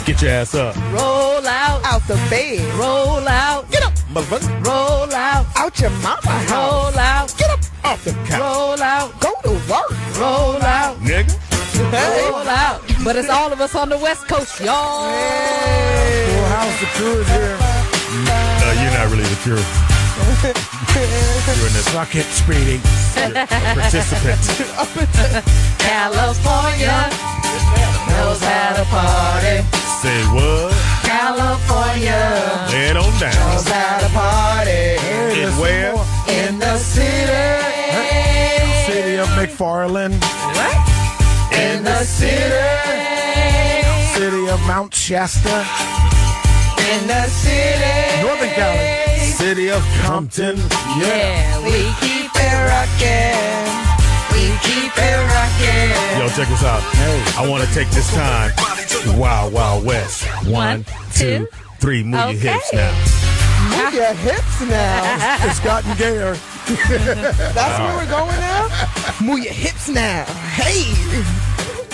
Get your ass up. Roll out the bed. Roll out. Get up, motherfucker. Roll out your mama house. Roll out. Get up off the couch. Roll out. Go to work. Roll out. Nigga. Roll out. But it's all of us on the West Coast, y'all. Full house, the crew is here. You're not really the crew. You're in the Suck it, Speedy. participant. California knows how to party. Say what? California Lay it on down. knows how to party. In where? In the city. City of McFarland. What? In the city. City of Mount Shasta. In the city. Northern Cali. City of Compton. Yeah, we keep it rockin'. We keep it rockin'. Yo, check this out. Hey. I want to take this time. Wild, Wild West. 1, 2, 3. Move your hips now. Move your hips now. It's gotten gayer. That's where we're going now? Move your hips now. Hey.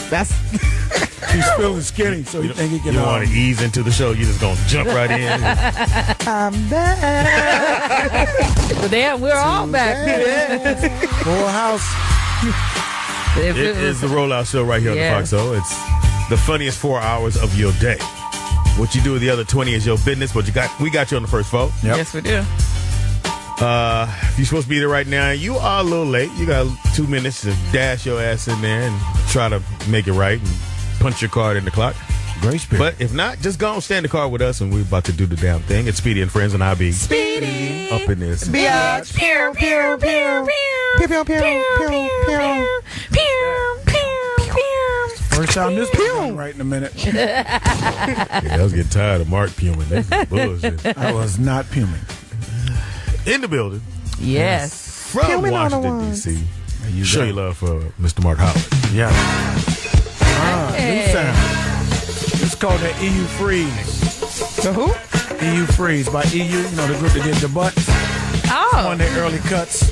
That's... He's feeling skinny, so you think he can... You don't want to ease into the show. You just going to jump right in. I'm back. But damn, we're all back. Full house. It is the Rollout Show right here on the Foxxhole. It's the funniest 4 hours of your day. What you do with the other 20 is your business, but we got you on the first phone. Yep. Yes, we do. If you're supposed to be there right now, you are a little late. You got 2 minutes to dash your ass in there and try to make it right and punch your card in the clock. Grace period. But if not, just go and stay in the car with us, and we're about to do the damn thing. It's Speedy and Friends, and I'll be Speedy up in this. Biatch. Pew, pew, pew, Pew, pew, pew, pew, pew. First time this pew right in a minute. Yeah, I was getting tired of Mark Puman. This is bullshit. I was not puming. In the building. Yes. From Puman on the Washington, ones. D.C. You Show go. your love for Mr. Mark Howard. Yeah. New sound. It's called the EU Freeze. The who? EU Freeze by EU, you know, the group that did the butts. One of their early cuts.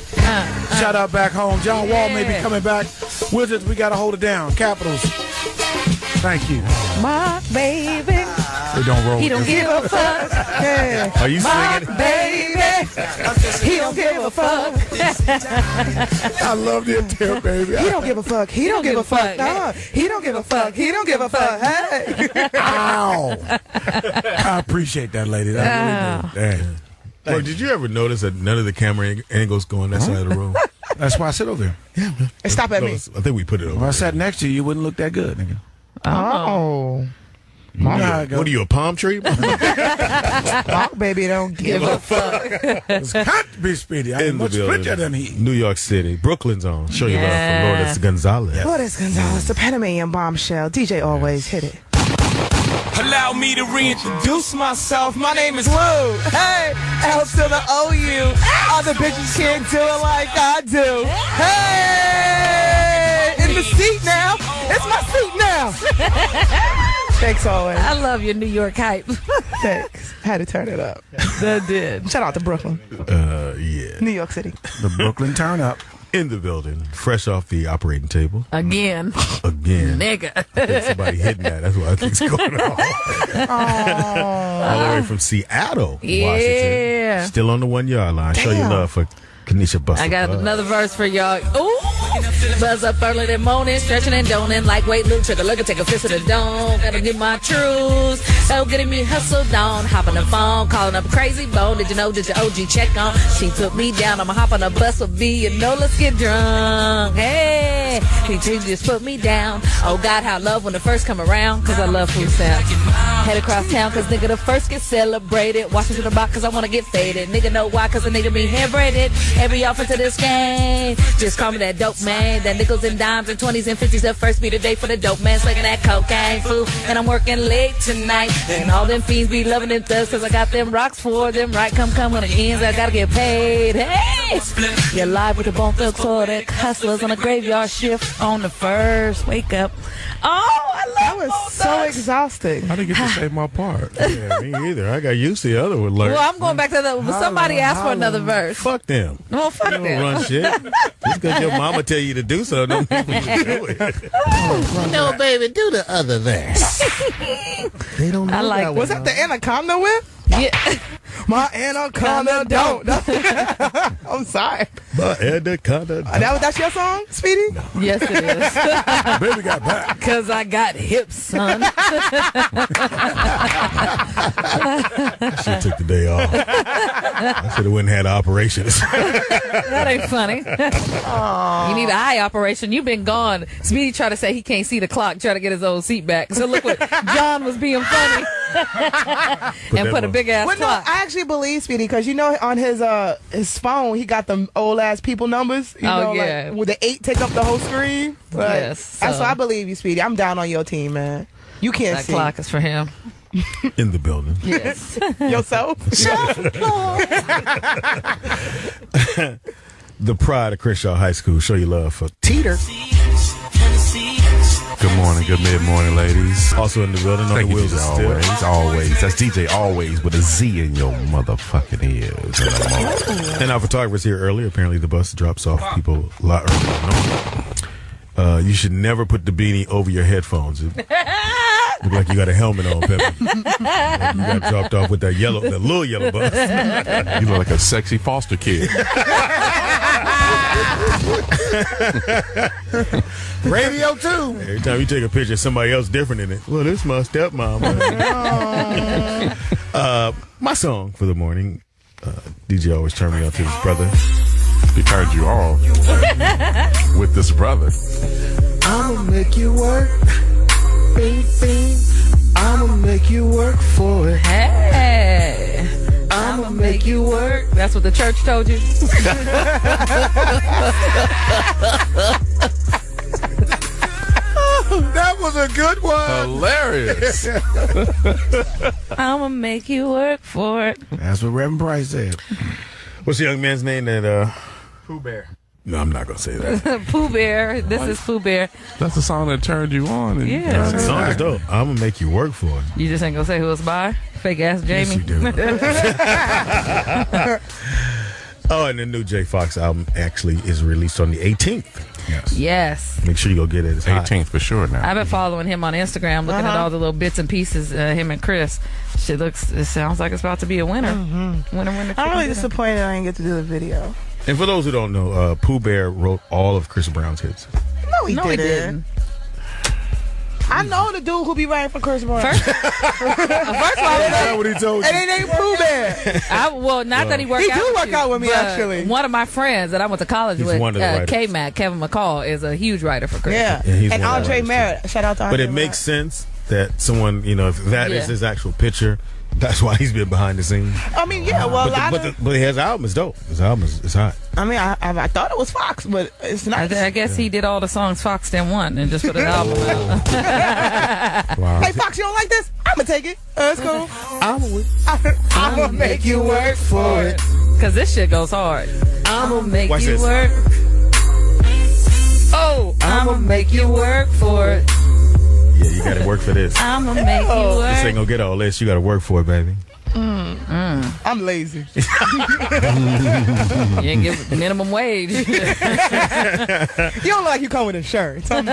Shout out back home. John Wall may be coming back. Wizards, we got to hold it down. Capitals. Thank you. Mark, baby. They don't roll. He don't give a fuck. Yeah. Are you Mark, singing? baby. He don't give a fuck. I love the attempt, baby. He don't give a fuck. He don't give a fuck. Nah. He don't give a fuck. He don't give a fuck. Hey. Ow. I appreciate that, lady. I really do. Damn. Bro, did you ever notice that none of the camera angles go on that side of the room? That's why I sit over here. Yeah, man. Hey, stop at me. I think we put it over. If I sat next to you, you wouldn't look that good, nigga. Oh. You know how it goes. What are you, a palm tree? Mark, baby, don't give a fuck. It's got to be Speedy. I'm In the much building. richer than he. New York City, Brooklyn's on. Show your love for Lourdes Gonzales. Lourdes Gonzales, the Panamanian bombshell. DJ Alwayz, hit it. Allow me to reintroduce myself. My name is Lou. Hey, L to the OU. Other bitches can't do it like I do. Hey, in the seat now. It's my seat now. Thanks, always. I love your New York hype. Thanks. Had to turn it up. That did. Shout out to Brooklyn, Yeah. New York City. The Brooklyn turn up. In the building, fresh off the operating table. Again. I Nigga. think somebody hitting that. That's what I think's going on. All the way from Seattle, Washington. Still on the 1 yard line. Show your Damn. love for Kanisha Buss. I got another verse for y'all. Ooh. Buzz up early in the morning, stretching and doning like weight loop. Take a look and take a fist to the dome. Gotta get my truths. Oh, getting me hustled on. Hop on the phone, calling up Crazy Bone. Did you know? Did your OG check on? She put me down. I'ma hop on a bus with me. You know, let's get drunk. Hey, he just put me down. Oh God, how I love when the first come around. Cause I love food sounds. Head across town, cause nigga the first get celebrated. Watching to the box, cause I wanna get faded. Nigga know why, cause the nigga be hair braided. Every offer to this game. Just call me that dope man. That nickels and dimes and 20s and 50s. That first be the day for the dope man. Slinging that cocaine food. And I'm working late tonight. And all them fiends be loving it thus. Cause I got them rocks for them. Right, come when it ends. I gotta get paid. Hey! You're live with the Bone Thugs or the hustlers on a graveyard shift. shift on the first. Wake up. Oh, I love that was so exhausting. I didn't get to say my part. Yeah, me either. I got used to the other one. Well, I'm going back to the. But somebody asked for another verse. Fuck them. Well, fuck them. Don't run shit. Just because your mama tell you to do so, don't mean you do it. No, baby, do the other verse. They don't know. I like that Was that the Anaconda whip? Yeah. My Anaconda don't. I'm sorry. My Anaconda don't. That's your song, Speedy? No. Yes, it is. Baby got back. Because I got hips, son. I should have took the day off. I should have went and had operations. That ain't funny. You need an eye operation. You've been gone. Speedy tried to say he can't see the clock, try to get his old seat back. So look what John was being funny. And put a big ass no, clock. I actually believe Speedy because you know on his phone he got them old ass people numbers. You know, yeah. like, with the 8 take up the whole screen. Like, Yes. That's why I believe you, Speedy. I'm down on your team, man. You can't That see clock is for him. In the building. Yes. yourself. The pride of Crenshaw High School. Show your love for Teeter. Good morning, good mid-morning, ladies. Also in the building on Thank the you, wheels of DJ steel. Alwayz. That's DJ Alwayz with a Z in your motherfucking ears. And our photographer's here early. Apparently the bus drops off people a lot earlier than normal. You should never put the beanie over your headphones. It look like you got a helmet on, Pepper. Like you got dropped off with that little yellow bus. You look like a sexy foster kid. Radio too. Every time you take a picture of somebody else different in it. Well, this is my stepmom. My song for the morning. DJ always turned me on to his brother. He turned you on with this brother. I'ma make you work, baby. I'ma make you work for it. Hey. I'ma make you work. That's what the church told you. That was a good one. Hilarious. I'ma make you work for it. That's what Reverend Price said. What's the young man's name that Pooh Bear. No, I'm not gonna say that. Pooh Bear. This is Pooh Bear. That's the song that turned you on. And Yeah. The song is dope. I'ma make you work for it. You just ain't gonna say who it's by? Fake ass Jamie. Yes, you do. Oh, and the new J Fox album actually is released on the 18th. Yes. Yes. Make sure you go get it. It's hot. 18th for sure now. I've been following him on Instagram, looking at all the little bits and pieces, him and Chris. It sounds like it's about to be a winner. Winner. I'm really disappointed I didn't get to do the video. And for those who don't know, Pooh Bear wrote all of Chris Brown's hits. No, he No, he didn't. I know the dude who be writing for Chris Brown. First of all, That's what he told and it ain't Pooh Bear. not that he worked He out do with work you, out with me, but actually. One of my friends that I went to college He's with, one of the writers. K-Mac, Kevin McCall, is a huge writer for Chris. Yeah. Yeah, he's And one of the Andre writers, Merritt. Shout out to Andre But it makes sense that someone, if that is his actual picture, that's why he's been behind the scenes. I mean, yeah, well, But his album is dope. His album is hot. I mean, I thought it was Fox, but it's not. I guess he did all the songs Fox didn't want and just put an album out. Wow. Hey, Fox, you don't like this? I'm going to take it. It's cool. I'm going to make you work for it. Because this shit goes hard. I'ma make Watch you this. work. Oh, I'ma make you work for it. Yeah, you got to work for this. I'ma make you This work. ain't gonna get all this. You got to work for it, baby. I'm lazy. You ain't give minimum wage. You don't look like you come with insurance. I'm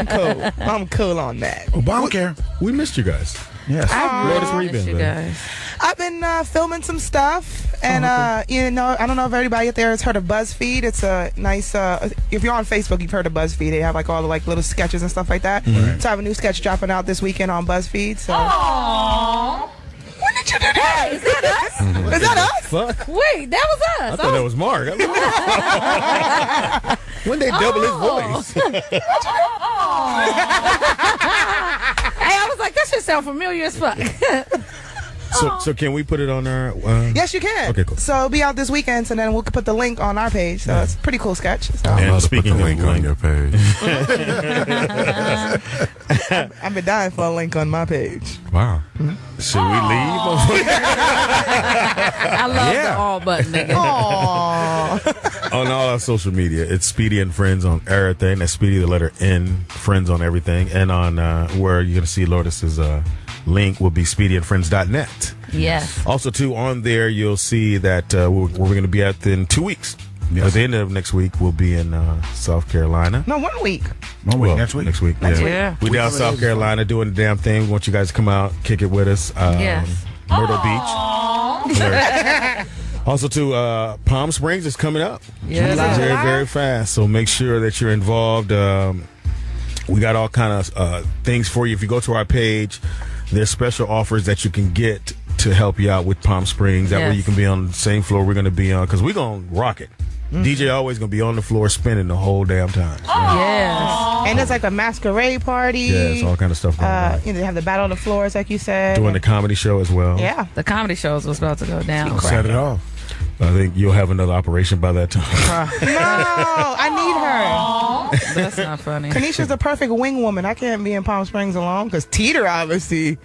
cool. I'm cool on that. Obamacare. We missed you guys. Yes. Lourdes, where you been, You baby? guys. I've been filming some stuff, and I don't know if everybody out there has heard of BuzzFeed. It's a nice. If you're on Facebook, you've heard of BuzzFeed. They have like all the little sketches and stuff like that. So I have a new sketch dropping out this weekend on BuzzFeed. So. Aww. When did you do that? Is that us? Is that us? Fuck. Wait, that was us. I thought that was Mark. When they double his voice. Hey, I was like, that should sound familiar as fuck. So can we put it on our? Yes, you can. Okay, cool. So it'll be out this weekend, and then we'll put the link on our page. So it's a pretty cool sketch. So. And Put speaking the of link on your page. I've been dying for a link on my page. Wow. Should we leave? I love the all button, nigga. Aww. on all our social media. It's Speedy and Friends on everything. That's Speedy, the letter N, Friends on everything. And on where you're going to see Lourdes's link will be speedyandfriends.net. Yes. Also, too, on there, you'll see that where we're going to be at in 2 weeks. Yes. At the end of next week, we'll be in South Carolina. No, 1 week. 1 week, next week. Next week, Yeah. We're down South Carolina doing the damn thing. We want you guys to come out, kick it with us. Yes. Myrtle Beach. Also, too, Palm Springs is coming up. Yes. Very, very fast. So make sure that you're involved. We got all kind of things for you. If you go to our page, there's special offers that you can get to help you out with Palm Springs. That way you can be on the same floor we're going to be on, because we're going to rock it. DJ always going to be on the floor spinning the whole damn time. Yes. And there's like a masquerade party. Yes, all kind of stuff going on. You know, they have the battle on the floors, like you said. Doing the comedy show as well. Yeah. The comedy shows was about to go down. Set it off. I think you'll have another operation by that time. No, I need her. That's not funny. Kanisha's the perfect wing woman. I can't be in Palm Springs alone because Teeter obviously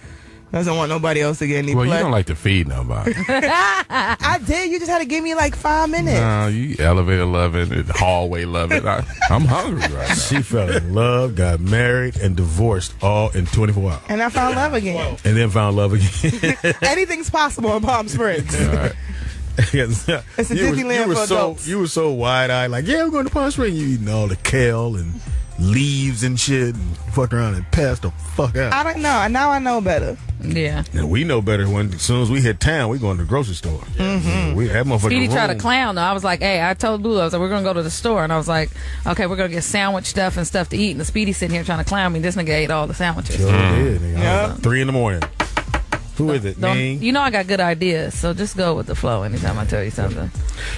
doesn't want nobody else to get any Well, play. you don't like to feed nobody. I did. You just had to give me like 5 minutes. No, you elevator loving it, hallway loving. I'm hungry right now. She fell in love, got married, and divorced all in 24 hours. And I found love again. And then found love again. Anything's possible in Palm Springs. All right. It's a Disneyland for adults. You were so wide-eyed, like, yeah, we're going to Palm Springs. You eating all the kale and leaves and shit and fuck around and pass the fuck out. I don't know. Now I know better. Yeah. And we know better when, as soon as we hit town, we going to the grocery store. We that motherfucker. Speedy tried to clown though. I was like, hey, I told Blue, I was like, we're gonna go to the store, and I was like, okay, we're gonna get sandwich stuff and stuff to eat. And the Speedy sitting here trying to clown me. This nigga ate all the sandwiches. Sure did, nigga. Yeah. 3 in the morning. Who is it? Me? You know I got good ideas, so just go with the flow anytime I tell you something.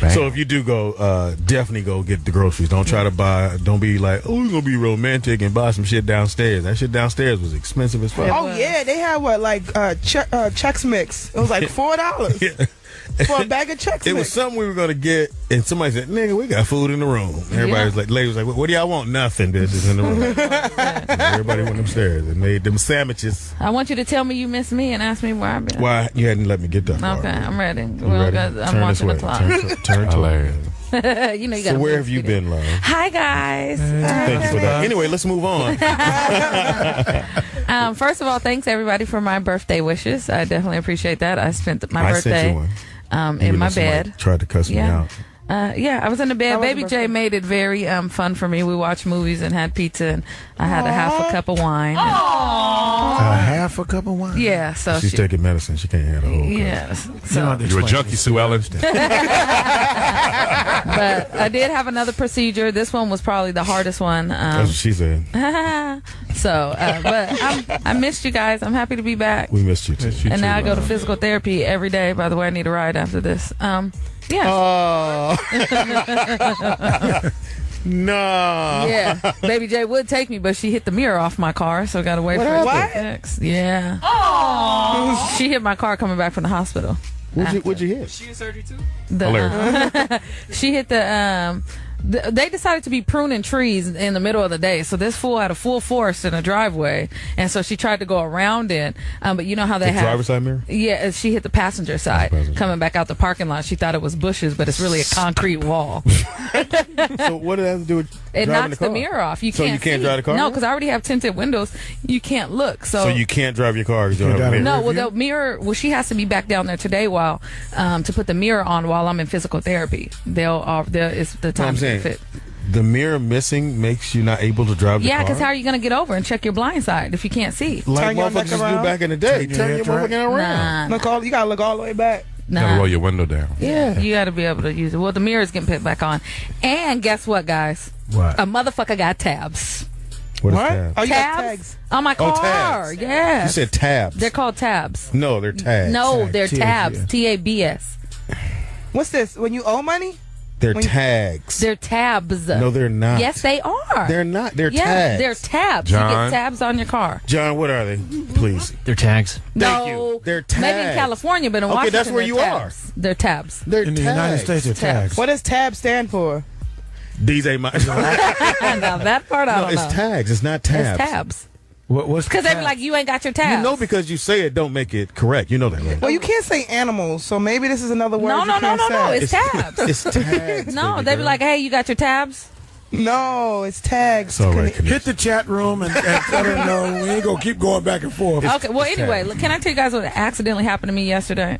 So if you do go, definitely go get the groceries. Don't try to buy. Don't be like, oh, we're gonna be romantic and buy some shit downstairs. That shit downstairs was expensive as fuck. Oh yeah, they had what like Chex Mix. It was like $4 Yeah. for a bag of Chex Mix. It was something we were gonna get, and somebody said, "Nigga, we got food in the room." Everybody was like, "Lady was like, what do y'all want?" Nothing. This is in the room. And everybody went upstairs and made them sandwiches. I want you to tell me you miss me and ask me where I've been. Why you hadn't let me get that far? Okay, I'm ready. You Well, ready? I'm Turn this watching way. the clock. Turn to Hilarious. You know, you So gotta where move have you to been, love? Hi guys. Thank you for that. Anyway, let's move on. First of all, thanks everybody for my birthday wishes. I definitely appreciate that. I spent my I birthday sent you one. in Even my though somebody bed. tried to cuss me out. Yeah, I was in the bed. How was Baby your J birthday? made it very fun for me. We watched movies and had pizza, and I had a half a cup of wine. A half a cup of wine. Yeah, so She's taking medicine. She can't have the whole cup. yes. You So, don't have to You a explain junkie, this. Sue Ellen? but I did have another procedure. This one was probably the hardest one. That's what she said. So, but I missed you guys. I'm happy to be back. We missed you too. And now I go to physical therapy every day. By the way, I need a ride after this. Yeah. Oh. No. Yeah. Baby J would take me, but she hit the mirror off my car, so I got to wait for it to happened? get fixed. Yeah. She hit my car coming back from the hospital. What'd you hit? She in surgery too? She hit the they decided to be pruning trees in the middle of the day, so this fool had a full forest in a driveway, and so she tried to go around it, but you know how they The have driver's side mirror? Yeah, she hit the passenger side coming back out the parking lot. She thought it was bushes, but it's really a concrete wall. So what did that have to do with It driving knocks the the car? mirror off. You So can't you can't see. drive the car? No, because I already have tinted windows. You can't look. So you can't drive your car because you don't have a mirror? No, well, the mirror. Well, she has to be back down there today while to put the mirror on while I'm in physical therapy. It's the time to saying, fit. The mirror missing makes you not able to drive the Yeah, car? because how are you going to get over and check your blind side if you can't see? Like Turn your neck motherfuckers used to do around. back in the day. Turn your Turn head your right. motherfucking around. Nah, Look, you gotta look all the way back. Gotta roll your window down. Yeah, you got to be able to use it. Well, the mirror's getting put back on. And guess what, guys? What? A motherfucker got tabs. What is What? tab? Oh, you got Tabs tags. on my Oh, car. tabs. Yeah. You said tabs. They're called tabs. No, they're tags. No, they're T-A-B-S. tabs. T-A-B-S. What's this? When you owe money? They're When you- tags. They're tabs. No, they're not. Yes, they are. They're not. They're yeah, tags. they're tabs. You John? get tabs on your car. John, what are they? Please. They're tags. Thank no, you. They're maybe in tags. California, but in Okay, Washington, that's where they're you tabs. They're tabs. They're In the tags. United States, they're tags. What does tab stand for? These ain't my. Now that part I No, don't it's know. tags. It's not tabs. It's tabs. What's Because they be like, you ain't got your tabs. You know, because you say it don't make it correct. You know that, right? Well, you can't say animals, so maybe this is another word No. say. It's tabs. It's tags. No, they be like, hey, you got your tabs? No, it's tags. It's all right. Hit the chat room and let her know. We ain't going to keep going back and forth. Okay, well, anyway, look, can I tell you guys what accidentally happened to me yesterday?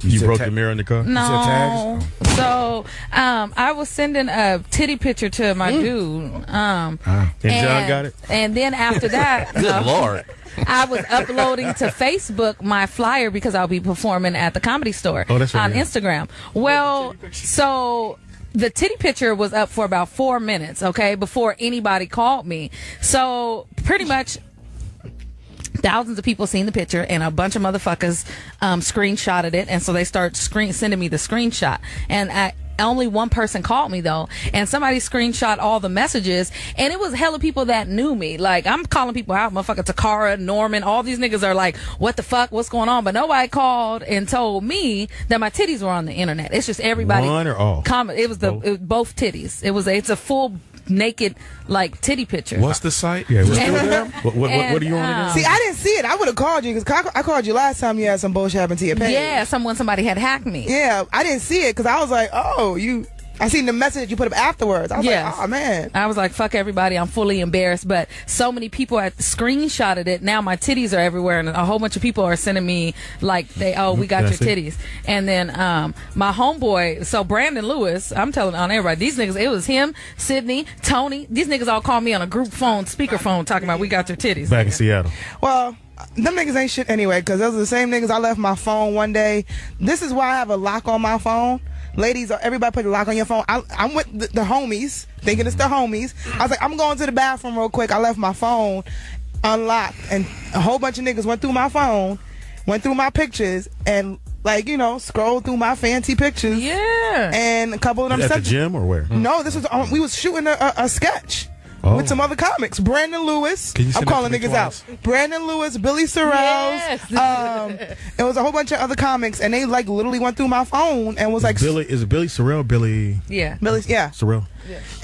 You broke the mirror in the car? No. So, I was sending a titty picture to my dude. And John got it? And then after that, Good Lord. I was uploading to Facebook my flyer because I'll be performing at the Comedy Store Oh, that's right, on yeah. Instagram. Well, so the titty picture was up for about 4 minutes, okay, before anybody called me. So pretty much thousands of people seen the picture, and a bunch of motherfuckers screenshotted it, and so they start sending me the screenshot. And only one person called me though, and somebody screenshot all the messages, and it was hella people that knew me. Like, I'm calling people out, motherfucker, Takara, Norman, all these niggas are like, what the fuck, what's going on? But nobody called and told me that my titties were on the internet. It's just everybody. One or all? It was both titties. It's a full naked like titty picture. What's the site? Yeah, what are you on again? See, I didn't see it. I would have called you because I called you last time you had some bullshit happen to your page. Yeah, somebody had hacked me. Yeah, I didn't see it because I was like, oh, I seen the message you put up afterwards. I was Yes. like, oh, man. I was like, fuck everybody. I'm fully embarrassed. But so many people had screenshotted it. Now my titties are everywhere. And a whole bunch of people are sending me like, we got your titties. And then my homeboy, so Brandon Lewis, I'm telling on everybody, these niggas, it was him, Sydney, Tony. These niggas all called me on a group phone, speakerphone, talking about we got your titties. Back in Seattle. Well, them niggas ain't shit anyway because those are the same niggas I left my phone one day. This is why I have a lock on my phone. Ladies, everybody put a lock on your phone. I'm with the homies, thinking it's the homies. I was like, I'm going to the bathroom real quick. I left my phone unlocked, and a whole bunch of niggas went through my phone, went through my pictures, and scrolled through my fancy pictures. Yeah. And a couple of them At the said, gym or where? no, this was we was shooting a sketch. Oh. With some other comics. Brandon Lewis. Can you I'm send calling that to me niggas out. Brandon Lewis, Billy Sorrells. Yes. It was a whole bunch of other comics, and they like literally went through my phone and was like, Is it Billy Sorrell? Billy Yeah. Sorrell?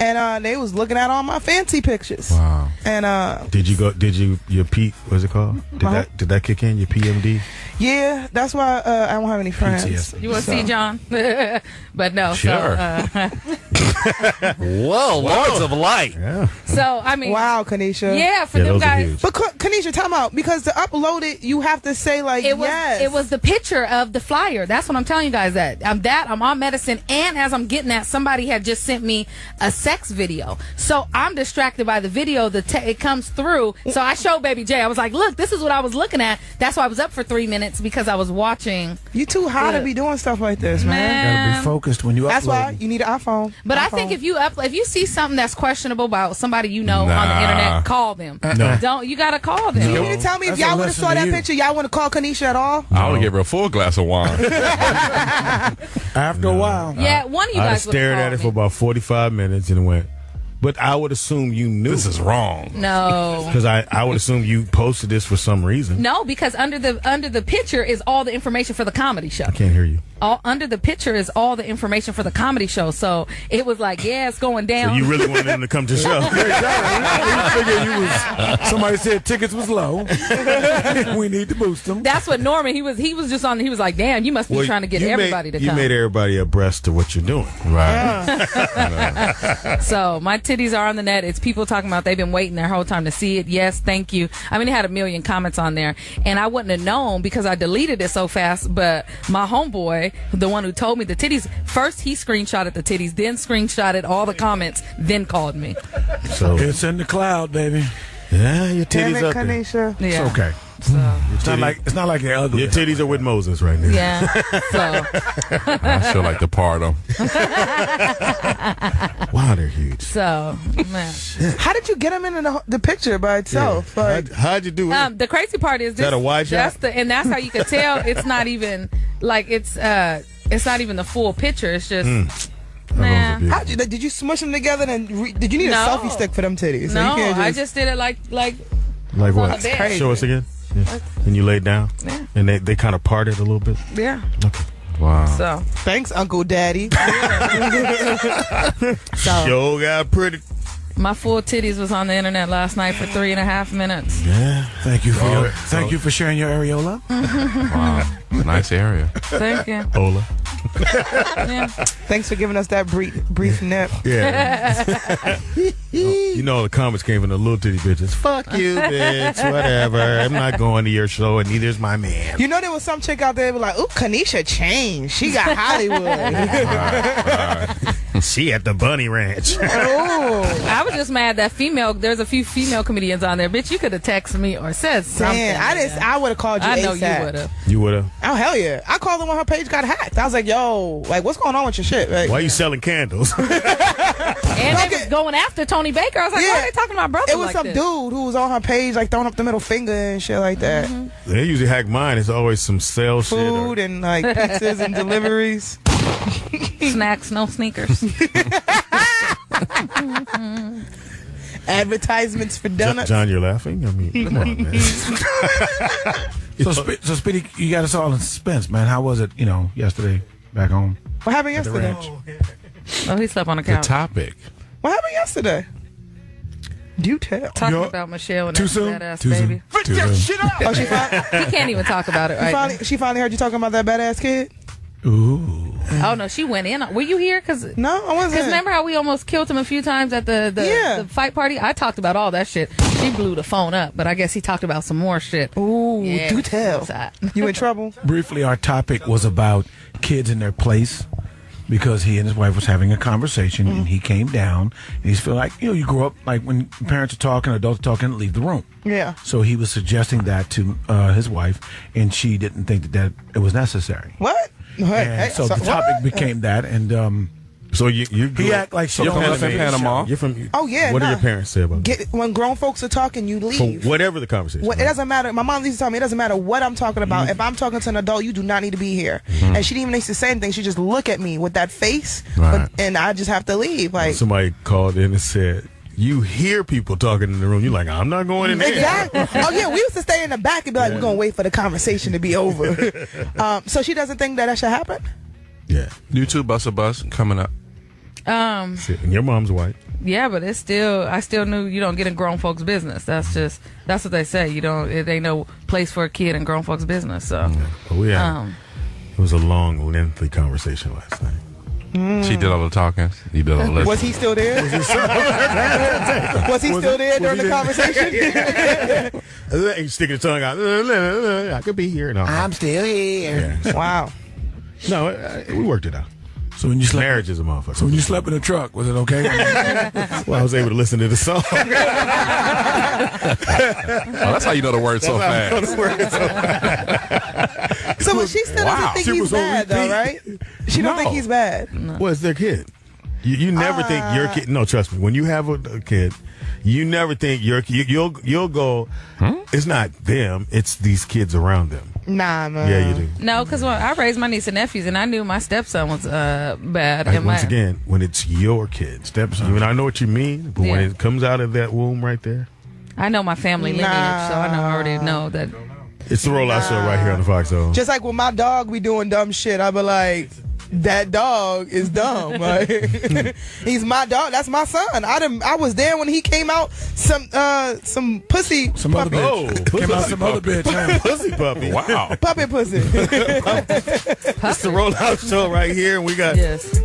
And they was looking at all my fancy pictures. Wow. And Did your P, what's it called? Did that kick in, your PMD? yeah, that's why I don't have any friends. PTSD. You want to see John? But no. Sure. Whoa, Lords of Light. Yeah. So I mean, Wow, Kanisha. yeah, for Yeah, them those are guys. huge. But Kanisha, time out, because to upload it, you have to say like, It was yes. it was the picture of the flyer. That's what I'm telling you guys. I'm on medicine, and as I'm getting that, somebody had just sent me a sex video. So I'm distracted by the video. It comes through. So I showed Baby J. I was like, look, this is what I was looking at. That's why I was up for 3 minutes because I was watching. You too high to be doing stuff like this, man. Gotta be focused when you upload. That's why you need an iPhone. But I think if you see something that's questionable about somebody you know on the internet, call them. No. You gotta call them. You need to tell me if That's a y'all would have lesson saw to that you. picture, y'all want to call Kanisha at all? I would give her a full glass of wine. After a while. Yeah, one of you I'd guys would have stared at called it me. for about 45 minutes and went, but I would assume you knew. This is wrong. No. Because I would assume you posted this for some reason. No, because under the picture is all the information for the comedy show. I can't hear you. Under the picture is all the information for the comedy show. So it was like, yeah, it's going down. So you really wanted them to come to the show. Somebody said tickets was low. We need to boost them. That's what Norman, he was just on, he was like, damn, you must be trying to get everybody to come. You made everybody abreast of what you're doing. Right. So my titties are on the net. It's people talking about they've been waiting their whole time to see it. Yes, thank you. I mean, it had 1 million comments on there, and I wouldn't have known because I deleted it so fast. But my homeboy, the one who told me the titties, first he screenshotted the titties, then screenshotted all the comments, then called me. So It's in the cloud, baby. yeah, your Damn titties it, up there. Kanisha. Yeah. It's okay. It's not like they're ugly. Your titties are with Moses right now. Yeah. So I feel like the part of Wow, they're huge. man. How did you get them in the picture by itself? Like, How'd you do it? The crazy part is this, that a wide shot? That's how you can tell it's not even like it's not even the full picture. It's just man. did you smush them together? And did you need No. a selfie stick for them titties? So No, you can't I just did it like Like on what? the bed. Show us again. Yeah. And you laid down, Yeah. and they kind of parted a little bit. yeah. Okay. wow. So Thanks, Uncle Daddy. so Sure got pretty. My full titties was on the internet last night for 3.5 minutes. Yeah. Thank you for thank you for sharing your areola. Wow. Nice area. Thank you. Ola. Yeah. Thanks for giving us that brief nip. Yeah. You know, the comments came from the little titty bitches. Fuck you, bitch. Whatever. I'm not going to your show, and neither's my man. You know, there was some chick out there that was like, ooh, Kanisha changed. She got Hollywood. She at the Bunny Ranch. I was just mad that there's a few female comedians on there. Bitch, you could have texted me or said something. Man, I would have called you I know ASAP. you would have. You would have? Oh, hell yeah. I called her when her page got hacked. I was like, yo, like, what's going on with your shit? Like, Why you selling candles? And they was going after Tony Baker. I was like, why are they talking about brother It was like some this? dude who was on her page, like, throwing up the middle finger and shit like that. They usually hack mine. It's always some sale shit. Food and, like, pizzas and deliveries. Snacks, no sneakers. Advertisements for donuts. John, you're laughing? I mean, come on, man. So Speedy, you got us all in suspense, man. How was it, yesterday back home? What happened yesterday? Oh, he slept on the The couch. topic. What happened yesterday? Do tell. Talking about Michelle and Too that soon? badass Too baby. soon. Too soon. Shit up. Oh, she He can't even talk about it right now. finally heard you talking about that badass kid? Ooh. Oh, no, she went in. Were you here? Because No, I wasn't. remember how we almost killed him a few times at the fight party? I talked about all that shit. She blew the phone up, but I guess he talked about some more shit. Ooh, Yeah. do tell. What's that? You in trouble? Briefly, our topic was about kids in their place because he and his wife was having a conversation and he came down and he's feel like, you grow up like when parents are talking, adults are talking, leave the room. Yeah. So he was suggesting that to his wife and she didn't think that it was necessary. What? And so the topic became that and So you he act like she You're don't from Panama. You're from. Oh, yeah, What nah. do your parents say about that? When grown folks are talking, you For leave. whatever the conversation. It doesn't matter. My mom used to tell me it doesn't matter what I'm talking about. If I'm talking to an adult, you do not need to be here. And she didn't even need to say anything. She just look at me with that face, Right. and I just have to leave. Like Somebody called in and said, you hear people talking in the room. You're like, I'm not going in there. exactly. Oh yeah, we used to stay in the back and be like, we're gonna wait for the conversation to be over. So she doesn't think that should happen. Yeah. You too, Bus a Bus, coming up. And your mom's white. Yeah, but I still knew you don't get in grown folks' business. That's what they say. It ain't no place for a kid in grown folks' business. So, But we had, it was a long, lengthy conversation last night. She did all the talking. You did all the listening. Was he still there? Was he still there during the conversation? He sticking his tongue out. I could be here. No, I'm still here. Yeah. Wow. No, we worked it out. so when you slept Marriage is a motherfucker. so when you slept in the truck, was it okay? Well, I was able to listen to the song. That's how you know the word so fast. So but she still doesn't think She he's was on bad, though, repeat. right? She don't think he's bad. Well, it's their kid. You never think your kid. No, trust me. When you have a kid, you never think your kid. You'll go. It's not them. It's these kids around them. Nah, man. Yeah, you do. no, because I raised my niece and nephews, and I knew my stepson was bad. Like, and once again, when it's your kid, Stepson. even I know what you mean, but when Yeah. it comes out of that womb right there, I know my family lineage, so I already know that. it's the rollout show right here on the Foxxhole. Just like when my dog be doing dumb shit, I be like, that dog is dumb. Like, he's my dog. That's my son. I was there when he came out. Some pussy. Some other puppy. bitch. Came out some other bitch. Huh? Pussy puppy. Wow. Puppy pussy. It's the rollout show right here, and we got Yes.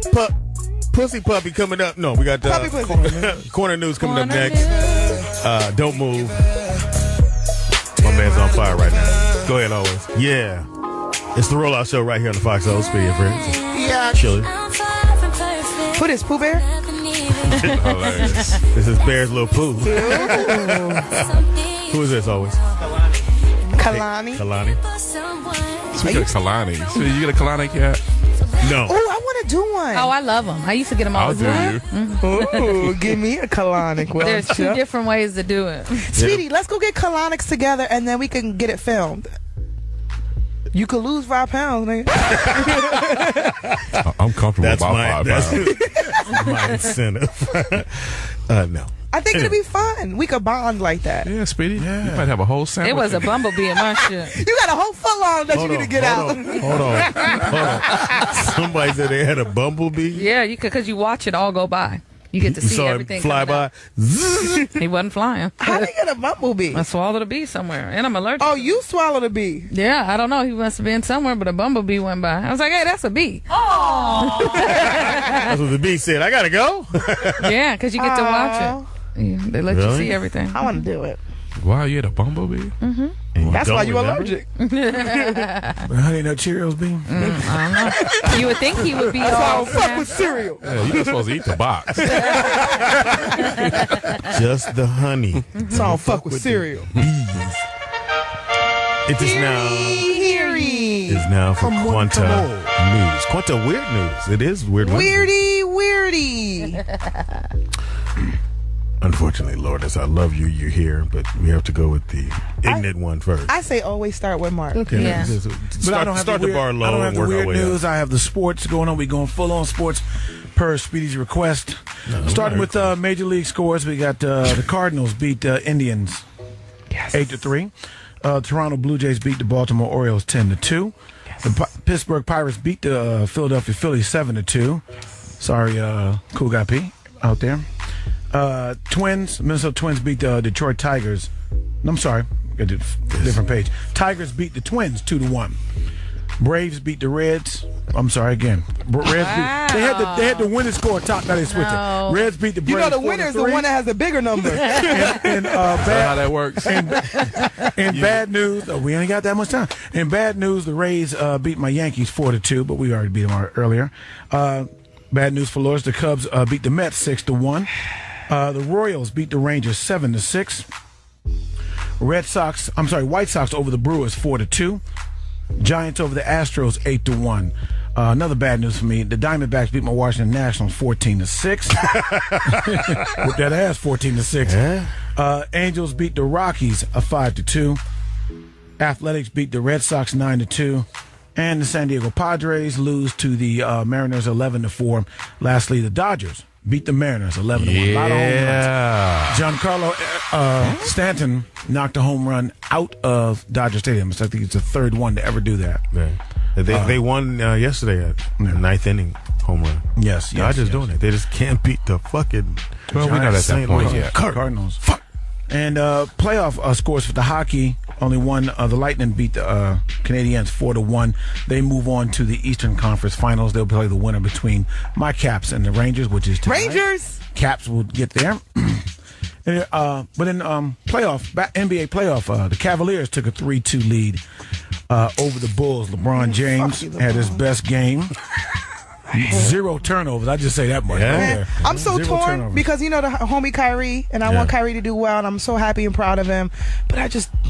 Pussy puppy coming up. No, we got Puppy pussy. corner news coming up Corner next. Don't move. My man's on fire right now. Go ahead, Alwayz. Yeah. It's the rollout show right here on the Foxxhole. Speedy and friends. Yeah. Chilling. Who this, Pooh Bear? Hilarious. This is Bear's little poo. Who is this, Alwayz? Kalani. Kalani? Speaking of Kalani, so you get a Kalani cat? No. Oh, I want to do one. Oh, I love them. I used to get them all I'll the do time. you. Ooh, give me a colonic. Well, There's two different ways to do it. Speedy, let's go get colonics together and then we can get it filmed. You could lose 5 pounds, nigga. I'm comfortable That's about my 5 pounds. that's my incentive. No. I think it'd be fun. We could bond like that. Yeah, Speedy. You might have a whole sandwich. It was a bumblebee in my shit. You got a whole foot long that you need to get out. Hold on. Somebody said they had a bumblebee. Yeah, you could, because you watch it all go by. You get to see saw everything him fly by. He wasn't flying. How did he get a bumblebee? I swallowed a bee somewhere, and I'm allergic. Oh, you swallowed a bee? Yeah, I don't know. He must have been somewhere, but a bumblebee went by. I was like, hey, that's a bee. Oh. That's what the bee said. I gotta go. Yeah, because you get to watch it. Yeah, they let you see everything. I want to do it. Wow, you had a bumblebee? Mm-hmm. That's why you're allergic. But honey, no Cheerios bean. I don't know. You would think he would be That's why I all don't fuck with cereal. Yeah, you're not supposed to eat the box. Just the honey. That's why I don't fuck with cereal. It is now for Quanta News. Quanta Weird News. It is Weird Wednesday. Weirdy. Unfortunately, Lourdes, I love you. You're here, but we have to go with the ignorant one first. I say always start with Mark. Okay. Yeah. But I don't have start the bar low. I don't have and the work weird our way news. up. I have the sports going on. We're going full on sports per Speedy's request. Starting with Major League scores, we got the Cardinals beat Indians 8-3. Toronto Blue Jays beat the Baltimore Orioles 10-2. The Pittsburgh Pirates beat the Philadelphia Phillies 7-2. Sorry, Cool Guy P out there. Minnesota Twins beat the Detroit Tigers. I'm sorry, got a different page. Tigers beat the Twins 2-1. Braves beat the Reds. I'm sorry again. Reds beat, they had the winning score top. Now they switched it. Reds beat the Braves. You know the winner is the one that has the bigger number. That's how that works. In bad news, we ain't got that much time. In bad news, the Rays beat my Yankees 4-2, but we already beat them earlier. Bad news for Lourdes, the Cubs beat the Mets 6-1. The Royals beat the Rangers 7-6. White Sox over the Brewers 4-2. Giants over the Astros 8-1. Another bad news for me: the Diamondbacks beat my Washington Nationals 14-6. With that ass 14-6. Yeah. Angels beat the Rockies 5-2. Athletics beat the Red Sox 9-2. And the San Diego Padres lose to the Mariners 11-4. Lastly, the Dodgers beat the Mariners 11-1. A lot of home runs. Giancarlo Stanton knocked a home run out of Dodger Stadium. So I think it's the third one to ever do that. Yeah. They won yesterday at ninth inning home run. Yes. Dodgers doing it. They just can't beat the fucking Well, we're not at that point yet. Cardinals. Fuck. And playoff scores for the hockey. Only one. The Lightning beat the Canadiens 4-1. They move on to the Eastern Conference Finals. They'll play the winner between my Caps and the Rangers, which is tonight. Rangers. Caps will get there. But in NBA playoff, the Cavaliers took a 3-2 lead over the Bulls. LeBron James had his best game. 0 turnovers. I just say that much. Yeah. I'm so 0 torn turnovers. because you know the homie Kyrie, and I want Kyrie to do well, and I'm so happy and proud of him. But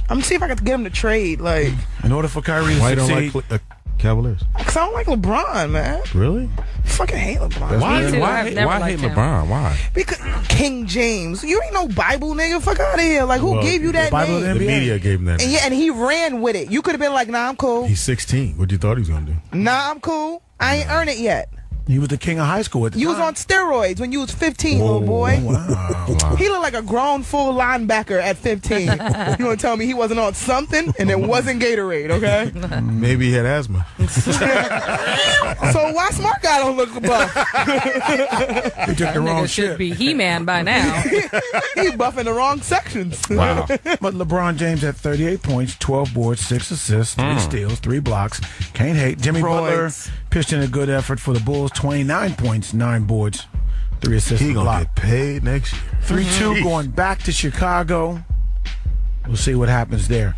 I'm see if I can get him to trade. Like, in order for Kyrie to Why you succeed, don't like Cavaliers? cause I don't like LeBron, man. Really? I fucking hate LeBron. Why Me too. I've never hate liked him. LeBron? Why? Because King James, you ain't no Bible nigga. Fuck out of here. Like, who gave you that Bible name? The media gave him that. And and he ran with it. You could have been like, nah, I'm cool. He's 16. What you thought he was gonna do? Nah, I'm cool. I ain't earned it yet. he was the king of high school at the You was time. on steroids when you was 15, little boy. Wow. He looked like a grown full linebacker at 15. You gonna tell me he wasn't on something and it wasn't Gatorade, okay? Maybe he had asthma. So why smart guy don't look buff? He took the wrong Nigga should shit. be He-Man by now. He buffing the wrong sections. Wow. But LeBron James had 38 points, 12 boards, 6 assists, 3 steals, 3 blocks. Can't hate. Jimmy Butler pitched in a good effort for the Bulls. 29 points, 9 boards, 3 assists. He a gonna block. get paid next year. 3-2 going back to Chicago. We'll see what happens there.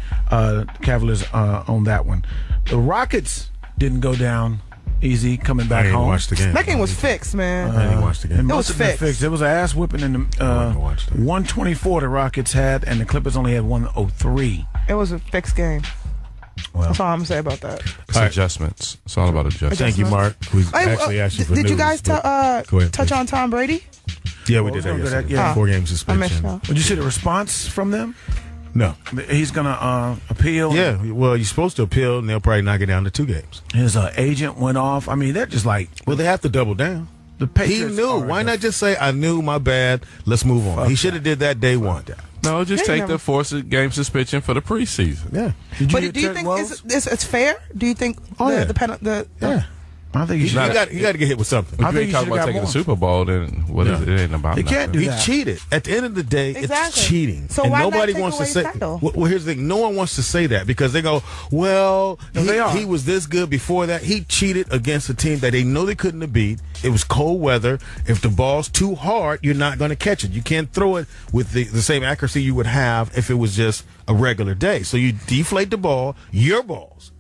Cavaliers on that one. The Rockets didn't go down easy coming back I didn't home. watch the game. That game was fixed, man. I didn't watch the It game. must was have been fixed. fixed. It was an ass whipping in the watch that. 124 the Rockets had, and the Clippers only had 103. It was a fixed game. Well, That's all I'm gonna say about that. It's adjustments. It's all about adjustments. Thank you, Mark. We actually asked you for did news. you guys but- Go ahead, touch please. on Tom Brady? Yeah, we did that we'll go to that, yesterday. yeah. 4-game I missed suspension. y'all. did you see the response from them? No. He's gonna appeal. Yeah, well, you're supposed to appeal, and they'll probably knock it down to 2 games. His agent went off. I mean, they're just like Well, they have to double down. the He Patriots. knew. are Why the- not just say, I knew, my bad, let's move on? He should have did that day one. No, just They take never- the forced game suspension for the preseason. Yeah. Did you But get do you Ted think Wells? it's fair? Do you think Oh, yeah. the penalty? Yeah. I think you got to get hit with something. If you ain't talking about taking the Super Bowl, then what is it? It ain't about You can't do He that. cheated. At the end of the day, it's cheating. So and why nobody not take wants to away say. his title? Well, here's the thing. No one wants to say that because they go, well, he was this good before that. He cheated against a team that they know they couldn't have beat. It was cold weather. If the ball's too hard, you're not going to catch it. You can't throw it with the same accuracy you would have if it was just a regular day. So you deflate the ball, your balls,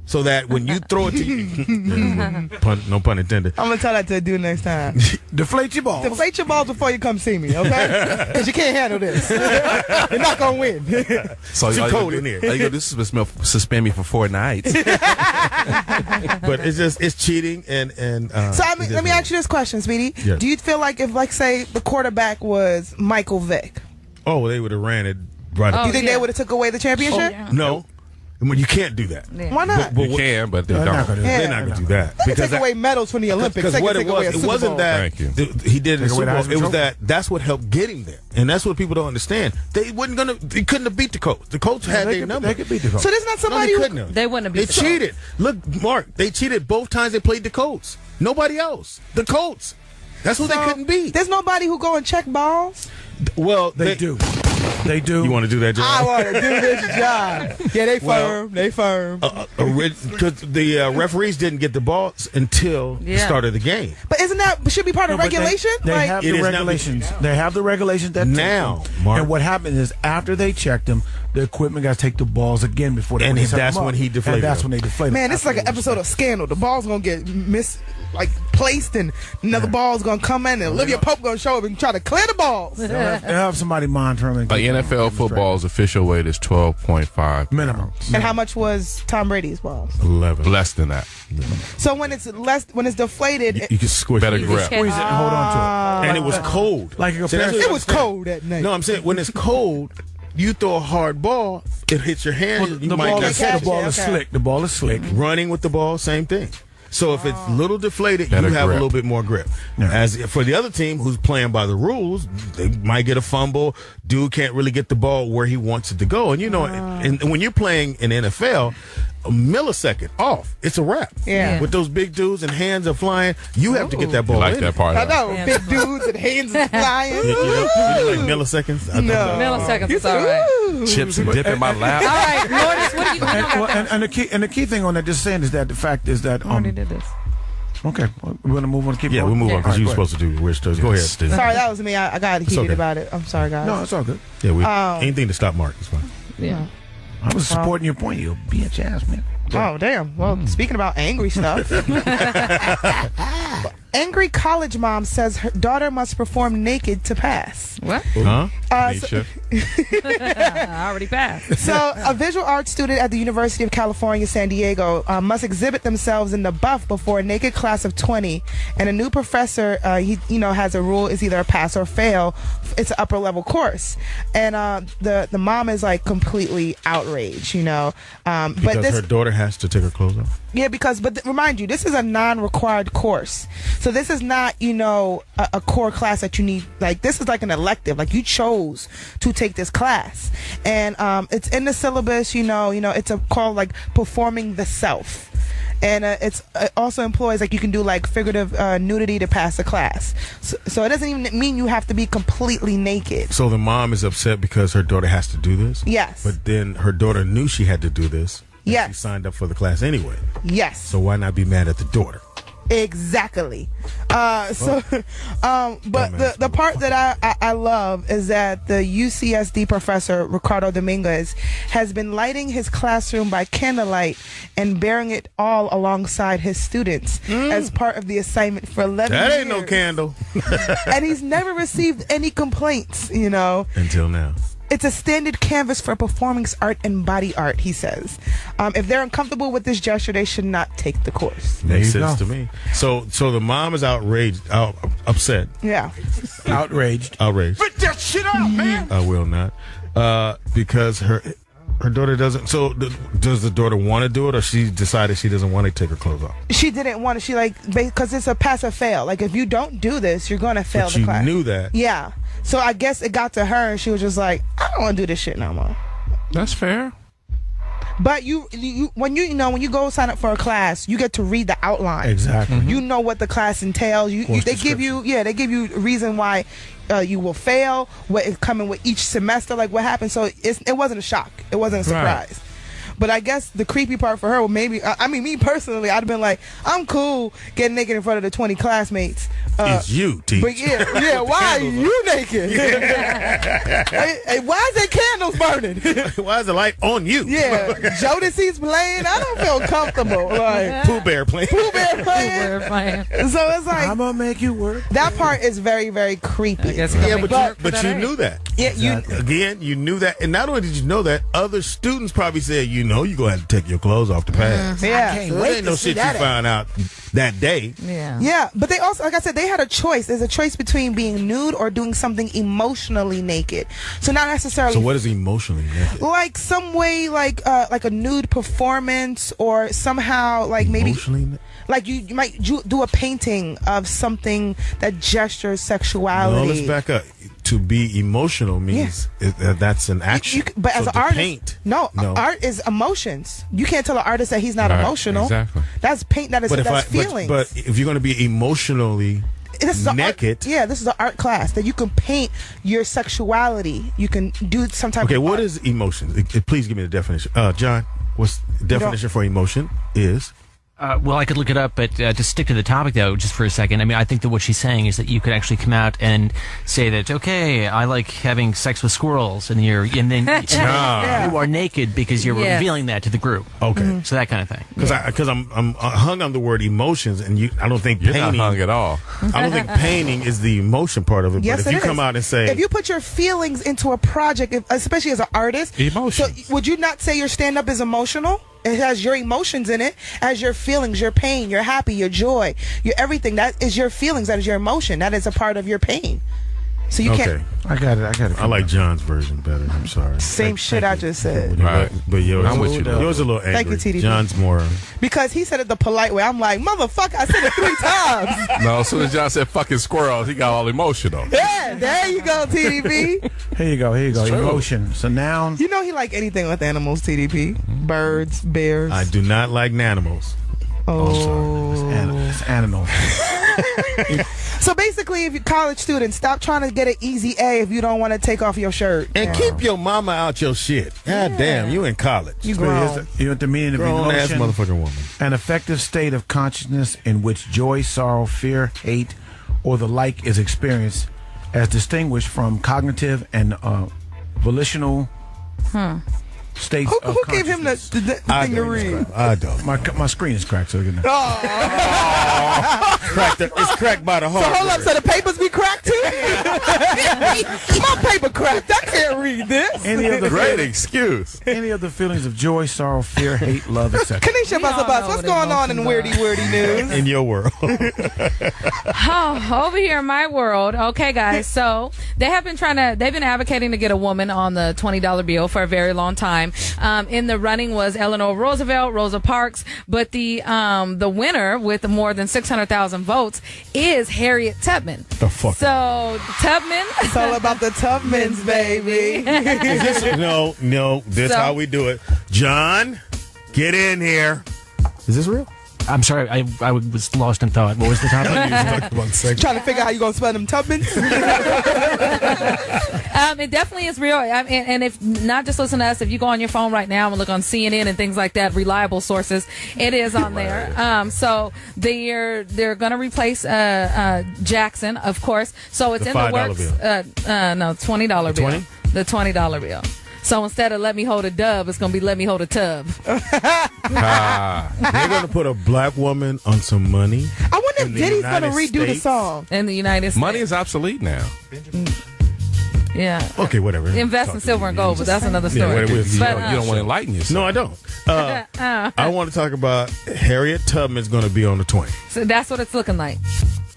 so that when you throw it to you, no pun intended. I'm gonna tell that to a dude next time. Deflate your balls. Deflate your balls before you come see me, okay? Because you can't handle this. You're not gonna win. So Too cold in here. All you gonna do is suspend me for 4 nights. But it's cheating and So let me ask you this question, Speedy. Yes. Do you feel like if, like, say, the quarterback was Michael Vick, oh, they would have ran it right. do you think they would have took away the championship? No. I mean, you can't do that. Yeah. Why not? You can, but they They're don't. not gonna do They're not going to do that. They take away medals from the Olympics. Because They what can it take away a was, it Super wasn't Bowl. that Thank you. he did in the Take away Super the Bowl. Heisman It was Trophy. that's what helped get him there, and that's what people don't understand. They couldn't have beat the coach. The coach had their number. They could beat the coach. So there's not No, somebody they who couldn't have. They wouldn't have They beat the Colts. cheated. Look, Mark, they cheated both times they played the Colts. Nobody else. The Colts. That's what they couldn't beat. There's nobody who go and check balls. Well, They do. They do. You want to do that, I John? want to do this job. Yeah, they Well, firm. They firm. Because the referees didn't get the balls until the Yeah. start of the game. But isn't that should be part of No, but regulation? They Like, have It the is not- regulations. They have the regulations that Now, take them. Mark. And what happens is after they check them, the equipment got to take the balls again before they. And when they set that's them up. when he deflated And that's them. when they deflate. man, this is like an Afterwards. episode of Scandal. The ball's gonna get placed, and another ball's gonna come in, and Olivia Pope gonna show up and try to clear the balls. They'll have somebody monitoring. Like NFL football's official weight is 12.5 minimum. And how much was Tom Brady's balls? 11. Less than that. So when it's deflated, You can squish Better it. grip. Squeeze it and hold on to it. And it was cold. Like a See, that's what parachute. it was cold that night. No, I'm saying when it's cold, you throw a hard ball, it hits your hand. Well, you the might ball not is catch the ball it. is Okay. slick. The ball is slick. Running with the ball, same thing. So if it's little deflated, Better you have grip. a little bit more grip. Yeah. As for the other team who's playing by the rules, they might get a fumble. Dude can't really get the ball where he wants it to go. And you know, and when you're playing in NFL, a millisecond off, it's a wrap. Yeah. With those big dudes and hands are flying, you have to get that ball You like in. that part? I huh? know, Yeah. big dudes and hands is flying. You know, like milliseconds. I No. Milliseconds is all right. Chips and dip in my All lap. right, Lourdes, what do you think? And the key thing on that, just saying, is that the fact is that I already did this. okay, we're gonna move on. Keep Yeah, going. we'll move on because All you right, were supposed to do weird stories. Go ahead. Stupid. Sorry, that was me. I got heated okay. about it. I'm sorry, guys. No, it's all good. Yeah, anything to stop Mark is fine. Yeah. I was supporting your point. You bitch ass man. Oh, damn. Well, speaking about angry stuff. Angry college mom says her daughter must perform naked to pass. What? Huh? Nisha. I already passed. So, a visual arts student at the University of California, San Diego, must exhibit themselves in the buff before a naked class of 20. And a new professor, he has a rule: is either a pass or fail. It's an upper level course, and the mom is like completely outraged, Because but this, her daughter has to take her clothes off. yeah, but remind you, this is a non-required course. So this is not, a core class that you need. Like, this is like an elective. Like, you chose to take this class. And it's in the syllabus, it's called, like, performing the self. And it also employs, like, you can do, like, figurative nudity to pass the class. So it doesn't even mean you have to be completely naked. So the mom is upset because her daughter has to do this? Yes. But then her daughter knew she had to do this. And Yes. She signed up for the class anyway. Yes. So why not be mad at the daughter? Exactly. But the part that I love is that the UCSD professor Ricardo Dominguez has been lighting his classroom by candlelight and bearing it all alongside his students as part of the assignment for 11 years. That ain't no candle. And he's never received any complaints, Until now. It's a standard canvas for performing art and body art, he says. If they're uncomfortable with this gesture, they should not take the course. Makes you sense go. to me. So the mom is upset. Yeah. Outraged. Put that shit out, man. I will not. Because her daughter doesn't. So does the daughter want to do it, or she decided she doesn't want to take her clothes off? She didn't want to. Because it's a pass or fail. Like, if you don't do this, you're going to fail But the you class. knew that. Yeah. So I guess it got to her, and she was just like, I don't want to do this shit no more. That's fair. But when you go sign up for a class, you get to read the outline. Exactly. You know what the class entails. They give you a reason why you will fail, what is coming with each semester, like what happened. So it wasn't a shock. It wasn't a surprise. Right. But I guess the creepy part for her, well, maybe, me personally, I'd have been like, I'm cool getting naked in front of the 20 classmates. It's you, teacher. But yeah, why are you naked? Hey, why is there candles burning? Why is the light on you? Yeah, Jodeci's playing. I don't feel comfortable. Like Pooh Bear playing. So it's like, I'm gonna make you work. That part is very, very creepy. But you knew that. Yeah, exactly. You knew that, and not only did you know that, other students probably said, you're gonna have to take your clothes off to pass. Yeah, I can't wait. Ain't no shit you found out that day. Yeah, but they also, like I said, they had a choice. There's a choice between being nude or doing something emotionally naked. So not necessarily. So what is emotionally naked? Like some way, like a nude performance, or somehow like maybe like you might do a painting of something that gestures sexuality. No, let's back up. To be emotional means that's an action. But so as an artist, paint, no, art is emotions. You can't tell an artist that he's not emotional. Exactly. That's paint. That's feelings. But if you're going to be emotionally naked, this is an art class that you can paint your sexuality. You can do some type. Okay, of what art. is emotion? Please give me the definition. John, what's the definition for emotion is? Well, I could look it up, but to stick to the topic, though, just for a second, I mean, I think that what she's saying is that you could actually come out and say that, okay, I like having sex with squirrels, and then you are naked because you're revealing that to the group. Okay. So that kind of thing. Because I'm hung on the word emotions, and I don't think you're painting. Not hung at all. I don't think painting is the emotion part of it. Yes, but if you come out and say, if you put your feelings into a project, especially as an artist, emotions. So would you not say your stand-up is emotional? It has your emotions in it, as your feelings, your pain, your happy, your joy, your everything. That is your feelings. That is your emotion. That is a part of your pain. So you can't. I got it. I like John's version better. I'm sorry. Same shit I just said. Right. But yours, I'm with you. Yours a little angry. Thank you, TDP. John's more. Because he said it the polite way. I'm like, motherfucker, I said it 3 times. No, as soon as John said fucking squirrels, he got all emotional. Yeah, there you go, TDP. Here you go. Emotion. It's a noun. You know he like anything with animals, TDP. Birds, bears. I do not like animals. Oh, sorry. It's animals. So basically, if you're a college student, stop trying to get an easy A if you don't want to take off your shirt. And keep your mama out your shit. God damn, you in college. You grown. You know what the meaning of grown-ass emotion? motherfucking woman. An affective state of consciousness in which joy, sorrow, fear, hate, or the like is experienced, as distinguished from cognitive and volitional states of Who gave him the thing to read? I don't. My screen is cracked, so you know. It's cracked by the heart. So hold up, so the papers be cracked too? My paper cracked. I can't read this. Great excuse. Any of the feelings of joy, sorrow, fear, hate, love, etc. Kanisha Buss, what's going on in wordy news? In your world. Over here in my world. Okay, guys. So they've been advocating to get a woman on the $20 bill for a very long time. In the running was Eleanor Roosevelt, Rosa Parks, but the winner with more than 600,000 votes is Harriet Tubman. The fuck. So Tubman. It's all about the Tubmans, baby. This how we do it. John, get in here. Is this real? I'm sorry, I was lost in thought. What was the topic? Trying to figure out how you gonna spell them Tubmans. It definitely is real. And if not, just listen to us. If you go on your phone right now and look on CNN and things like that, reliable sources, it is on there. So they're going to replace Jackson, of course. So it's in the works. No, $20 bill. 20? The $20 bill. So instead of let me hold a dub, it's going to be let me hold a tub. They're going to put a black woman on some money. I wonder if Diddy's going to redo the song. In the United States. Money is obsolete now. Yeah. Okay, whatever. Invest in silver and gold, but that's another story. You don't want to enlighten yourself. No, I don't. I want to talk about Harriet Tubman's going to be on the 20. So that's what it's looking like.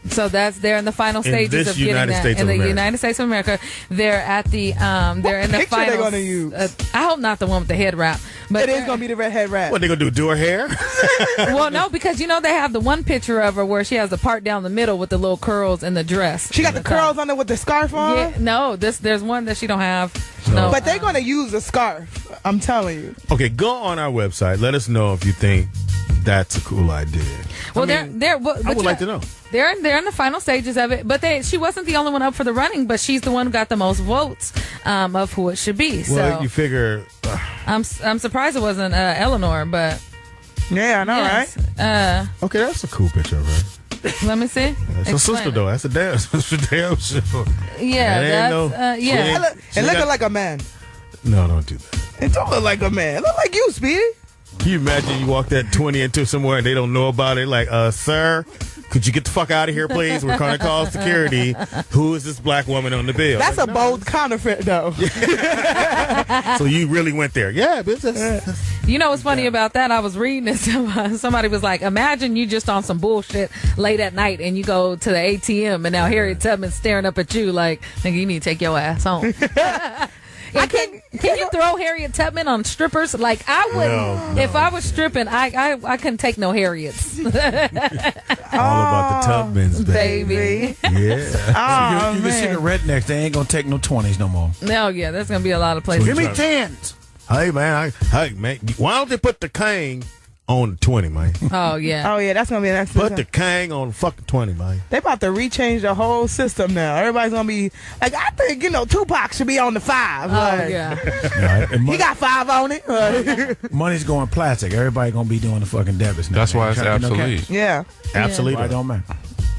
So they're in the final stages of getting that. In the United States of America, they're at the they're in the final. They're gonna use? I hope not the one with the head wrap. But it is gonna be the red head wrap. What they gonna do her hair? Well, no, because they have the one picture of her where she has the part down the middle with the little curls in the dress. She got the curls on there with the scarf on. Yeah, no, there's one that she don't have. No, but they're gonna use the scarf. I'm telling you. Okay, go on our website. Let us know if you think that's a cool idea. Well, I would like to know. They're in the final stages of it, but she wasn't the only one up for the running, but she's the one who got the most votes of who it should be. Well, so you figure. I'm surprised it wasn't Eleanor, but yeah, I know, right? Okay, that's a cool picture of her. Let me see. That's a sister, though. That's a damn show. Yeah, looking like a man. No, don't do that. It don't look like a man. Look like you, Speedy. Can you imagine you walk that 20 into somewhere and they don't know about it? Like, sir, could you get the fuck out of here, please? We're going to call security. Who is this black woman on the bill? That's a bold counterfeit, though. So you really went there. Yeah. You know what's funny about that? I was reading this. Somebody was like, imagine you just on some bullshit late at night and you go to the ATM and now Harriet Tubman's staring up at you like, nigga, you need to take your ass home. Can you throw Harriet Tubman on strippers? Like I wouldn't. No. If I was stripping, I couldn't take no Harriets. All about the Tubmans, baby. Yeah. You can see the rednecks. They ain't gonna take no 20s no more. No, yeah, there's gonna be a lot of places. Give me 10s. Hey man, why don't they put the king on the 20, man? Oh yeah, that's gonna be the next. Put the king on the fucking 20, man. They about to rechange the whole system now. Everybody's gonna be like, I think Tupac should be on the 5. He got 5 on it. Money's going plastic. Everybody gonna be doing the fucking debits now. That's why it's obsolete. Yeah, absolutely. It don't matter.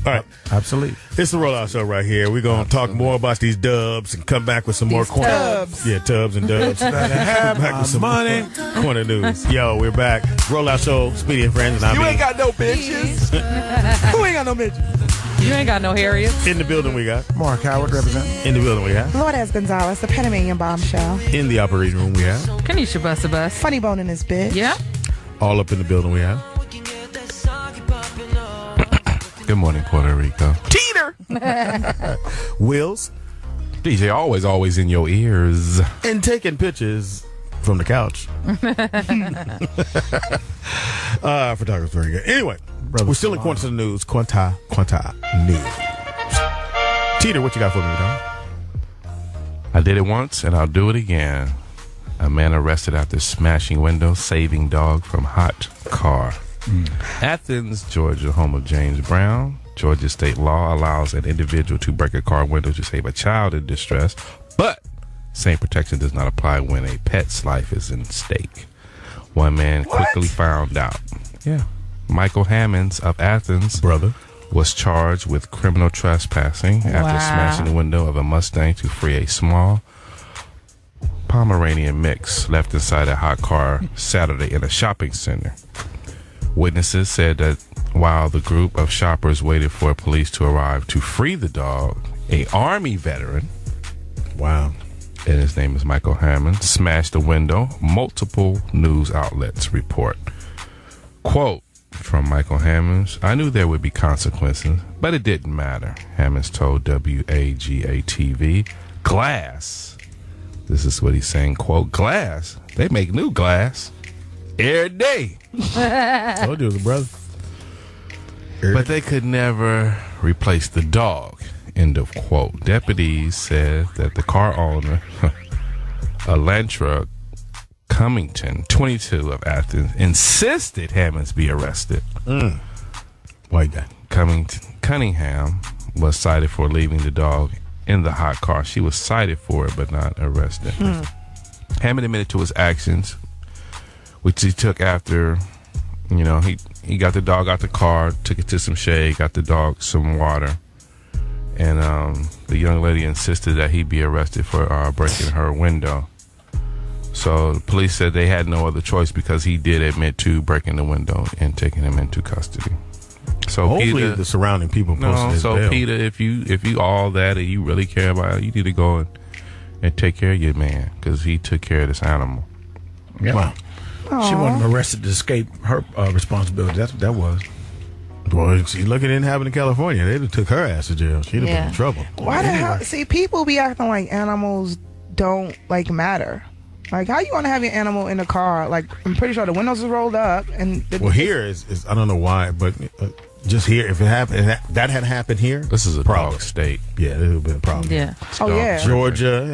All right, absolutely. It's the Rollout Show right here. We're gonna talk more about these dubs and come back with some more corner. Tubs. Yeah, tubs and dubs. Have back with some money. Corner news. Yo, we're back. Rollout Show, Speedy and Friends, and you ain't got no bitches. Who ain't got no bitches? You ain't got no Harriets. In the building we got Mark Howard representing. In the building we have Lourdes Gonzales, the Panamanian bombshell. In the operating room we have Kanisha Buss. Funny bone in this bitch. Yeah. All up in the building we have Good morning, Puerto Rico. Teeter. Wills. DJ always in your ears. And taking pictures from the couch. Photographer's very good. Anyway, we're still in Quanta News. Quanta News. Teeter, what you got for me, Don? I did it once and I'll do it again. A man arrested after smashing windows, saving dog from hot car. Athens, Georgia, home of James Brown. Georgia state law allows an individual to break a car window to save a child in distress, but same protection does not apply when a pet's life is in stake. One man quickly found out. Yeah. Michael Hammonds of Athens was charged with criminal trespassing after smashing the window of a Mustang to free a small Pomeranian mix left inside a hot car Saturday in a shopping center. Witnesses said that while the group of shoppers waited for police to arrive to free the dog, a Army veteran, and his name is Michael Hammond, smashed the window. Multiple news outlets report. Quote from Michael Hammonds, "I knew there would be consequences, but it didn't matter," Hammonds told WAGA-TV. Glass. This is what he's saying, quote, "Glass? They make new glass every day." Told you it was a brother. But they could never replace the dog, end of quote. Deputies said that the car owner, Elantra Cummington, 22 of Athens, insisted Hammonds be arrested. White guy. Cunningham was cited for leaving the dog in the hot car. She was cited for it, but not arrested. Hammond admitted to his actions, which he took after, he got the dog out the car, took it to some shade, got the dog some water, and the young lady insisted that he be arrested for breaking her window. So the police said they had no other choice because he did admit to breaking the window and taking him into custody. So hopefully Peter, the surrounding people posted his bail. Peter, if you all that and you really care about it, you need to go and take care of your man because he took care of this animal. Yeah. Wow. She wanted him arrested to escape her responsibility. That's what that was. Boy, she's lucky they didn't happen in California. They'd have took her ass to jail. She'd have been in trouble. Why the hell? See, people be acting like animals don't like matter. Like, how you want to have your animal in the car? Like, I'm pretty sure the windows are rolled up. And here is I don't know why, but just here, if it happened, if that had happened here, this is a problem. Dog state. Yeah, it would have been a problem. Yeah. Oh, yeah. Georgia,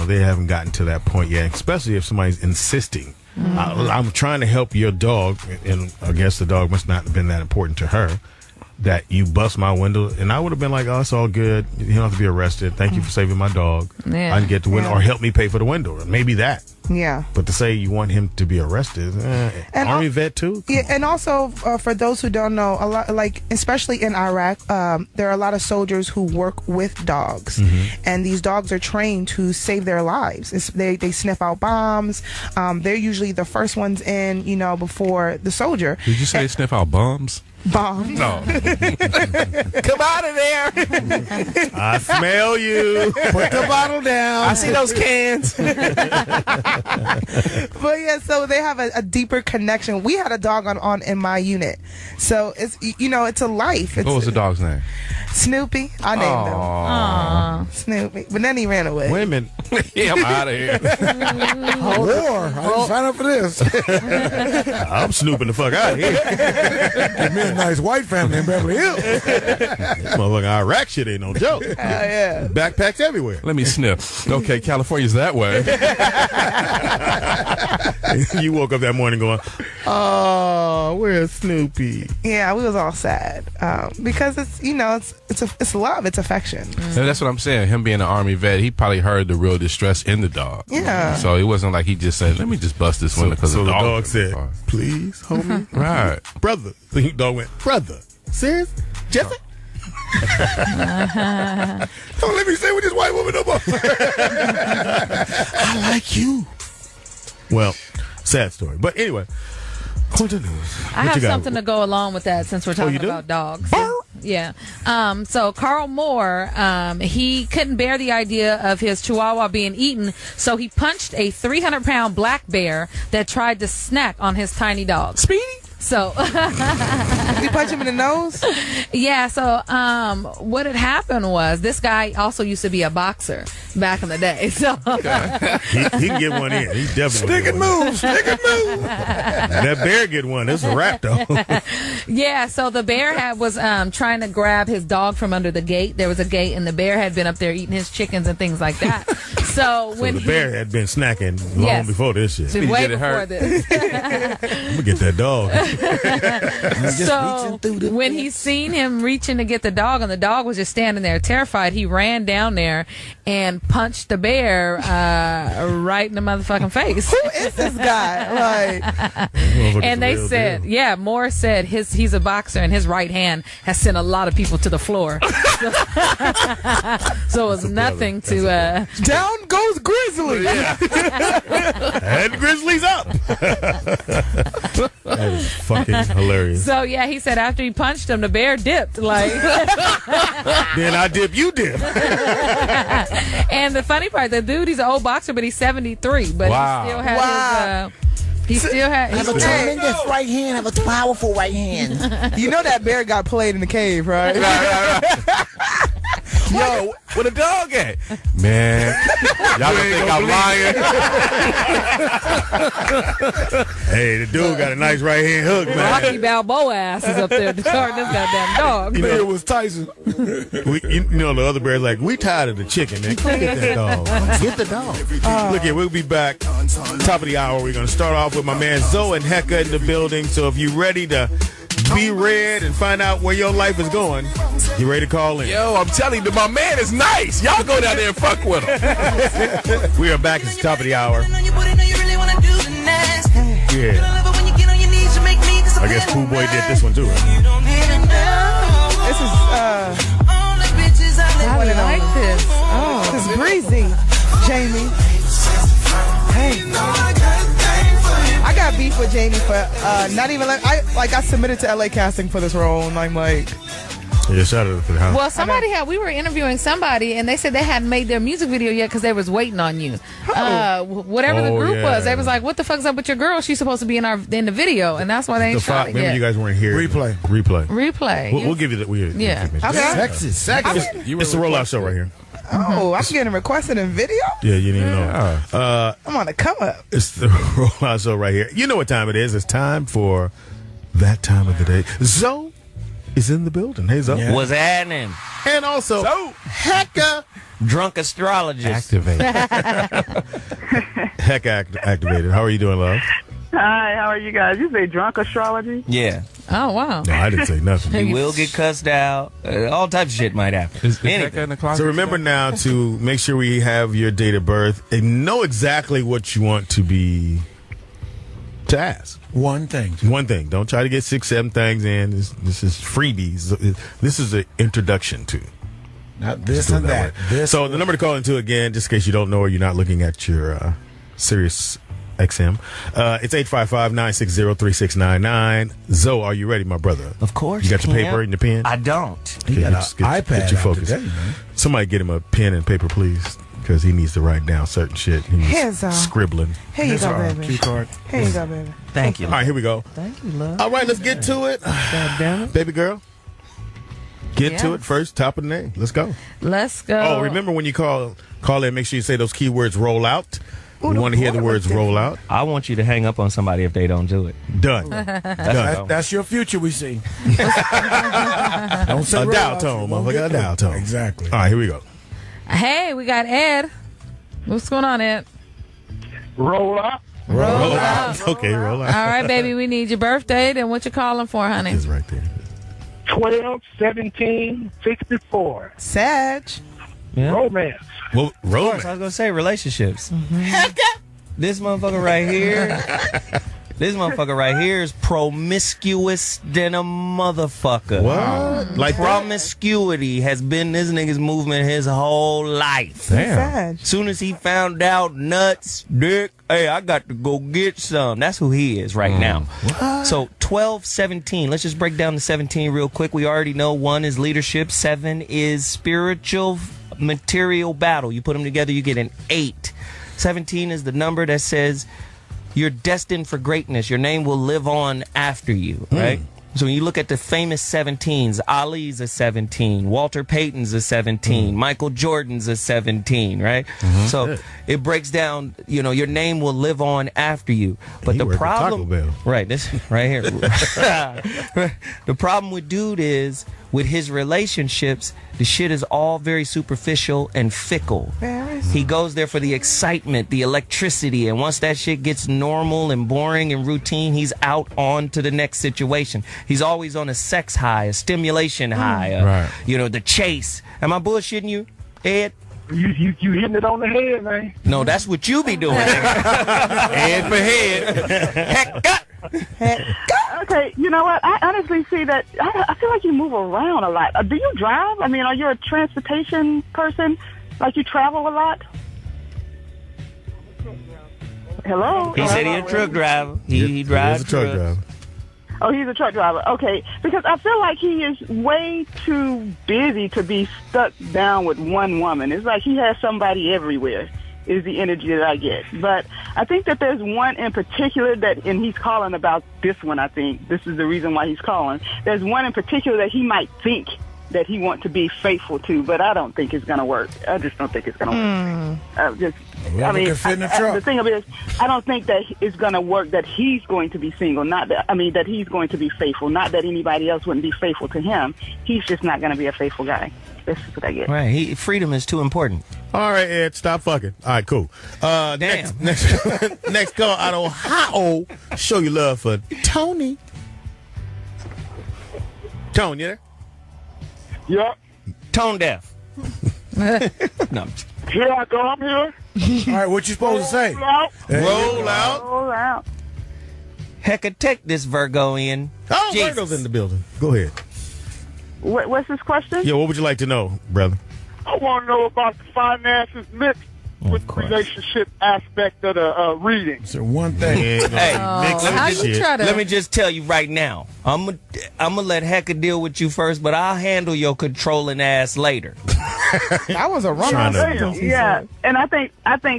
they haven't gotten to that point yet, especially if somebody's insisting. I'm trying to help your dog, and I guess the dog must not have been that important to her, that you bust my window. And I would have been like, oh, it's all good. You don't have to be arrested. Thank you for saving my dog. Yeah. I can get the window, or help me pay for the window. Maybe that. Yeah. But to say you want him to be arrested, and Army vet too? Yeah, and also for those who don't know, a lot, like especially in Iraq, there are a lot of soldiers who work with dogs, and these dogs are trained to save their lives. They sniff out bombs. They're usually the first ones in, before the soldier. Did you say sniff out bombs? Bombs. No. Come out of there. I smell you. Put the bottle down. I see those cans. But yeah, so they have a deeper connection. We had a dog on in my unit, so it's it's a life. What was the dog's name? Snoopy. I named him Snoopy, but then he ran away. Wait a minute. Yeah, I'm out of here. War. I didn't sign up for this. I'm snooping the fuck out of here. Give me a nice white family in Beverly Hills. Motherfucking Iraq shit ain't no joke. Yeah. Backpacks everywhere. Let me sniff. Okay, California's that way. You woke up that morning going, oh, where's Snoopy? Yeah, we was all sad because it's love, it's affection. And that's what I'm saying. Him being an Army vet, he probably heard the real distress in the dog. Yeah. So it wasn't like he just said, let me just bust this window because so the the dog dog said, please, homie. Right. Brother. The dog went, brother. Serious? Jesse? Don't let me stay with this white woman no more. I like you. Well, sad story. But anyway, on to news. I have something to go along with that since we're talking about dogs. Yeah. So Carl Moore, he couldn't bear the idea of his Chihuahua being eaten, so he punched a 300-pound black bear that tried to snack on his tiny dog. Speedy? So Did he punch him in the nose? Yeah, so what had happened was this guy also used to be a boxer back in the day. So he can get one in. He definitely Stick and move. That bear get one. It's a wrap though. Yeah, so the bear was trying to grab his dog from under the gate. There was a gate, and the bear had been up there eating his chickens and things like that. So when the bear had been snacking long before this shit. Way before this. I'm gonna get that dog. So when he seen him reaching to get the dog, and the dog was just standing there terrified, he ran down there and punched the bear right in the motherfucking face. Who is this guy? And they said, Moore said he's a boxer, and his right hand has sent a lot of people to the floor. So it was nothing to. Down goes Grizzly. And Grizzly's up. That is fucking hilarious. So yeah, he said after he punched him, the bear dipped. Like then I dip, you dip. And the funny part, the dude, he's an old boxer, but he's 73, but he still had his. He still had. I have a tremendous right hand. I have a powerful right hand. You know that bear got played in the cave, right? Yo, where the dog at? Man, y'all gonna think I'm lying. Hey, the dude got a nice right hand hook, man. Rocky Balboa ass is up there guarding this goddamn dog. It was Tyson. The other bear's like, we tired of the chicken, man. Come get that dog. Get the dog. Look here, we'll be back. Top of the hour, we're going to start off with my man Zoe and Heka in the building. So if you're ready to be read and find out where your life is going, you ready to call in? Yo, I'm telling you, my man is nice. Y'all go down there and fuck with him. We are back at the top of the hour. Yeah. I guess Cool Boy did this one too, right? This is I like this. this is breezy, Jamie. Hey. I got beef with Jamie for not even I submitted to LA casting for this role, and I'm like, Yeah, shout out to the house. Well, we were interviewing somebody, and they said they hadn't made their music video yet because they was waiting on you. Whatever the group was, they was like, "What the fuck's up with your girl? She's supposed to be in the video," and that's why they ain't shot it Remember, yet. you guys weren't here. Replay. We'll give you the Okay. Sexy. It's the rollout show right here. Oh, I'm getting requested in video? Yeah, you didn't even know. I'm on the come up. It's the rollout show right here. You know what time it is. It's time for that time of the day. Zoe is in the building. Hey, Zoe. Yeah. What's happening? And also, Heka. Drunk astrologist. Activated. Heka Activated. How are you doing, love? Hi, how are you guys? You say drunk astrology? Yeah. Oh, wow. No, I didn't say nothing. You will get cussed out. All types of shit might happen. Is Heka in the closet? So remember now to make sure we have your date of birth and know exactly what you want to ask. One thing. Don't try to get 6, 7 things in. This is freebies. This is an introduction to. Not this and that. So the number to call into again, just in case you don't know or you're not looking at your Sirius XM, it's 855-960-3699. Zoe, are you ready, my brother? Of course. You got your paper and your pen? I don't. Okay, got an iPad get your focus. today, man. Somebody get him a pen and paper, please, because he needs to write down certain shit. He's scribbling. Here you go, baby. Cue card. Here you go, baby. Thank you. All right, here we go. Thank you, love. All right, let's get to it. God damn it. Baby girl, get to it first. Top of the name. Let's go. Let's go. Oh, remember when you call in, make sure you say those keywords roll out. We want to hear the words roll out. I want you to hang up on somebody if they don't do it. Done. That's your future, we see. Don't say A dial tone, motherfucker. A dial tone. Exactly. All right, here we go. Hey, we got Ed. What's going on, Ed? Roll up. Roll out. Okay, roll out. All right, baby, we need your birth date and what you calling for, honey. It's right there. 12/17/64. Sag. Yeah. Romance. Well, Of course, romance. I was going to say relationships. This motherfucker right here. This motherfucker right here is promiscuous than a motherfucker. What? Like Promiscuity has been this nigga's movement his whole life. Sag. Soon as he found out nuts, dick, hey, I got to go get some. That's who he is right now. So 12/17. Let's just break down the 17 real quick. We already know 1 is leadership, 7 is spiritual material battle. You put them together, you get an 8. 17 is the number that says you're destined for greatness. Your name will live on after you, right? So when you look at the famous 17s, Ali's a 17, Walter Payton's a 17, Michael Jordan's a 17, right? So it breaks down, your name will live on after you. But He the worked at problem, Taco Bell. right, this right here. The problem with dude is with his relationships, the shit is all very superficial and fickle. He goes there for the excitement, the electricity, and once that shit gets normal and boring and routine, he's out on to the next situation. He's always on a sex high, a stimulation high, Right. The chase. Am I bullshitting you, Ed? You hitting it on the head, man. No, that's what you be doing. Head for head. Heka. Okay, you know what? I honestly see that. I feel like you move around a lot. Do you drive? I mean, are you a transportation person? Like you travel a lot? Hello? He said he's a truck driver. He drives He's a truck driver. Oh, he's a truck driver. Okay, because I feel like he is way too busy to be stuck down with one woman. It's like he has somebody everywhere, is the energy that I get. But I think that there's one in particular and he's calling about this one, I think. This is the reason why he's calling. There's one in particular that he might think that he wants to be faithful to, but I don't think it's going to work. I just don't think it's going to work. The thing of it is, I don't think that it's going to work that he's going to be single, that he's going to be faithful, not that anybody else wouldn't be faithful to him. He's just not going to be a faithful guy. That's what I get. Right. Freedom is too important. All right, Ed, stop fucking. All right, cool. Next call out of Ohio. Show your love for Tony. Tone, you there? Yeah. Tone deaf. No. Here I go. I'm here. All right, what you supposed to say? Roll out. Roll out. Heka, take this Virgoian. Oh, Jesus. Virgo's in the building. Go ahead. What's this question? Yeah, what would you like to know, brother? I want to know about the finances mix. with the relationship aspect of the reading. So one thing. Let me just tell you right now. I'm gonna let Heka deal with you first, but I'll handle your controlling ass later. That was a run-on sentence. Yeah, and I think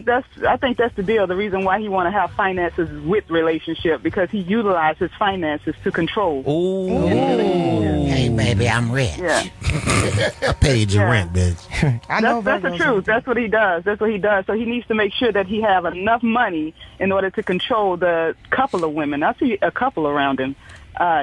that's the deal. The reason why he want to have finances with relationship, because he utilized his finances to control. Ooh. Hey, baby, I'm rich. Yeah. I paid your rent, bitch. That's the truth. That's what he does. So he needs to make sure that he have enough money in order to control the couple of women. I see a couple around him.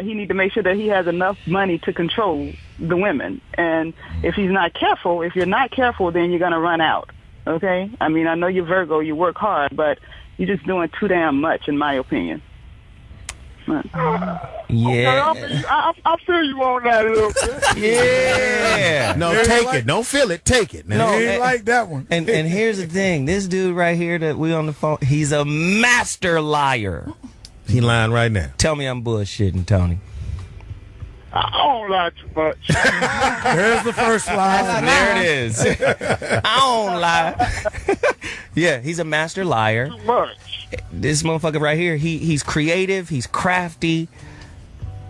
He need to make sure that he has enough money to control the women. And if you're not careful, then you're going to run out. Okay? I mean, I know you're Virgo, you work hard, but you're just doing too damn much, in my opinion. Yeah. Okay, I feel you on that a little bit. Yeah. No, take it. Don't feel it. Take it. No, he like that one. And here's the thing. This dude right here that we on the phone, he's a master liar. He lying right now. Tell me I'm bullshitting, Tony. I don't lie too much. There's the first lie. There it is. I don't lie. Yeah, he's a master liar. Too much. This motherfucker right here, he's creative, he's crafty.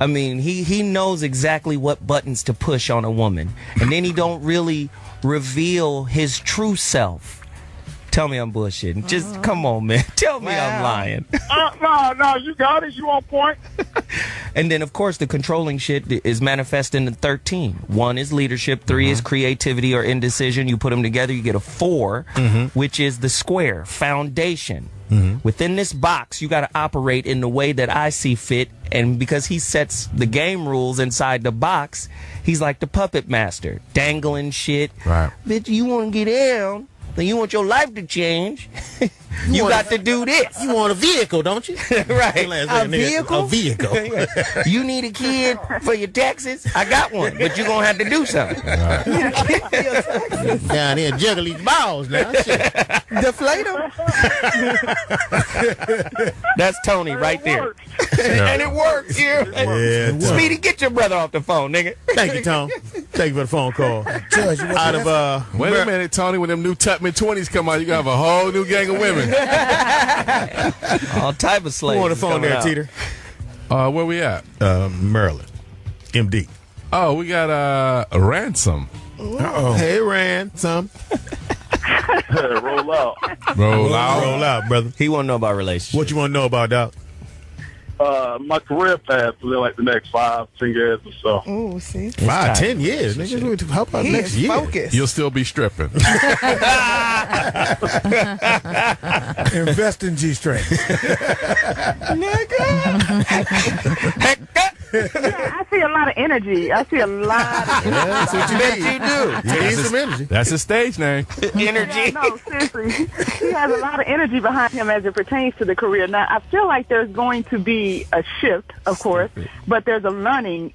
I mean, he knows exactly what buttons to push on a woman. And then he don't really reveal his true self. Tell me I'm bullshitting. Just come on, man. Tell me I'm lying. No, you got it. You on point. And then, of course, the controlling shit is manifesting in 13. 1 is leadership. 3 is creativity or indecision. You put them together, you get a 4, which is the square, foundation. Within this box, you got to operate in the way that I see fit. And because he sets the game rules inside the box, he's like the puppet master, dangling shit. Right. Bitch, you want to get down? Then you want your life to change. You got to do this. You want a vehicle, don't you? Right. A vehicle? A vehicle. You need a kid for your taxes? I got one, but you're going to have to do something. Down here, juggle these balls now. Deflate them. That's Tony right there. And it works here. Yeah, Speedy, get your brother off the phone, nigga. Thank you, Tom. Thank you for the phone call. Judge, Out of Wait a minute, Tony. When them new Tupman 20s come out, you gonna have a whole new gang of women. All type of slaves. who on the phone there, Teeter? Where we at? Maryland. MD. Oh, we got a Ransom. Hey, Ransom. Roll out. Roll out. Roll out, brother. He want to know about relationships. What you want to know about, Doc? My career path for like the next 5-10 years or so. Ooh, see? 5-10 years. Nigga, how about He next is year? focused. You'll still be stripping. Invest in G-string. Yeah, I see a lot of energy. That's what you need. You do. You need some energy. That's his stage name. Energy. Yeah, no, seriously. He has a lot of energy behind him as it pertains to the career. Now, I feel like there's going to be a shift, of course, but there's a learning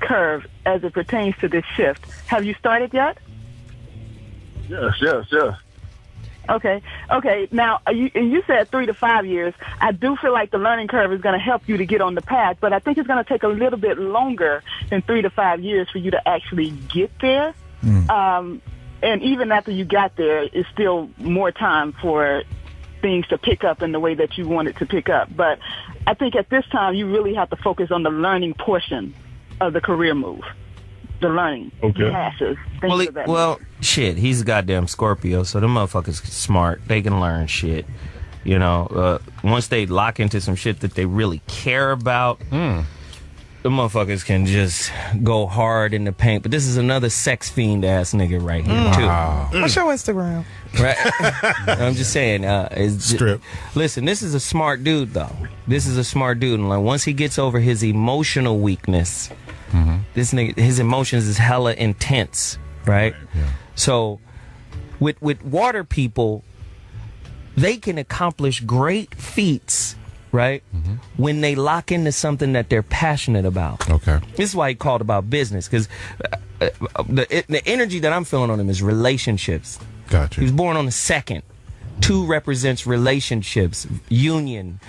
curve as it pertains to this shift. Have you started yet? Yes. Okay. Now, you said 3 to 5 years. I do feel like the learning curve is going to help you to get on the path, but I think it's going to take a little bit longer than 3 to 5 years for you to actually get there. And even after you got there, it's still more time for things to pick up in the way that you want it to pick up. But I think at this time, you really have to focus on the learning portion of the career move. The learning classes. Well, shit, he's a goddamn Scorpio, so them motherfuckers smart. They can learn shit. You know, once they lock into some shit that they really care about, the motherfuckers can just go hard in the paint. But this is another sex fiend ass nigga right here, too. What's your Instagram? Right? I'm just saying. Strip. Listen, this is a smart dude, though. This is a smart dude. And like, once he gets over his emotional weakness, this nigga, his emotions is hella intense, right? Yeah. So, with water people, they can accomplish great feats, right? When they lock into something that they're passionate about. Okay. This is why he called about business, because the energy that I'm feeling on him is relationships. Gotcha. He was born on the 2nd. 2 represents relationships, union,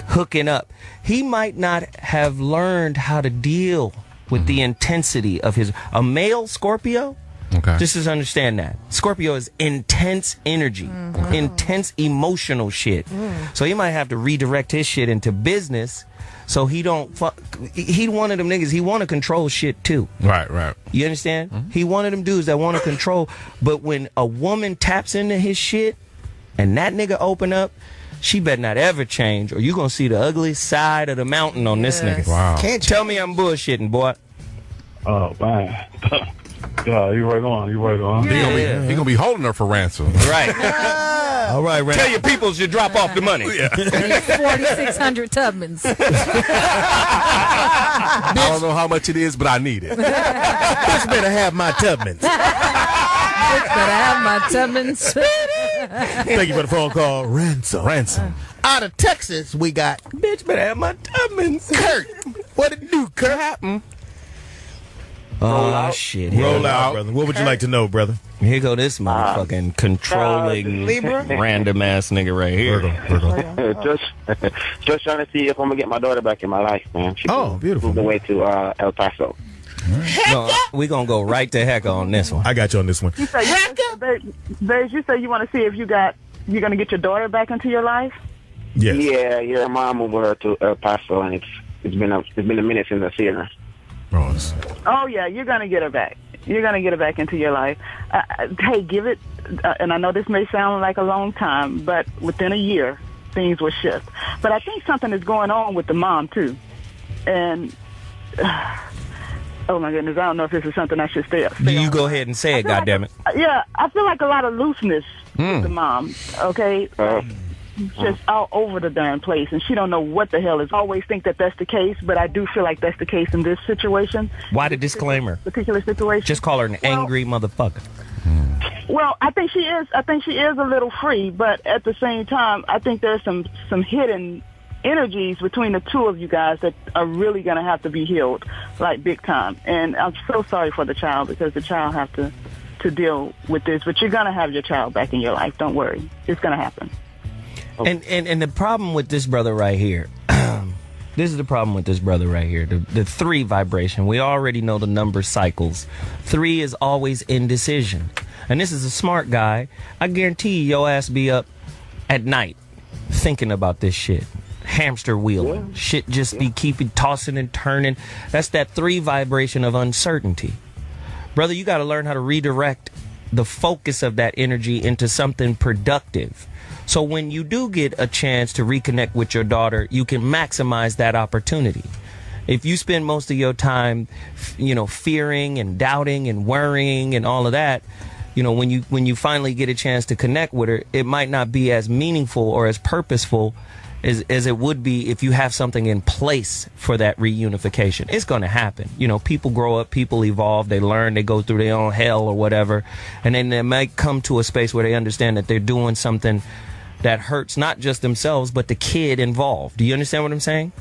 hooking up. He might not have learned how to deal with the intensity of a male Scorpio Okay. Just to understand that. Scorpio is intense energy, intense emotional shit. So he might have to redirect his shit into business so he don't he one of them niggas, he want to control shit too. Right. You understand? He one of them dudes that want to control, but when a woman taps into his shit and that nigga open up, she better not ever change or you going to see the ugly side of the mountain on this nigga. Wow. Can't tell me I'm bullshitting, boy. Oh, man. God, you right on. He gonna be holding her for ransom. Right. All right, Randy. Tell your peoples to drop off the money. 4,600 Tubmans. I don't know how much it is, but I need it. Bitch better have my Tubmans. Bitch better have my Tubmans. Thank you for the phone call. Ransom. Out of Texas, we got Bitch better have my Tubmans. Kurt. What it do, Kurt? Oh, shit. Roll out, brother. What would you like to know, brother? Here go this motherfucking controlling random ass nigga right here. Virgo. Just trying to see if I'm gonna get my daughter back in my life, man. She beautiful. moved away to El Paso. No, we gonna go right to Heka on this one. I got you on this one. You say, Babe, you say you want to see if you're gonna get your daughter back into your life? Yes. Yeah, your mom moved her to El Paso, and it's been a minute since I've seen her. Oh yeah, you're gonna get her back. You're gonna get her back into your life. Hey, give it. And I know this may sound like a long time, but within a year, things will shift. But I think something is going on with the mom too. And oh my goodness, I don't know if this is something I should stay You go ahead and say it, goddammit. Yeah, I feel like a lot of looseness with the mom. Okay. Just all over the darn place, and she don't know what the hell is. I always think that that's the case, but I do feel like that's the case in this situation. Why the disclaimer? Particular situation. Just call her an angry motherfucker. Well, I think she is. I think she is a little free, but at the same time, I think there's some hidden energies between the two of you guys that are really going to have to be healed, like big time. And I'm so sorry for the child because the child have to deal with this. But you're going to have your child back in your life. Don't worry, it's going to happen. And the problem with this brother right here, this is the problem with this brother right here, the 3 vibration. We already know the number cycles. 3 is always indecision. And this is a smart guy. I guarantee you, your ass be up at night thinking about this shit. Hamster wheeling. Shit just be keeping tossing and turning. That's that 3 vibration of uncertainty. Brother, you got to learn how to redirect the focus of that energy into something productive. So when you do get a chance to reconnect with your daughter, you can maximize that opportunity. If you spend most of your time, fearing and doubting and worrying and all of that, when you finally get a chance to connect with her, it might not be as meaningful or as purposeful as it would be if you have something in place for that reunification. It's going to happen. People grow up, people evolve, they learn, they go through their own hell or whatever, and then they might come to a space where they understand that they're doing something that hurts not just themselves, but the kid involved. Do you understand what I'm saying?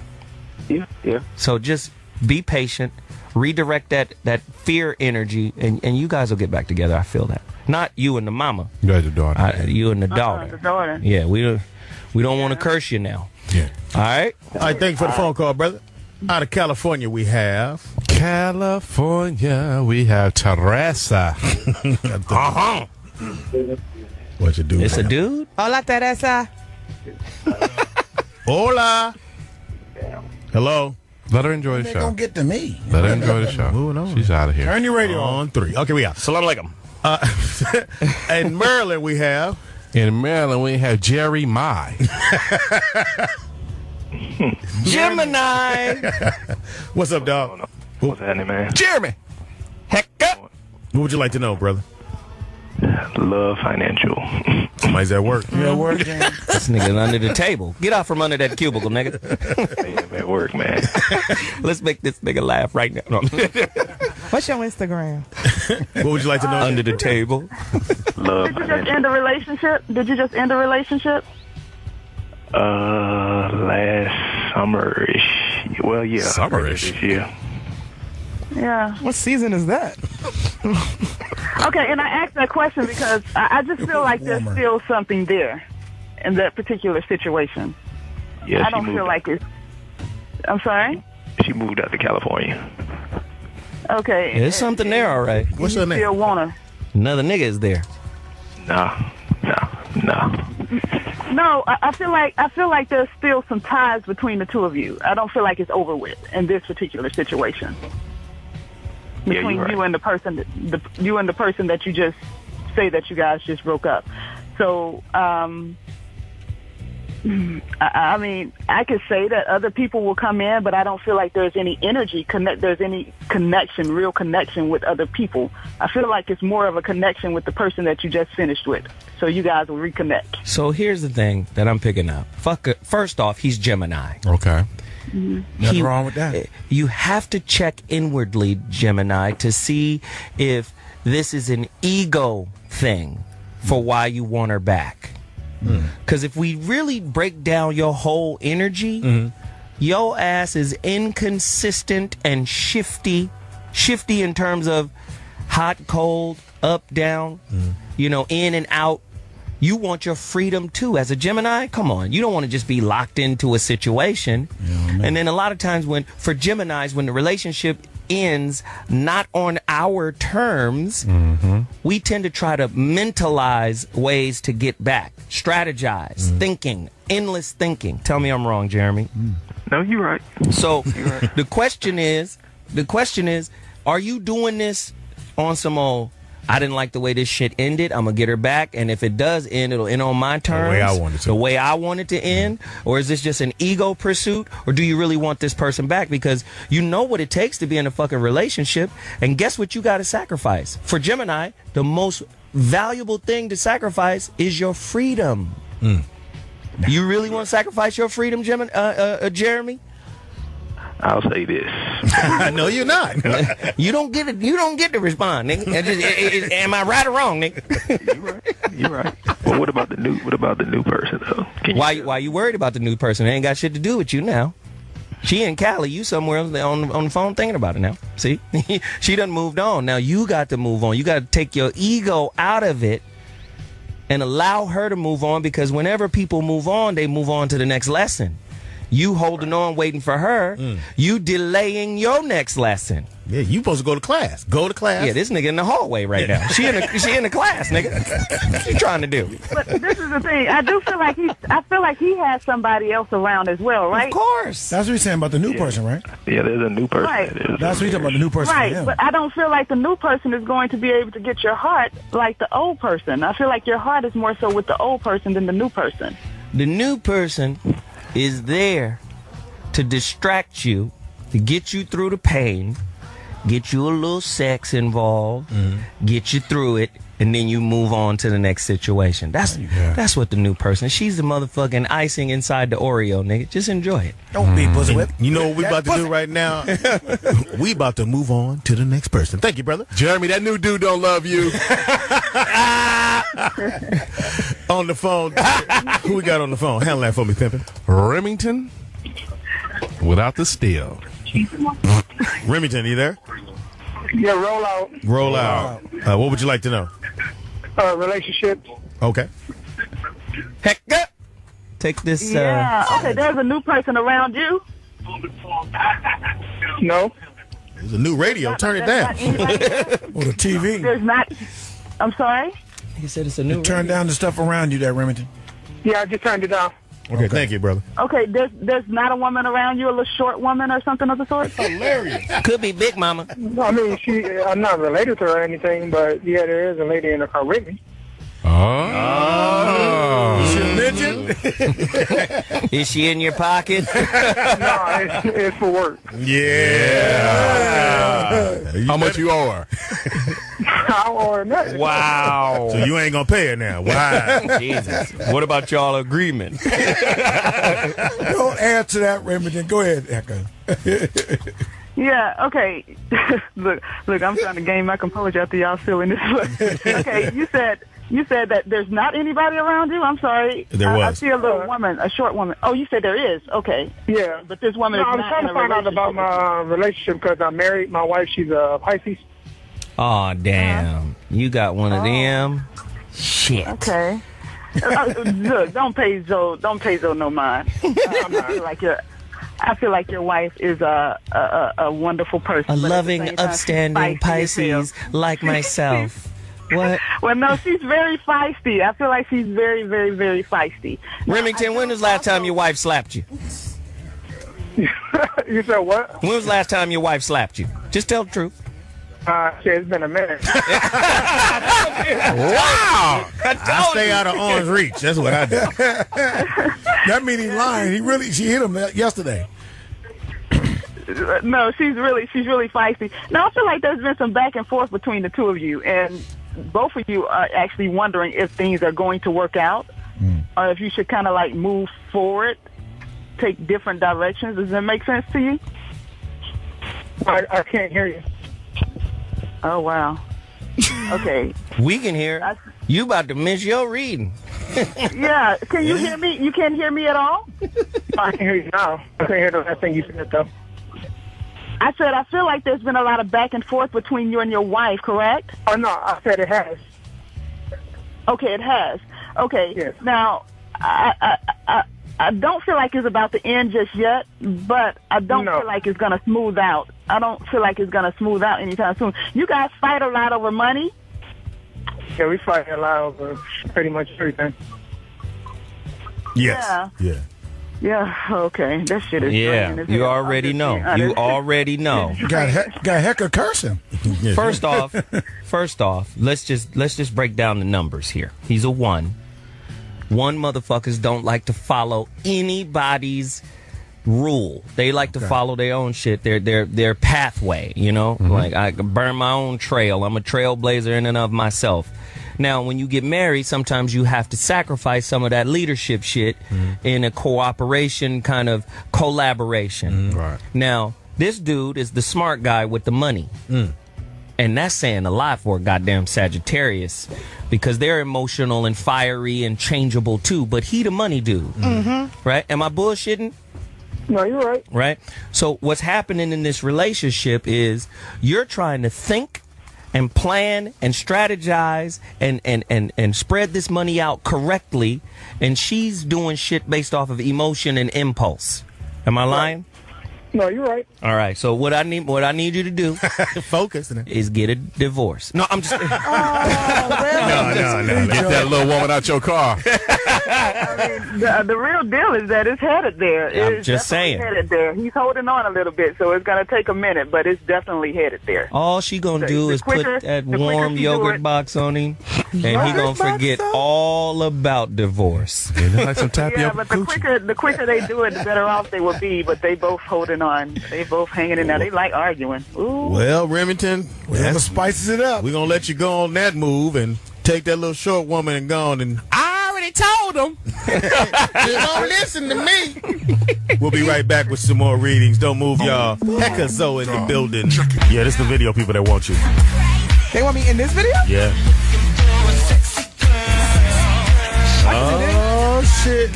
Yeah. So just be patient, redirect that fear energy, and you guys will get back together. I feel that. Not you and the mama. You guys, the daughter. You and the daughter. The daughter. Yeah, we don't want to curse you now. Yeah. All right? All right, thank you for the phone call, brother. Out of California, we have... Teresa. What you do? It's a dude? Hola, Teresa. Hola. Hello. Let her enjoy the They're show. gonna get to me. Let her enjoy the show. Moving on. She's out of here. Turn your radio On 3. Okay, we out. Salam alaikum. In Maryland, we have... In Maryland, we have Jerry Mai. Gemini. What's up, dog? What's happening, man? Jeremy. Heka. What would you like to know, brother? Love financial. Somebody's at work. Yeah, work, James. This nigga under the table. Get out from under that cubicle, nigga. I'm at work, man. Let's make this nigga laugh right now. No. What's your Instagram? What would you like to know? Under the table. Love Did you just end a relationship? Last summer-ish. Well, yeah. Summer-ish? This year. Yeah. What season is that? Okay, and I asked that question because I just feel like there's still something there in that particular situation. Yeah, I don't feel like it's... I'm sorry? She moved out to California. Okay. There's something there, all right. What's her name? Still want her? Another nigga is there. No. No, I feel like there's still some ties between the two of you. I don't feel like it's over with in this particular situation. Between you and the person, that you just say that you guys just broke up. So, I mean, I could say that other people will come in, but I don't feel like there's any there's any real connection with other people. I feel like it's more of a connection with the person that you just finished with. So you guys will reconnect. So here's the thing that I'm picking up. First off, he's Gemini. Okay. Mm-hmm. Nothing wrong with that. You have to check inwardly, Gemini, to see if this is an ego thing for why you want her back. Because if we really break down your whole energy, your ass is inconsistent and shifty in terms of hot, cold, up, down, in and out. You want your freedom too. As a Gemini, come on. You don't want to just be locked into a situation. And then a lot of times for Geminis, when the relationship ends not on our terms, we tend to try to mentalize ways to get back, strategize, thinking, endless thinking. Tell me I'm wrong, Jeremy. No, you're right. So the question is, are you doing this on some old, I didn't like the way this shit ended, I'm gonna get her back, and if it does end, it'll end on my terms, the way I want it to end? Or is this just an ego pursuit? Or do you really want this person back? Because you know what it takes to be in a fucking relationship, and guess what you gotta sacrifice? For Gemini, the most valuable thing to sacrifice is your freedom. You really want to sacrifice your freedom, Jeremy? I'll say this. No, you're not. You don't get it. You don't get to respond, nigga. Am I right or wrong, nigga? You're right. Well, what about the new person though? Why you worried about the new person? It ain't got shit to do with you now. She in Cali, you somewhere on the phone thinking about it now. See, she done moved on. Now you got to move on. You got to take your ego out of it and allow her to move on, because whenever people move on, they move on to the next lesson. You holding on, waiting for her. You delaying your next lesson. Yeah, you supposed to go to class. Go to class. Yeah, this nigga in the hallway right now. She in the class, nigga. What you trying to do? But this is the thing. I do feel like he has somebody else around as well, right? Of course. That's what he's saying about the new person, right? Yeah, there's a new person. Right. That's what he's talking about, the new person. Right, but I don't feel like the new person is going to be able to get your heart like the old person. I feel like your heart is more so with the old person than the new person. The new person is there to distract you, to get you through the pain, get you a little sex involved, get you through it, and then you move on to the next situation. That's what the new person. She's the motherfucking icing inside the Oreo, nigga. Just enjoy it. Don't be pussy whip. You know what we about to do right now? We about to move on to the next person. Thank you, brother. Jeremy, that new dude don't love you. On the phone. Who we got on the phone? Handle that for me, pimpin'. Remington without the steel. Remington, you there? Yeah, roll out. Roll out. What would you like to know? Relationships. Okay. Heka. Take this. Okay, there's a new person around you? No. There's a new radio. Turn it down. Or the TV. There's not. I'm sorry? He said it's a new. Turn down the stuff around you there, Remington. Yeah, I just turned it down. Okay, thank you, brother. Okay, there's not a woman around you, a little short woman or something of the sort? Hilarious. Could be Big Mama. I mean, I'm not related to her or anything, but yeah, there is a lady in the car with me. Oh. Is she a midget? Is she in your pocket? No, it's for work. Yeah. How much you owe her? I owe her nothing. Wow. So you ain't gonna pay her now. Wow. Jesus. What about y'all agreement? Don't answer that, Remington. Go ahead, Heka. Yeah, okay. Look, I'm trying to gain my composure after y'all feeling this way. Okay, you said that there's not anybody around you? I'm sorry. There was. I see a little woman, a short woman. Oh, you said there is. Okay. Yeah. But this woman is I'm not trying in to a find out about my relationship because I'm married. My wife, she's a Pisces. Oh, damn. You got one of them? Shit. Okay. Look, don't pay Zoe no mind. I feel like I feel like your wife is a wonderful person. A loving, upstanding Pisces like myself. What? Well, no, she's very feisty. I feel like she's very, very, very feisty. Remington, when was the last time your wife slapped you? You said what? When was the last time your wife slapped you? Just tell the truth. Shit, it's been a minute. Wow! I stay out of arm's reach. That's what I do. That means he's lying. She hit him yesterday. No, she's really feisty. No, I feel like there's been some back and forth between the two of you, and both of you are actually wondering if things are going to work out, or if you should kind of like move forward, take different directions. Does that make sense to you? I can't hear you. Oh, wow. Okay. We can hear. You about to miss your reading. Yeah. Can you hear me? You can't hear me at all? I can hear you now. I can't hear the last thing you said, though. I said I feel like there's been a lot of back and forth between you and your wife, correct? Oh, no. I said it has. Okay, it has. Okay. Yes. Now, I don't feel like it's about to end just yet, but I don't feel like it's going to smooth out. I don't feel like it's going to smooth out anytime soon. You guys fight a lot over money? Yeah, we fight a lot over pretty much everything. Yes. Yeah, okay. That shit is Yeah, you already know. You already know. Got Heka cursing. First off, let's just break down the numbers here. He's a 1. 1 motherfuckers don't like to follow anybody's rule. They like to follow their own shit, their pathway, you know? Like, I can burn my own trail. I'm a trailblazer in and of myself. Now, when you get married, sometimes you have to sacrifice some of that leadership shit in a cooperation kind of collaboration. Right. Now, this dude is the smart guy with the money. And that's saying a lot for a goddamn Sagittarius, because they're emotional and fiery and changeable too, but he the money dude. Right? Am I bullshitting? No, you're right. Right? So what's happening in this relationship is you're trying to think and plan and strategize and spread this money out correctly, and she's doing shit based off of emotion and impulse. Am I lying? No, you're right. All right. So what I need you to do, focus, is get a divorce. No, I'm just. No. Get that little woman out your car. I mean, the real deal is that it's headed there. I'm just saying. Headed there. He's holding on a little bit, so it's going to take a minute, but it's definitely headed there. All she gonna do is put that warm yogurt box on him, and he gonna forget all about divorce. Like some yeah, but the quicker they do it, the better off they will be. But they both holding on. They both hanging in there. They like arguing. Ooh. Well, Remington, that spices it up. We're gonna let you go on that move and take that little short woman and go on. And I already told him. He don't listen to me. We'll be right back with some more readings. Don't move, y'all. Heka Zoe in the building. Yeah, this is the video people that want you. They want me in this video? Yeah. Oh shit!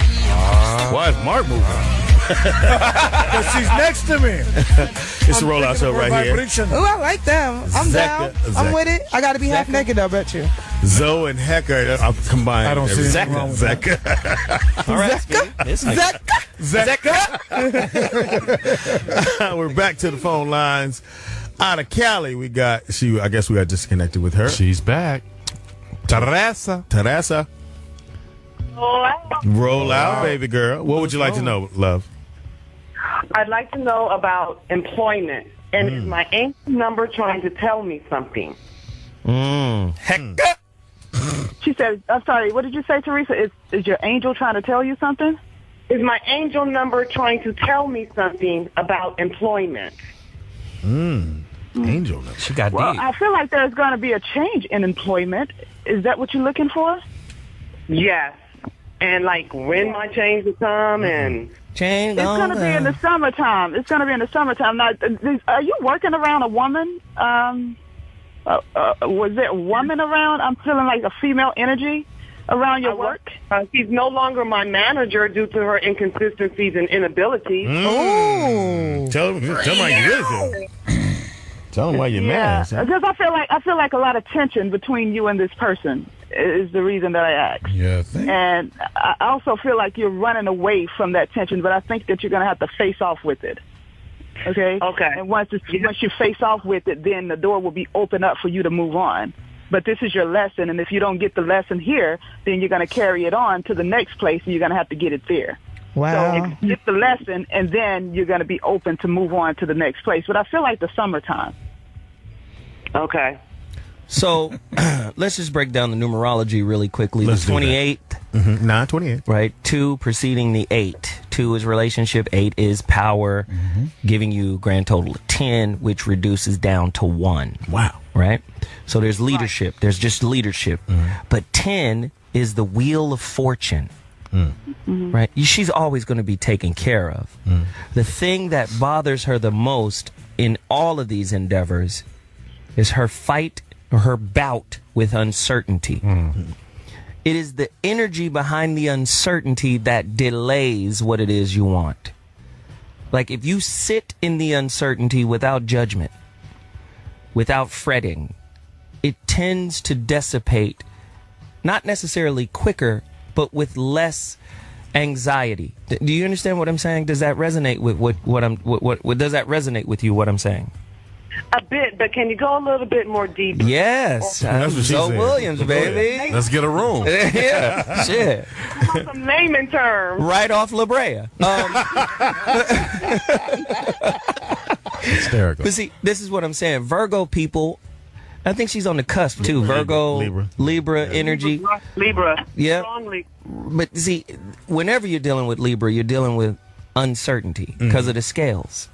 Why is Mark moving? Because she's next to me. It's a rollout show right here. Ooh, I like them. I'm down. I'm with it. I got to be half naked, though, bet you. Zoe and Heka are combined. I don't see anything wrong with Zeka. All right, Zeka. We're back to the phone lines. Out of Cali, we got I guess we got disconnected with her. She's back. Teresa. Roll out, baby girl. What would you like to know, love? I'd like to know about employment. And is my angel number trying to tell me something? Heka. She said, I'm sorry, what did you say, Teresa? Is your angel trying to tell you something? Is my angel number trying to tell me something about employment? Angel number. She got deep. I feel like there's going to be a change in employment. Is that what you're looking for? Yes. And like when my change will come and... It's going to be in the summertime. It's going to be in the summertime. Now, are you working around a woman? Was there a woman around? I'm feeling like a female energy around your work. She's no longer my manager due to her inconsistencies and inabilities. Oh, tell me why you really feel. Tell them why you're mad. Because I feel like a lot of tension between you and this person. is the reason that I asked. Yeah. And I also feel like you're running away from that tension, but I think that you're going to have to face off with it. Okay? Okay. And once you face off with it, then the door will be open up for you to move on. But this is your lesson, and if you don't get the lesson here, then you're going to carry it on to the next place, and you're going to have to get it there. Wow. So get the lesson, and then you're going to be open to move on to the next place. But I feel like the summertime. Okay. So let's just break down the numerology really quickly. Let's the 28th. 9/28. Right. 2 preceding the 8. 2 is relationship. 8 is power, giving you grand total of 10, which reduces down to 1. Wow. Right. So there's leadership. There's just leadership. But 10 is the wheel of fortune. Right. She's always going to be taken care of. The thing that bothers her the most in all of these endeavors is her fight or her bout with uncertainty. It is the energy behind the uncertainty that delays what it is you want. Like if you sit in the uncertainty without judgment, without fretting, it tends to dissipate, not necessarily quicker, but with less anxiety. Do you understand what I'm saying? Does that resonate with what does that resonate with you, what I'm saying? A bit, but can you go a little bit more deep? Yes. That's what she Zoe said. Williams, baby. Let's get a room. Yeah. Shit. Some naming terms. Right off La Brea. Hysterical. But see, this is what I'm saying. Virgo people, I think she's on the cusp too. Virgo, Libra energy. Libra. Yeah. Strongly. But see, whenever you're dealing with Libra, you're dealing with uncertainty because of the scales.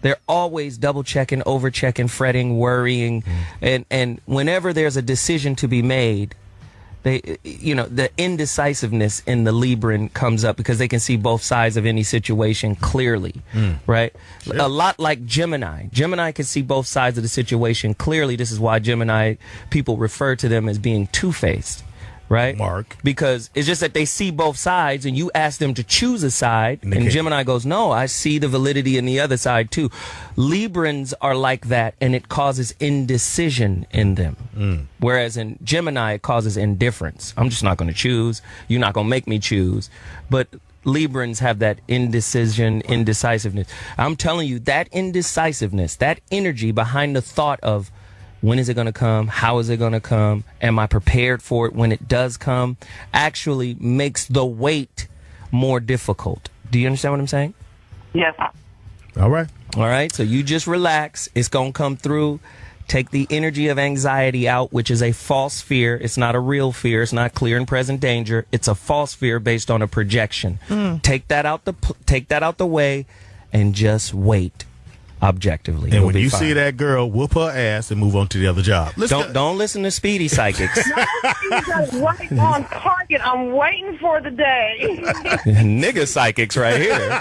They're always double checking, over checking, fretting, worrying, and whenever there's a decision to be made, they, the indecisiveness in the Libran comes up because they can see both sides of any situation clearly, right? Sure. A lot like Gemini. Gemini can see both sides of the situation clearly. This is why Gemini people refer to them as being two-faced. Right? Mark. Because it's just that they see both sides and you ask them to choose a side and Gemini goes, no, I see the validity in the other side too. Librans are like that and it causes indecision in them. Whereas in Gemini, it causes indifference. I'm just not going to choose. You're not going to make me choose. But Librans have that indecisiveness. I'm telling you, that indecisiveness, that energy behind the thought of when is it going to come? How is it going to come? Am I prepared for it when it does come? Actually makes the wait more difficult. Do you understand what I'm saying? Yes. All right. All right. So you just relax. It's going to come through. Take the energy of anxiety out, which is a false fear. It's not a real fear. It's not clear and present danger. It's a false fear based on a projection. Take that out the way and just wait. Objectively, and when you see that girl, whoop her ass and move on to the other job. Don't listen to Speedy psychics. Right on target. I'm waiting for the day. Nigga psychics right here.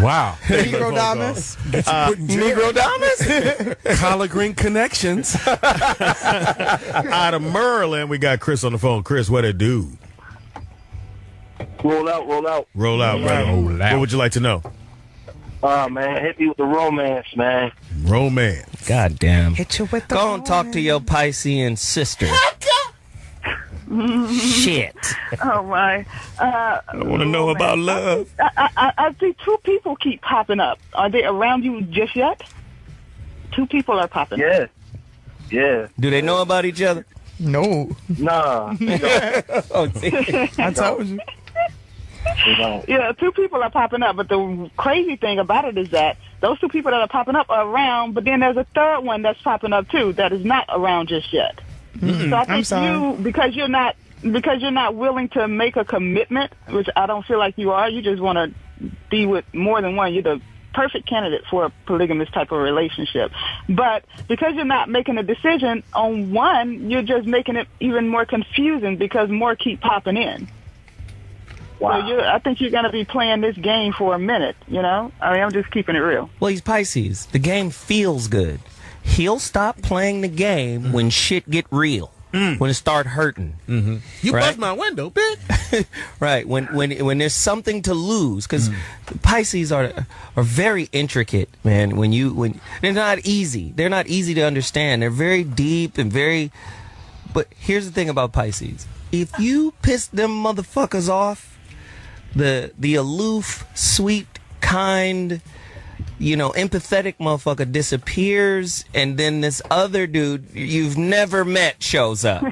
Wow. Negro Damas. Negro Damas. Collard Green Connections. Out of Maryland, we got Chris on the phone. Chris, what it do? Roll out, brother. Roll out. What would you like to know? Man, hit me with the romance, man. Romance. God damn. Hit you with the Go and talk to your Piscean sister. Shit. Oh, my. I want to know about love. I see 2 people keep popping up. Are they around you just yet? 2 people are popping up. Yeah. Do they know about each other? No. Nah. Oh, see. I told you. Yeah, 2 people are popping up, but the crazy thing about it is that those 2 people that are popping up are around, but then there's a third one that's popping up too that is not around just yet. So I think because you're not willing to make a commitment, which I don't feel like you are. You just want to be with more than one. You're the perfect candidate for a polygamous type of relationship. But because you're not making a decision on one, you're just making it even more confusing because more keep popping in. Wow. So I think you're going to be playing this game for a minute, I mean, I'm just keeping it real. Well, he's Pisces. The game feels good. He'll stop playing the game when shit get real. When it start hurting. You bust my window, bitch. Right. When there's something to lose. Because Pisces are very intricate, man. When they're not easy. They're not easy to understand. They're very deep and very But here's the thing about Pisces. If you piss them motherfuckers off, the aloof, sweet, kind, empathetic motherfucker disappears, and then this other dude you've never met shows up.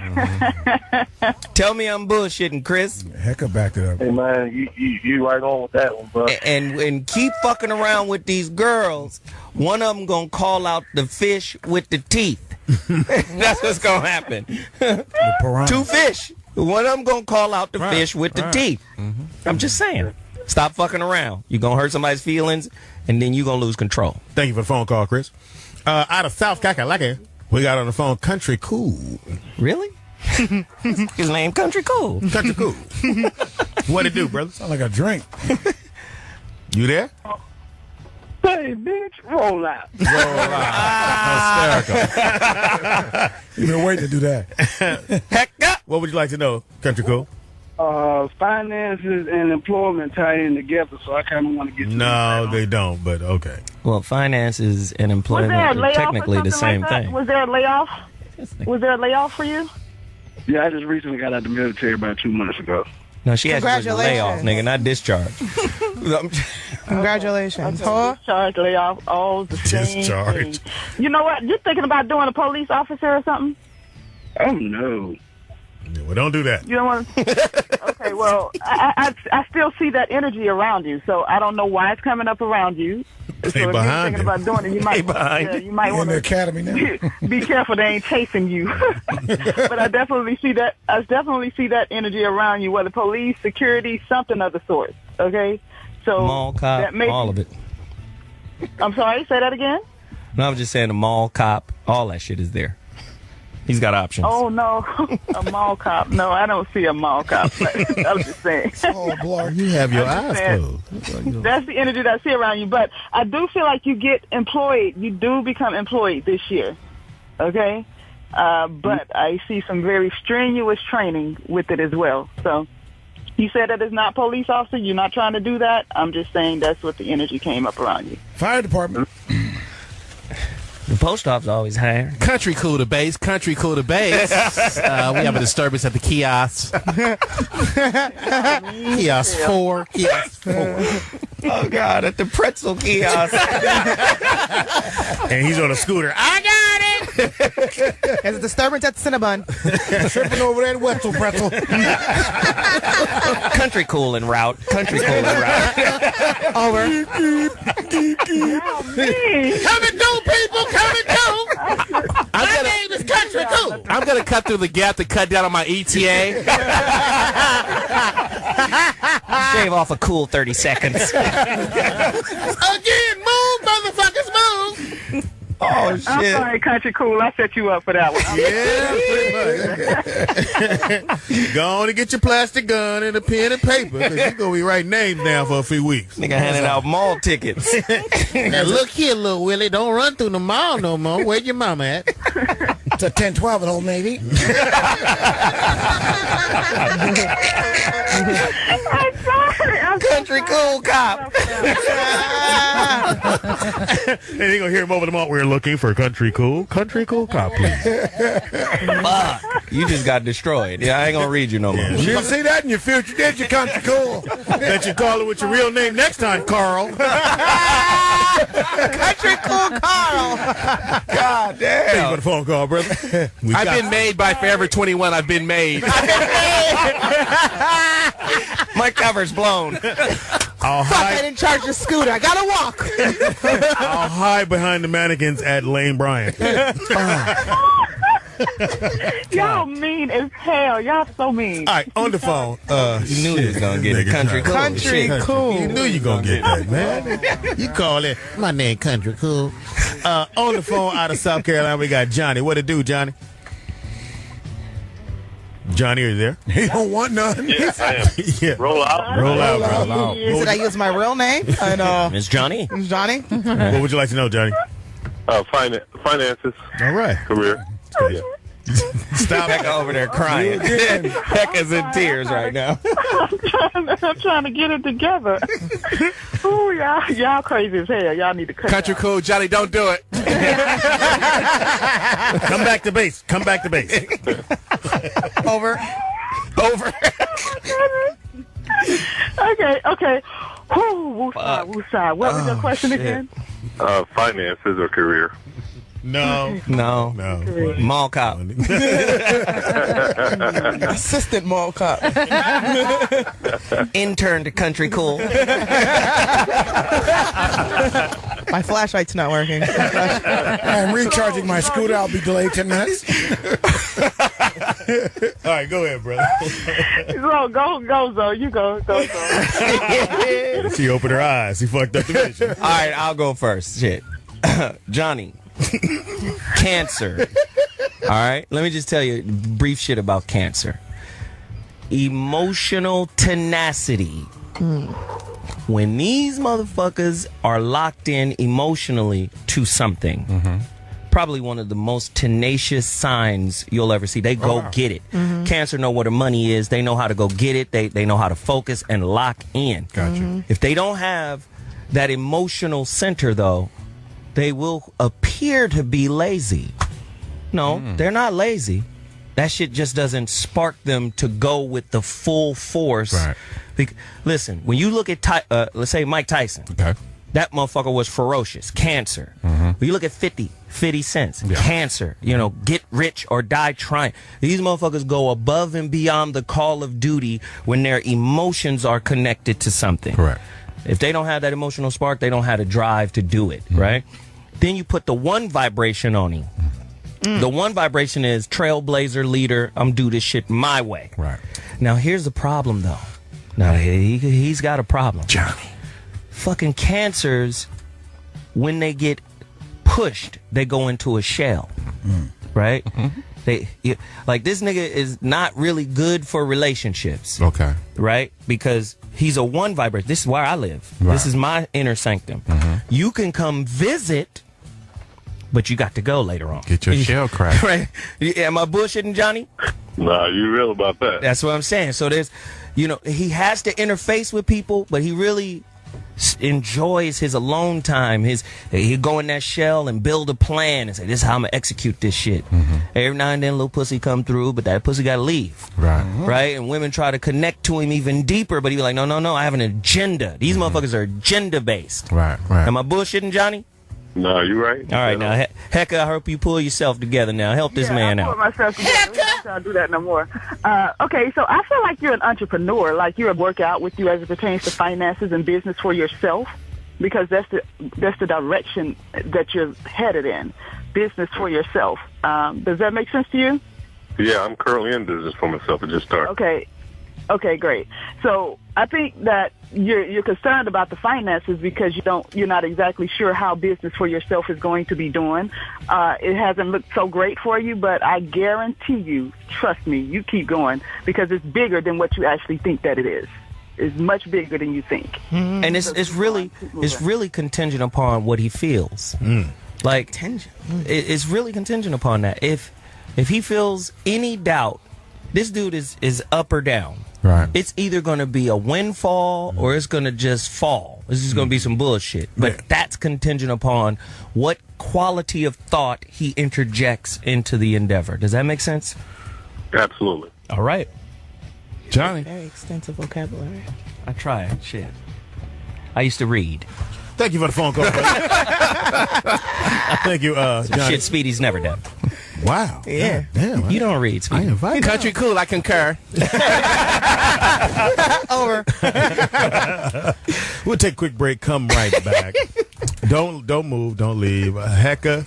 Tell me I'm bullshitting, Chris. Heka backed it up. Hey, man, you right on with that one, bro. And keep fucking around with these girls. One of them gonna call out the fish with the teeth. That's what's gonna happen. 2 fish. One of them gonna call out the fish with the teeth. I'm just saying. Stop fucking around. You're gonna hurt somebody's feelings, and then you're gonna lose control. Thank you for the phone call, Chris. Out of South Kakalaka, we got on the phone Country Cool. Really? His name Country Cool. Country Cool. What it do, brother? Sound like a drink. You there? Hey, bitch, roll out. Hysterical. You've been waiting to do that. Heka! What would you like to know, Country Cool? Finances and employment tie in together, so I kind of want to get. No, they don't. But okay. Well, finances and employment are technically the same thing. Was there a layoff? Was there a layoff for you? Yeah, I just recently got out of the military about 2 months ago. No, she has a layoff, nigga, not discharge. Congratulations. Discharge, layoff, all the same thing. You know what? You're thinking about doing a police officer or something? Oh, no. Yeah, well, don't do that. You don't want to? Okay, well, I still see that energy around you, so I don't know why it's coming up around you. So if you're thinking about doing it, you might want the academy now. Be careful they ain't chasing you. But I definitely see that. I definitely see that energy around you, whether police, security, something of the sort. Okay, so mall cop, that all of it. I'm sorry. Say that again. No, I'm just saying the mall cop, all that shit is there. He's got options. Oh, no. A mall cop. No, I don't see a mall cop. I'm just saying. Oh, boy. You have your eyes closed. That's the energy that I see around you. But I do feel like you get employed. You do become employed this year. Okay? But I see some very strenuous training with it as well. So you said that it's not police officer. You're not trying to do that. I'm just saying that's what the energy came up around you. Fire department. The post office always hiring. Country Cool to base. Country Cool to base. We have a disturbance at the kiosk. Kiosk 4. Kiosk 4. Oh, God, at the pretzel kiosk. And he's on a scooter. I got it! There's a disturbance at the Cinnabon. Tripping over that Wetzel pretzel. Country Cool en route. Country Cool en route. Over. Coming through, people, coming through. My name is Country Cool. I'm going to cut through the gap to cut down on my ETA. Shave off a cool 30 seconds. Again, move, motherfuckers, move. Oh, shit. I'm sorry, Country Cool. I set you up for that one. Yeah, pretty much. Go on and get your plastic gun and a pen and paper, because you're going to be writing names down for a few weeks. Nigga handing out mall tickets. Now, look here, little Willie. Don't run through the mall no more. Where your mama at? It's a 1012 at Old Navy. I'm sorry. Country Cool cop. And you're going to hear him over the mall. We're looking for Country Cool. Country Cool cop, please. Fuck. You just got destroyed. Yeah, I ain't going to read you no more. You didn't see that in your future, did you, Country Cool? That you call it with your real name next time, Carl. Country Cool Carl. God damn. Thank you for the phone call, brother. I've been made by Forever 21. I've been made. My cover's blown. I'll Fuck, I didn't charge the scooter. I gotta walk. I'll hide behind the mannequins at Lane Bryant. Y'all mean as hell. Y'all so mean. All right, on the phone. You knew he was going to get it. Country Cool. Country Cool. You knew you going to get that, man. You call it. My name Country Cool. On the phone out of South Carolina, we got Johnny. What it do, Johnny? Johnny, are you there? He don't want none. Yeah, I am. Yeah. Roll out. Roll out. Should I use my real name? And, It's Johnny. it's Johnny. What would you like to know, Johnny? Finances. All right. Career. Yeah. Stop. Heka over there crying. Heka's in tears right now. I'm trying to get it together. Ooh, y'all crazy as hell. Y'all need to cut Country Cool, Johnny, don't do it. Come back to base. Come back to base. Over. Okay. Woosah. What was your question again? Finances or career? No. Mall cop. Assistant mall cop. Intern to Country Cool. My flashlight's not working. I'm recharging my scooter. I'll be delayed 10 minutes. All right, go ahead, brother. Go, Zoe. You go. She opened her eyes. She fucked up the vision. All right, I'll go first. Shit. Johnny. Cancer. All right, let me just tell you brief shit about Cancer. Emotional tenacity. When these motherfuckers are locked in emotionally to something, probably one of the most tenacious signs you'll ever see. They go get it. Cancer know where the money is. They know how to go get it. They know how to focus and lock in. Gotcha. If they don't have that emotional center, though, they will appear to be lazy. No, they're not lazy. That shit just doesn't spark them to go with the full force. Right. Listen, when you look at, let's say Mike Tyson, that motherfucker was ferocious. Cancer. When you look at 50 cents, cancer. You know, get rich or die trying. These motherfuckers go above and beyond the call of duty when their emotions are connected to something. Correct. If they don't have that emotional spark, they don't have the drive to do it, right? Then you put the one vibration on him. The one vibration is trailblazer, leader, I'm do this shit my way. Right. Now, here's the problem, though. Now, he's got a problem. Johnny. Fucking cancers, when they get pushed, they go into a shell, right? Like, this nigga is not really good for relationships. Okay. Right? Because he's a one vibration. This is where I live. Right. This is my inner sanctum. You can come visit, but you got to go later on. Get your shell cracked. Right? Am I bullshitting, Johnny? Nah, you real about that. That's what I'm saying. So there's, he has to interface with people, but he really enjoys his alone time. He'll go in that shell and build a plan and say, this is how I'm going to execute this shit. Every now and then, little pussy come through, but that pussy got to leave. Right? And women try to connect to him even deeper, but he be like, no, I have an agenda. These motherfuckers are agenda-based. Right. Am I bullshitting, Johnny? No, you right. All right, now, Heka, I hope you pull yourself together now. Help this man out. I pull myself together. I'm not do that no more. Okay, so I feel like you're an entrepreneur. Like you're a workout with you as it pertains to finances and business for yourself, because that's the direction that you're headed in. Business for yourself. Does that make sense to you? Yeah, I'm currently in business for myself. I just started. Okay, great. So I think that you're concerned about the finances because you're not exactly sure how business for yourself is going to be doing. It hasn't looked so great for you, but I guarantee you, trust me, you keep going because it's bigger than what you actually think that it is. It's much bigger than you think. And it's really contingent upon what he feels. Like it's really contingent upon that. If he feels any doubt, this dude is up or down. Right. It's either going to be a windfall or it's going to just fall. It's just going to be some bullshit. But that's contingent upon what quality of thought he interjects into the endeavor. Does that make sense? Absolutely. All right. Johnny. Very extensive vocabulary. I try. Shit. I used to read. Thank you for the phone call, brother. Thank you, Johnny. Shit Speedy's never done. Wow. Yeah. Damn. You don't read, Speedy. I invite Country cool, I concur. Over. We'll take a quick break. Come right back. Don't move. Don't leave. Heka,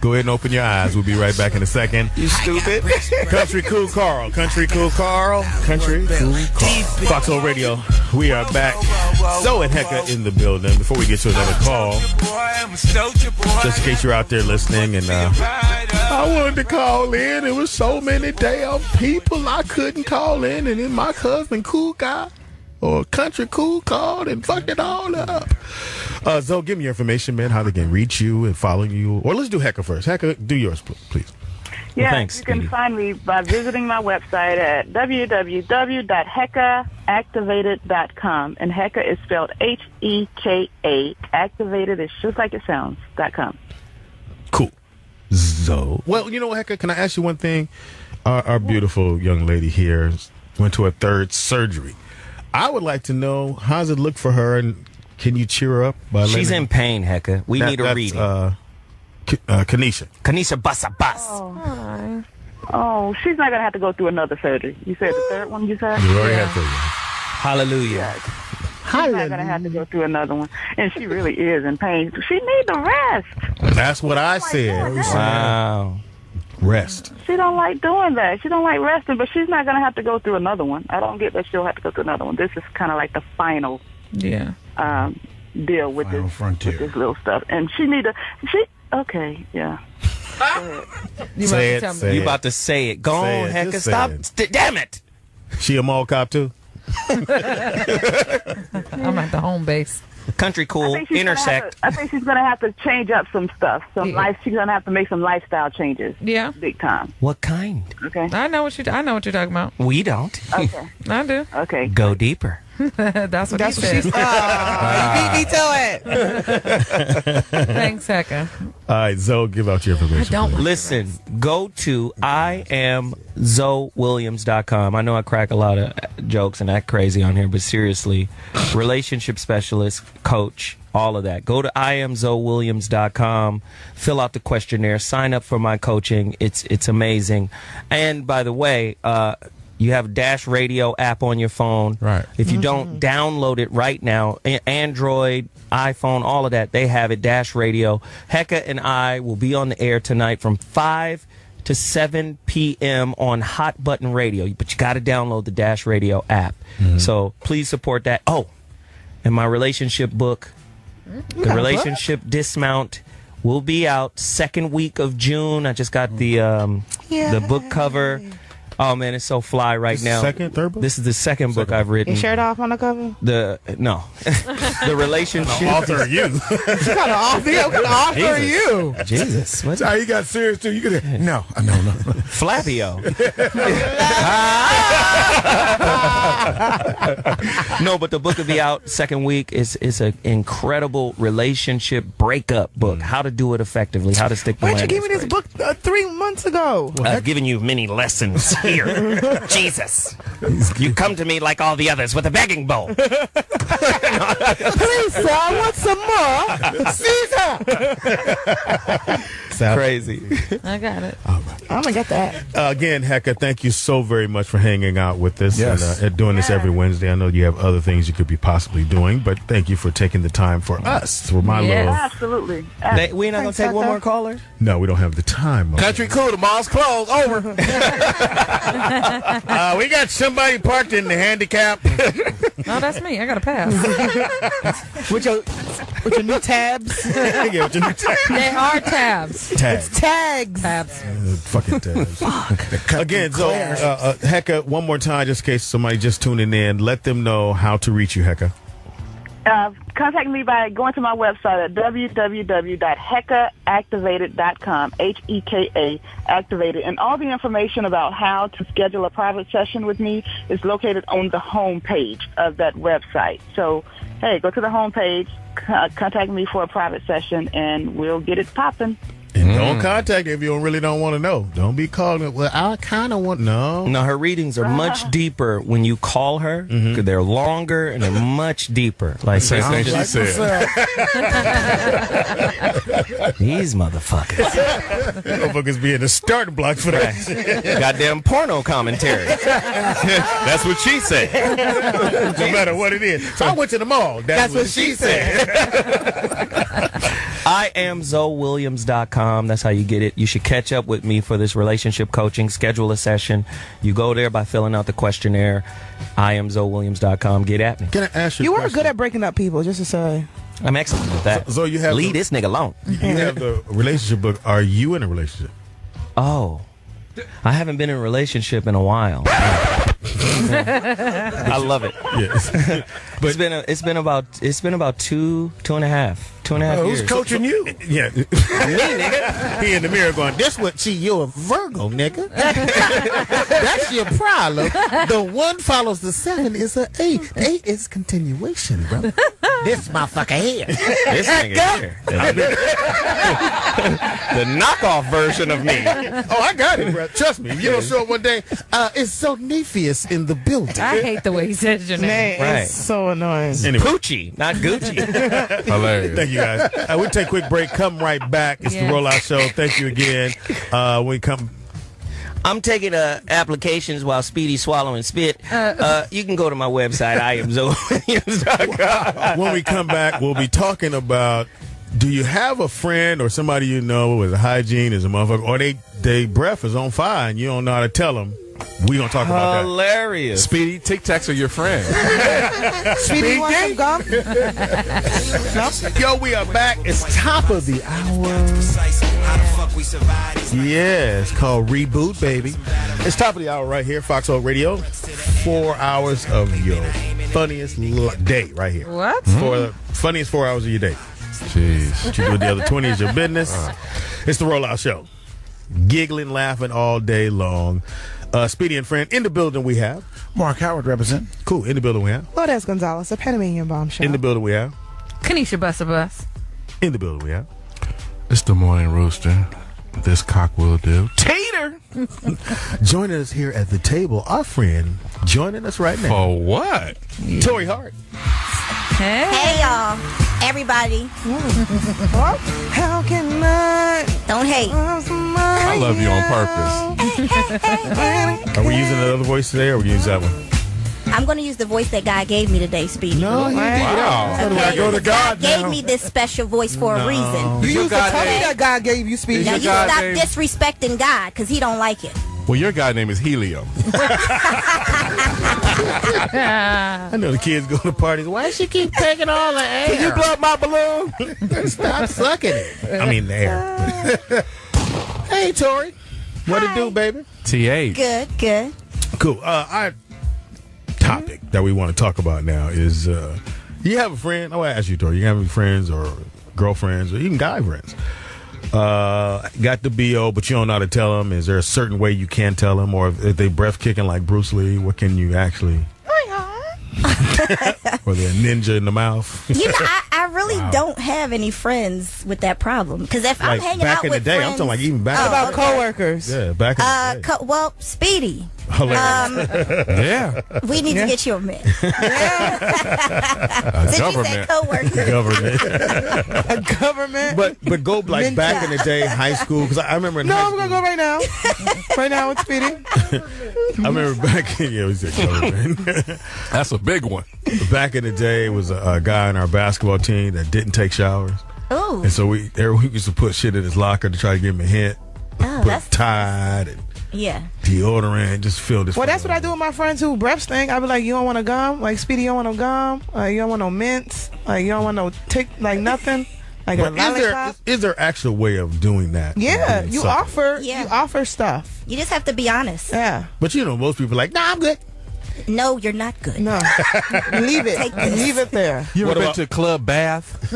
go ahead and open your eyes. We'll be right back in a second. You stupid. Country Cool Carl. Foxxhole Radio. We are back. So and Heka in the building. Before we get to another call, just in case you're out there listening, and I wanted to call in. It was so many damn people I couldn't call in, and then my husband, Cool Guy, or Country Cool, called and fucked it all up. Zoe, give me your information, man, how they can reach you and follow you. Or let's do Heka first. Heka, do yours, please. Yeah, thanks, you can find me by visiting my website at www.hekaactivated.com. And Heka is spelled Heka. Activated is just like it sounds, .com. Cool. Zoe. Well, you know what, Heka, can I ask you one thing? Our beautiful young lady here went to her 3rd surgery. I would like to know, how does it look for her, and can you cheer her up? She's in pain, Heka. We need a reading. Kanisha Buss. Oh, she's not going to have to go through another surgery. You said the 3rd one, you said? You already had 3. Hallelujah. Yeah. She's not going to have to go through another one. And she really is in pain. She needs to rest. That's what I said. Wow. Rest. She don't like doing that. She don't like resting, but she's not going to have to go through another one. I don't get that she'll have to go through another one. This is kind of like the final deal with this little stuff. And she need to, okay, yeah. Say it. You about to say it. Go on, Heka. Stop. Damn it. She a mall cop, too? I'm at the home base. Country cool, intersect. I think she's going to have to change up some stuff. She's going to have to make some lifestyle changes. Yeah. Big time. What kind? Okay. I know what you're talking about. We don't. Okay. I do. Okay. Go deeper. That's what he said. You beat me to it. Thanks, Heka. All right, Zoe, give out your information. Listen, go to IamZoeWilliams.com. I know I crack a lot of jokes and act crazy on here, but seriously, relationship specialist, coach, all of that. Go to IamZoeWilliams.com, fill out the questionnaire, sign up for my coaching. It's amazing. And by the way, you have Dash Radio app on your phone. Right. If you don't download it right now, Android, iPhone, all of that, they have it, Dash Radio. Heka and I will be on the air tonight from 5 to 7 p.m. on Hot Button Radio. But you got to download the Dash Radio app. So please support that. Oh, and my relationship book, The Relationship Dismount, will be out 2nd week of June. I just got the book cover. Oh man, it's so fly right now. Second, third book? This is the second book I've written. Your shirt off on the cover? The relationship. Author you. What kind of author are you? Jesus. That's how you got serious too. You could no. Flavio. No, but the book will be out 2nd week. It's an incredible relationship breakup book. How to do it effectively. How to stick the Why didn't you landing give me this book 3 months ago? I've given you many lessons here. Jesus. You come to me like all the others with a begging bowl. Please, sir, I want some more. Caesar. Crazy. I got it. I'm going to get that. Again, Heka, thank you so very much for hanging out with us Yes. and doing this every Wednesday. I know you have other things you could be possibly doing, but thank you for taking the time for us. For my little... Absolutely. We're not going to take one more caller? No, we don't have the time. Country cool. The mall's closed. Over. We got somebody parked in the handicap. No, that's me. I got a pass. With your new tabs? Yeah, with your new tabs. They are tabs. Tags. It's tags. Tabs. Fucking tags. Again, so Heka, one more time, just in case somebody just tuning in, let them know how to reach you, Heka. Contact me by going to my website at www.hekaactivated.com, Heka Activated. And all the information about how to schedule a private session with me is located on the home page of that website. So, hey, go to the home page, contact me for a private session, and we'll get it popping. And don't contact her if you really don't want to know. Don't be calling. Well, I kind of want. No, her readings are much deeper when you call her. They're longer and they're much deeper. Like same thing she said. These motherfuckers. Motherfuckers be in the starting blocks for that. Goddamn porno commentary. That's what she said. No matter what it is. So I went to the mall. That's what she said. IamZoeWilliams.com. That's how you get it. You should catch up with me for this relationship coaching. Schedule a session. You go there by filling out the questionnaire. IamZoeWilliams.com. Get at me. Can I ask you? You are good at breaking up people, just to say. I'm excellent at that. So you have leave this nigga alone. You have the relationship book. Are you in a relationship? Oh, I haven't been in a relationship in a while. I love it. Yes. But it's been about 2.5 2.5 years. Who's coaching you? Yeah. Me, nigga. He in the mirror going, This what? See, you're a Virgo, nigga. That's your problem. The 1 follows the 7 is an 8. 8 is continuation, bro. This motherfucker here. This nigga here. The knockoff version of me. Oh, I got it, bro. Trust me. If you don't show up one day, it's so Nepheus in the building. I hate the way he says your name. Man, Right. it's so annoying. Anyway. Poochie, not Gucci. Hilarious. Thank you, guys. We'll take a quick break. Come right back. It's the Rollout Show. Thank you again. We come. I'm taking applications while Speedy's swallowing spit. You can go to my website, IamZoeWilliams.com. When we come back, we'll be talking about, do you have a friend or somebody you know with hygiene is a motherfucker, or they breath is on fire and you don't know how to tell them? We gonna talk about Hilarious. Speedy, Tic Tacs are your friend. Speedy, you want some gum? Yo, we are back. It's top of the hour. Yeah, it's called Reboot, baby. It's top of the hour right here, Foxxhole Radio. 4 hours of your funniest day right here. What? For the funniest 4 hours of your day. Jeez. What you do with the other 20 is your business. It's the Rollout Show. Giggling, laughing all day long. Speedy and friend in the building we have. Mark Howard represent. Cool. In the building we have. Lourdes Gonzales, a Panamanian bombshell. In the building we have. Kanisha Buss. In the building we have. It's the morning rooster. This cock will do. Tater! Joining us here at the table, our friend, joining us right now. For what? Torrei Hart. Hey y'all, everybody. How can I? Don't hate. I love you on purpose. Are we using another voice today, or are we use that one? I'm going to use the voice that God gave me today, Speedy. No, wow. Okay. Go to God gave now. me this special voice for a reason. You used to tell me that God gave you Speedy. Now you God stop name? disrespecting God because he don't like it. Well, your guy name is Helium. I know the kids go to parties. Why she keep taking all the air? Can you blow up my balloon? Stop sucking it. I mean the air. Hey, Tori. What it Hi. do, baby? TH. Good. Cool. Our topic that we want to talk about now is, you have a friend? I want to ask you, Tori. You have any friends or girlfriends or even guy friends? Got the BO, but you don't know how to tell them. Is there a certain way you can tell them? Or if they breath kicking like Bruce Lee, what can you actually... Or they're a ninja in the mouth? You know, I really don't have any friends with that problem. Because if I'm Like hanging back out in the with day, friends, I'm talking like even back What in about coworkers? Yeah, back in the day. well, Speedy. Hilarious. Yeah. We need to get you a man. A Since you said government. coworker. Government. A government? But go like back in the day, high school, because I remember in No, high I'm school. going to go right now. Right now with Speedy. I remember back in, we said government. That's a big one. Back in the day, it was a guy on our basketball team that didn't take showers. Ooh. And so we used to put shit in his locker to try to give him a hint. Oh, Put that's Tide and yeah. deodorant, just fill this. Well, that's what I do with my friends who breath stink. I be like, you don't want no gum? Like, Speedy, you don't want no gum? You don't want no mints? Like, you don't want no like nothing? Like But a lollipop? is there actual way of doing that? Yeah, Being you supple? offer stuff. You just have to be honest. Yeah. But you know, most people are like, nah, I'm good. No, you're not good. No. Leave Take it. this. Leave it there. You ever What been about- to Club Bath?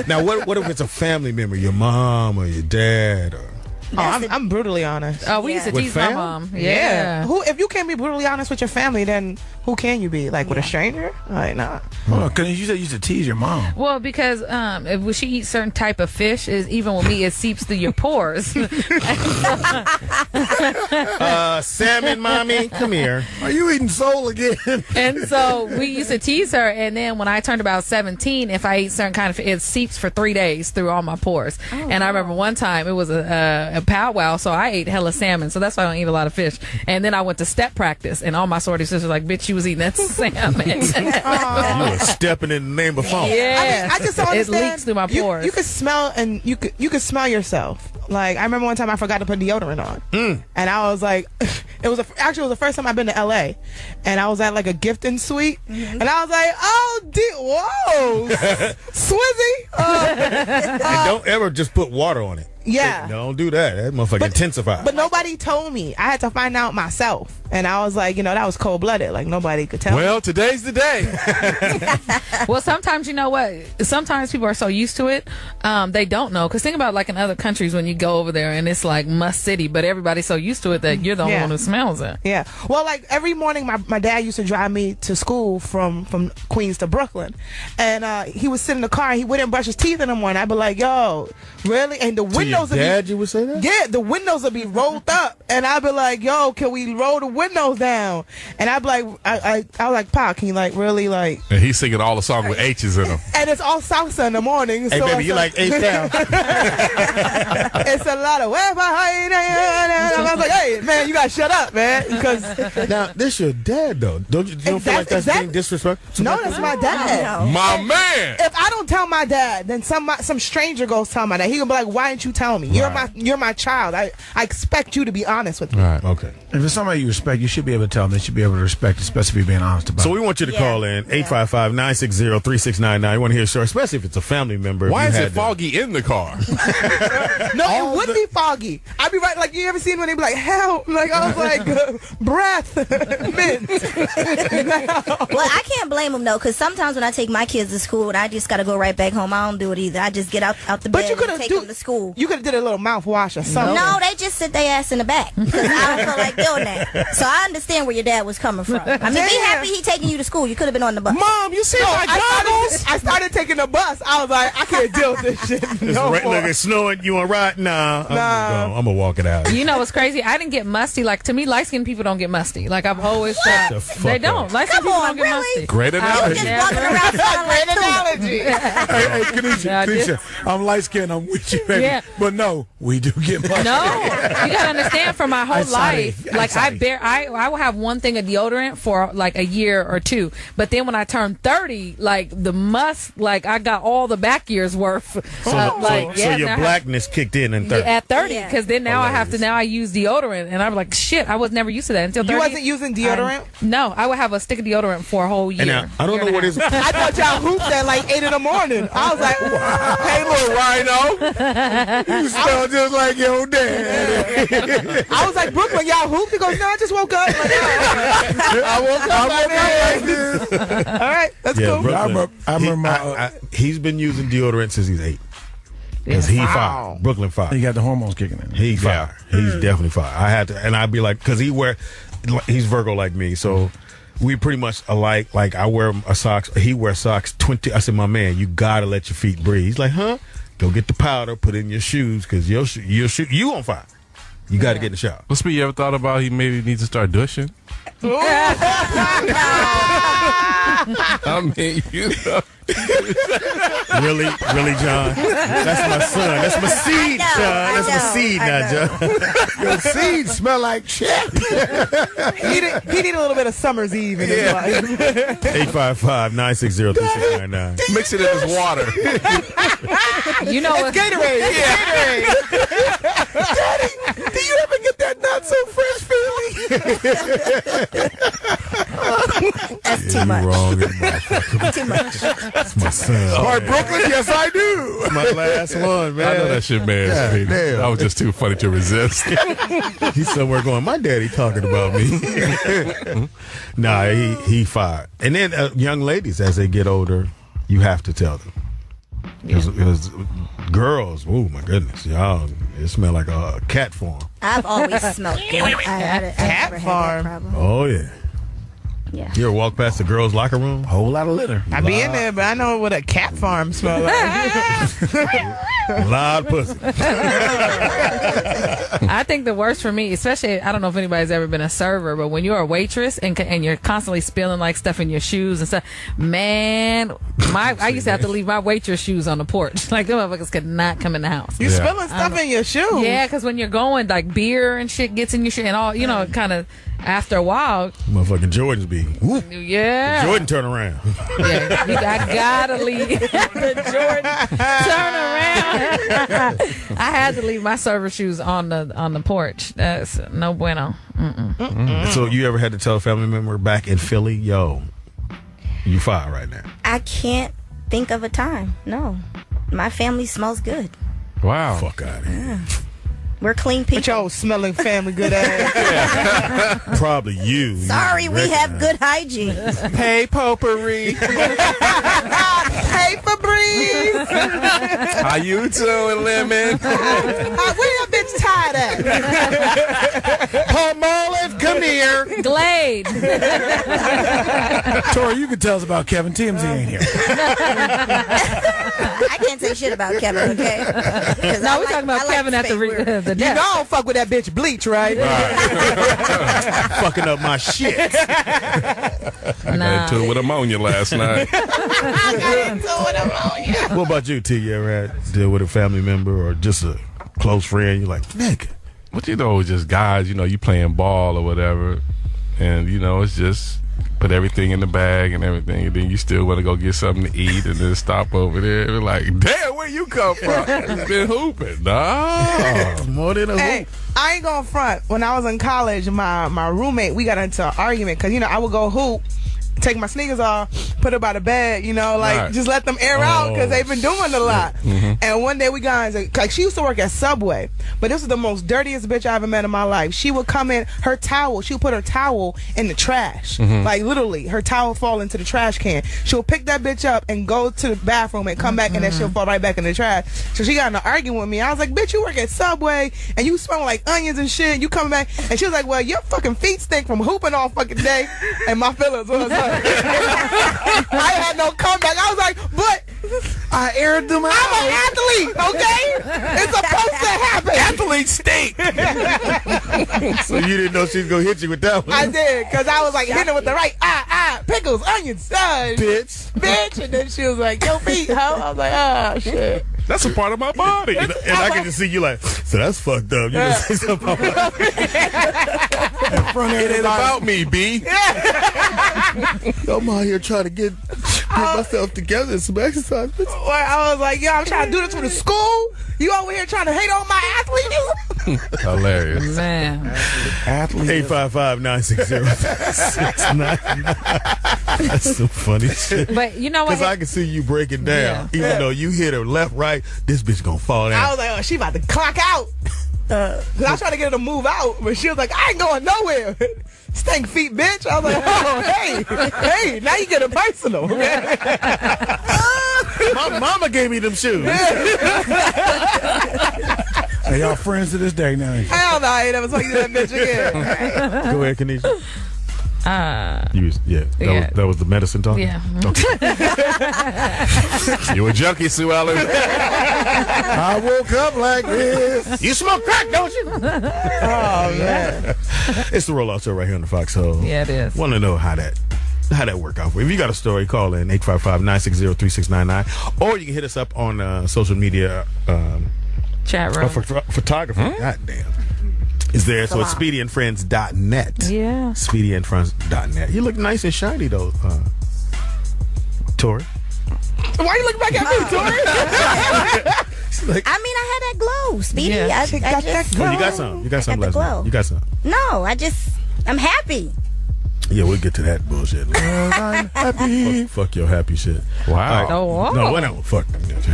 Now, what if it's a family member, your mom or your dad? Or Oh, I'm brutally honest. Oh, we used to With tease my fam? mom. Yeah. Who? If you can't be brutally honest with your family, then who can you be? Like with a stranger? Like, nah. Hold on, because you said you used to tease your mom. Well, because if she eats certain type of fish, even with me, it seeps through your pores. Salmon, mommy, come here. Are you eating soul again? And so we used to tease her. And then when I turned about 17, if I eat certain kind of fish, it seeps for 3 days through all my pores. And I remember one time it was a powwow, so I ate hella salmon. So that's why I don't eat a lot of fish. And then I went to step practice, and all my sorority sisters were like, bitch, you was eating that salmon. You were stepping in the name of phone. Yeah. I just don't understand. It leaks through my pores. You could smell, and you could smell yourself. Like, I remember one time I forgot to put deodorant on, and I was like, it was the first time I've been to LA, and I was at like a gifting suite, and I was like, whoa, Swizzy. And don't ever just put water on it. Yeah. Don't do that. That motherfucker intensified. But nobody told me. I had to find out myself. And I was like, that was cold-blooded. Like, nobody could tell me. Well, today's the day. Well, sometimes, you know what? Sometimes people are so used to it, they don't know. Because think about, like, in other countries when you go over there and it's, like, must city, but everybody's so used to it that you're the only one who smells it. Yeah. Well, like, every morning my dad used to drive me to school from Queens to Brooklyn. And he would sit in the car and he wouldn't brush his teeth in the morning. I'd be like, yo, really? And the windows to your dad, you would say that? Yeah, the windows would be rolled up. And I'd be like, yo, can we roll the windows down? And I'd be like, I was like, Pa, can you, like, really, like... And he's singing all the songs with H's in them. And it's all salsa in the morning. Hey, so baby, you like H-Town? It's a lot of... I was like, hey, man, you got to shut up, man. Because... Now, this your dad, though. Don't you feel like that's being disrespectful? No, that's my dad. My man! If I don't tell my dad, then some stranger goes tell my dad. He gonna be like, why didn't you tell me? You're my child. I expect you to be honest with me. Right. Okay. If it's somebody you respect, you should be able to tell them. They should be able to respect, especially if you're being honest about it. So we want you to call in 855-960-3699. We want to hear a story, especially if it's a family member. Why is it foggy in the car? No, it would be foggy. I'd be right, like, you ever seen when they be like, help? Like, I was like, breath, mint. Well, I can't blame them, though, because sometimes when I take my kids to school and I just got to go right back home, I don't do it either. I just get out the bed and take them to school. You could have did a little mouthwash or something. No, they just sit their ass in the back because I don't feel like doing that. So I understand where your dad was coming from. I mean, be happy he taking you to school. You could have been on the bus. Mom, you see my goggles? I started taking the bus. I was like, I can't deal with this shit. Look, it's snowing. You want to ride? Nah. I'm going to walk it out. You know what's crazy? I didn't get musty. Like, to me, light-skinned people don't get musty. Like, I've always thought. They don't. Light-skinned people don't get musty. Great analogy. Just walking around Great analogy. Hey, Kanisha, I'm light-skinned. I'm with you, baby. Yeah. But no, we do get musty. No, you gotta understand. For my whole life, like I will have one thing of deodorant for like a year or two, but then when I turned 30, like the must, like I got all the back years worth. So your blackness kicked in 30. Yeah, at 30, because then now I use deodorant, and I'm like, shit, I was never used to that until 30. You wasn't using deodorant? No, I would have a stick of deodorant for a whole year. And now, I don't know what is. I thought y'all hooped at like 8 in the morning. I was like, hey, little rhino, you smell just like your dad. I was like, Brooklyn, y'all hooped? He goes, no, I just woke up. Like, I woke up like this. All right, that's cool. Brooklyn, I remember he's been using deodorant since he's 8. Because he fired. Brooklyn fired. He got the hormones kicking in. He fired. He's definitely fired. I had to, and I'd be like, because he's Virgo like me, so we pretty much alike. Like I wear a socks, he wears socks 20. I said, my man, you gotta let your feet breathe. He's like, huh? Go get the powder, put it in your shoes, because you on fire. You got to get in the shower. Well, Speedy, you ever thought about he maybe needs to start douching? I mean, you know. Really, John? That's my son. That's my seed, John. That's my seed now, John. Your seed smell like shit. He need a little bit of Summer's Eve in his life. 855-960-3699. Mix it in his water. You know it's Gatorade. Yeah. Daddy, do you ever get that not so fresh feeling? That's too much. Wrong, Too much. that's my son. All right, Brooklyn, yes, I do. That's my last one, man. I know that shit, man. Speedy. Damn. That was just too funny to resist. He's somewhere going, my daddy talking about me. Nah, he fired. And then young ladies, as they get older, you have to tell them. Because girls, oh my goodness, y'all, it smell like a cat farm. I've always smelled good. Cat farm. Oh yeah. Yeah. You ever walk past the girls' locker room? Whole lot of litter. I be in there, but I know what a cat farm smell like. Loud pussy. I think the worst for me, especially, I don't know if anybody's ever been a server, but when you're a waitress and you're constantly spilling like stuff in your shoes and stuff, man, I used to have to leave my waitress shoes on the porch. Like, them motherfuckers could not come in the house. You spilling stuff in your shoes? Yeah, because when you're going, like, beer and shit gets in your shit and all, you know, kind of, after a while. Motherfucking Jordans be. Whoop. Yeah. Jordan turn around. Yeah, I gotta leave the Jordan turn around. I had to leave my server shoes on the porch. That's no bueno. So you ever had to tell a family member back in Philly, yo, you fired right now? I can't think of a time. No. My family smells good. Wow. Fuck out of here. We're clean people. But y'all smelling family good ass. Probably you. Sorry, we have good hygiene. Hey, potpourri. Hey, Febreze. How you doing, Lemon? Where your bitch tied at? Palmolive, come here. Glade. Tori, you can tell us about Kevin. TMZ ain't here. I can't say shit about Kevin, okay? No, we're talking about Kevin at the You know I don't fuck with that bitch Bleach, right? Fucking up my shit. I got into it with ammonia last night. What about you, T? You ever had to deal with a family member or just a close friend? You're like, nigga. But you know, just guys, you know, you playing ball or whatever, and you know, it's just put everything in the bag and everything, and then you still want to go get something to eat and then stop over there and be like, damn, where you come from? It's been hooping. No. More than a hoop. I ain't gonna front. When I was in college, my roommate, we got into an argument because, you know, I would go hoop, take my sneakers off, put it by the bed, you know, like just let them air out because they've been doing a lot. And one day we got into, like, she used to work at Subway, but this was the most dirtiest bitch I ever met in my life. She would come in, her towel, she would put her towel in the trash. Like, literally, her towel fall into the trash can. She'll pick that bitch up and go to the bathroom and come back, and then she'll fall right back in the trash. So she got in an argument with me. I was like, bitch, you work at Subway and you smell like onions and shit, and you come back. And she was like, well, your fucking feet stink from hooping all fucking day. And my feelings was like, I had no comeback. I was like, but I aired them out. I'm an athlete, okay? It's supposed to happen. Athletes stink. So you didn't know she was going to hit you with that one? I did, because I was like hitting her with the right, pickles, onions, bitch. And then she was like, your feet, huh? I was like, oh, shit. That's a part of my body. And I can just see you like, so that's fucked up. You just say something about it ain't about me, B. I'm out here trying to get myself together and some exercise. I was like, yo, I'm trying to do this for the school. You over here trying to hate on my athlete? Hilarious. Man. Athlete. 855-960-699. That's some funny shit. But you know what? Because I can see you breaking down. Even though you hit her left, right, this bitch gonna fall down. I was like, oh, she about to clock out. Because I was trying to get her to move out, but she was like, I ain't going nowhere. Stank feet, bitch. I was like, oh, hey, now you get it personal. My mama gave me them shoes. Hey, y'all friends to this day now? Hell no, I ain't never talking to that bitch again. Go ahead, Kanisha. That was the medicine talk? Yeah. Okay. You a junkie, Sue Ellen. I woke up like this. You smoke crack, don't you? Oh, man. It's the Rollout Show right here on the Foxxhole. Yeah, it is. Want to know how that worked out for you. If you got a story, call in 855-960-3699. Or you can hit us up on social media. Chat room. Photography. Goddamn. Is there. So it's speedyandfriends.net. Yeah. Speedyandfriends.net. You look nice and shiny, though, Tori. Why you looking back at me, Tori? Like, I mean, I had that glow, Speedy. Yeah, I got that glow. you got some. You got some last night. You got some. No, I'm happy. Yeah, we'll get to that bullshit. I'm happy. Fuck your happy shit. Wow. Oh, No, why not? Fuck.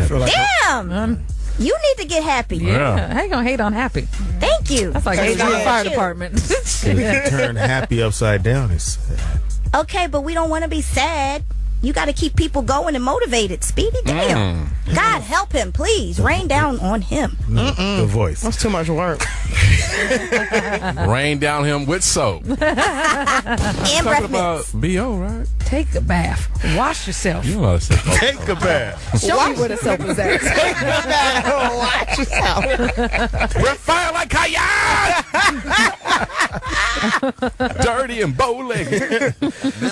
Damn. You need to get happy. Yeah. How you gonna hate on happy? Thank you. That's like hating on the fire department. Turn happy upside down is sad. Okay, but we don't want to be sad. You got to keep people going and motivated. Speedy, damn. God help him, please. Rain down on him. The voice. That's too much work. Rain down him with soap. And breath about B.O., right? Take a bath. Wash yourself. You know what I'm Take a bath. Show me where the soap is at. Take a bath. Watch yourself. We're fire like Kayaan. Dirty and bowling.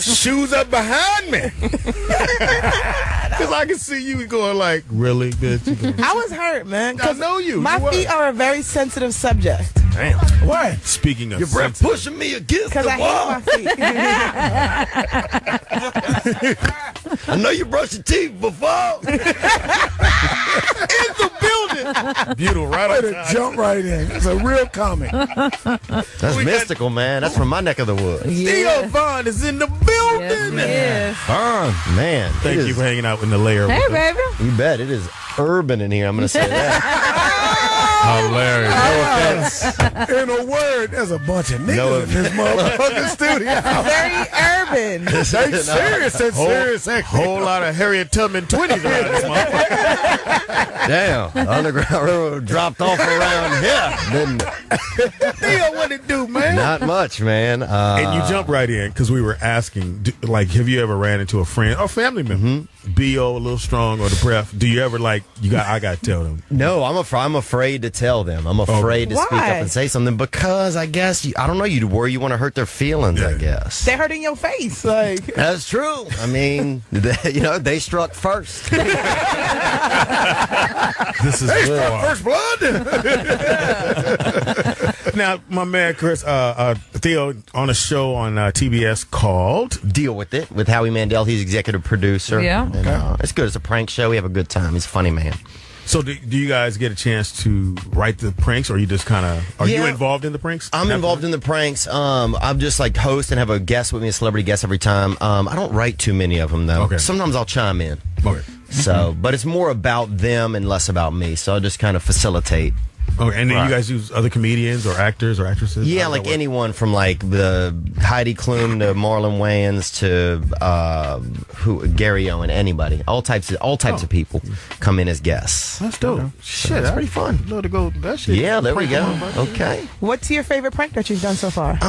Shoes up behind me. Because I can see you going like, really, bitch? I was hurt, man. I know you. My feet are a very sensitive subject. Damn. What? Speaking of Your breath pushing me against the Because wall. I hate my feet. I know you brushed your teeth before. In the building. Beautiful, right on time. Jump right in. It's a real comment. That's mystical, man. That's from my neck of the woods. Theo Vaughn is in the building. Yes. Vaughn, man. Thank you for hanging out in the lair. Hey, with us. baby. You bet. It is urban in here. I'm going to say that. Hilarious. In a word, there's a bunch of niggas in this motherfucking studio. Very urban. They serious. That's serious. Whole lot of Harriet Tubman 20s around this motherfucker. Damn, Underground Railroad dropped off around here, didn't it? Theo, what it do, man? Not much, man. And you jump right in because we were asking, have you ever ran into a friend or family member, BO, a little strong or the breath? Do you ever I got to tell them? No, I'm afraid to tell them. I'm afraid to speak up and say something because I guess, I don't know, you worry you want to hurt their feelings, I guess. They're hurting your face. That's true. I mean, they struck first. This is first blood. Now, my man Chris, Theo, on a show on TBS called Deal With It with Howie Mandel. He's executive producer. Yeah. And, it's good. It's a prank show. We have a good time. He's a funny man. So do you guys get a chance to write the pranks, or you just kind of are you involved in the pranks? I'm involved in the pranks. I'm just like host and have a guest with me, a celebrity guest every time. I don't write too many of them though. Okay. Sometimes I'll chime in. Okay. So, but it's more about them and less about me. So I'll just kind of facilitate. Okay, and then you guys use other comedians or actors or actresses? Yeah, like anyone from like the Heidi Klum to Marlon Wayans to Gary Owen, anybody, all types of people come in as guests. That's dope. Shit, that's pretty fun. Love to go that shit. Yeah, there we go. Okay. What's your favorite prank that you've done so far?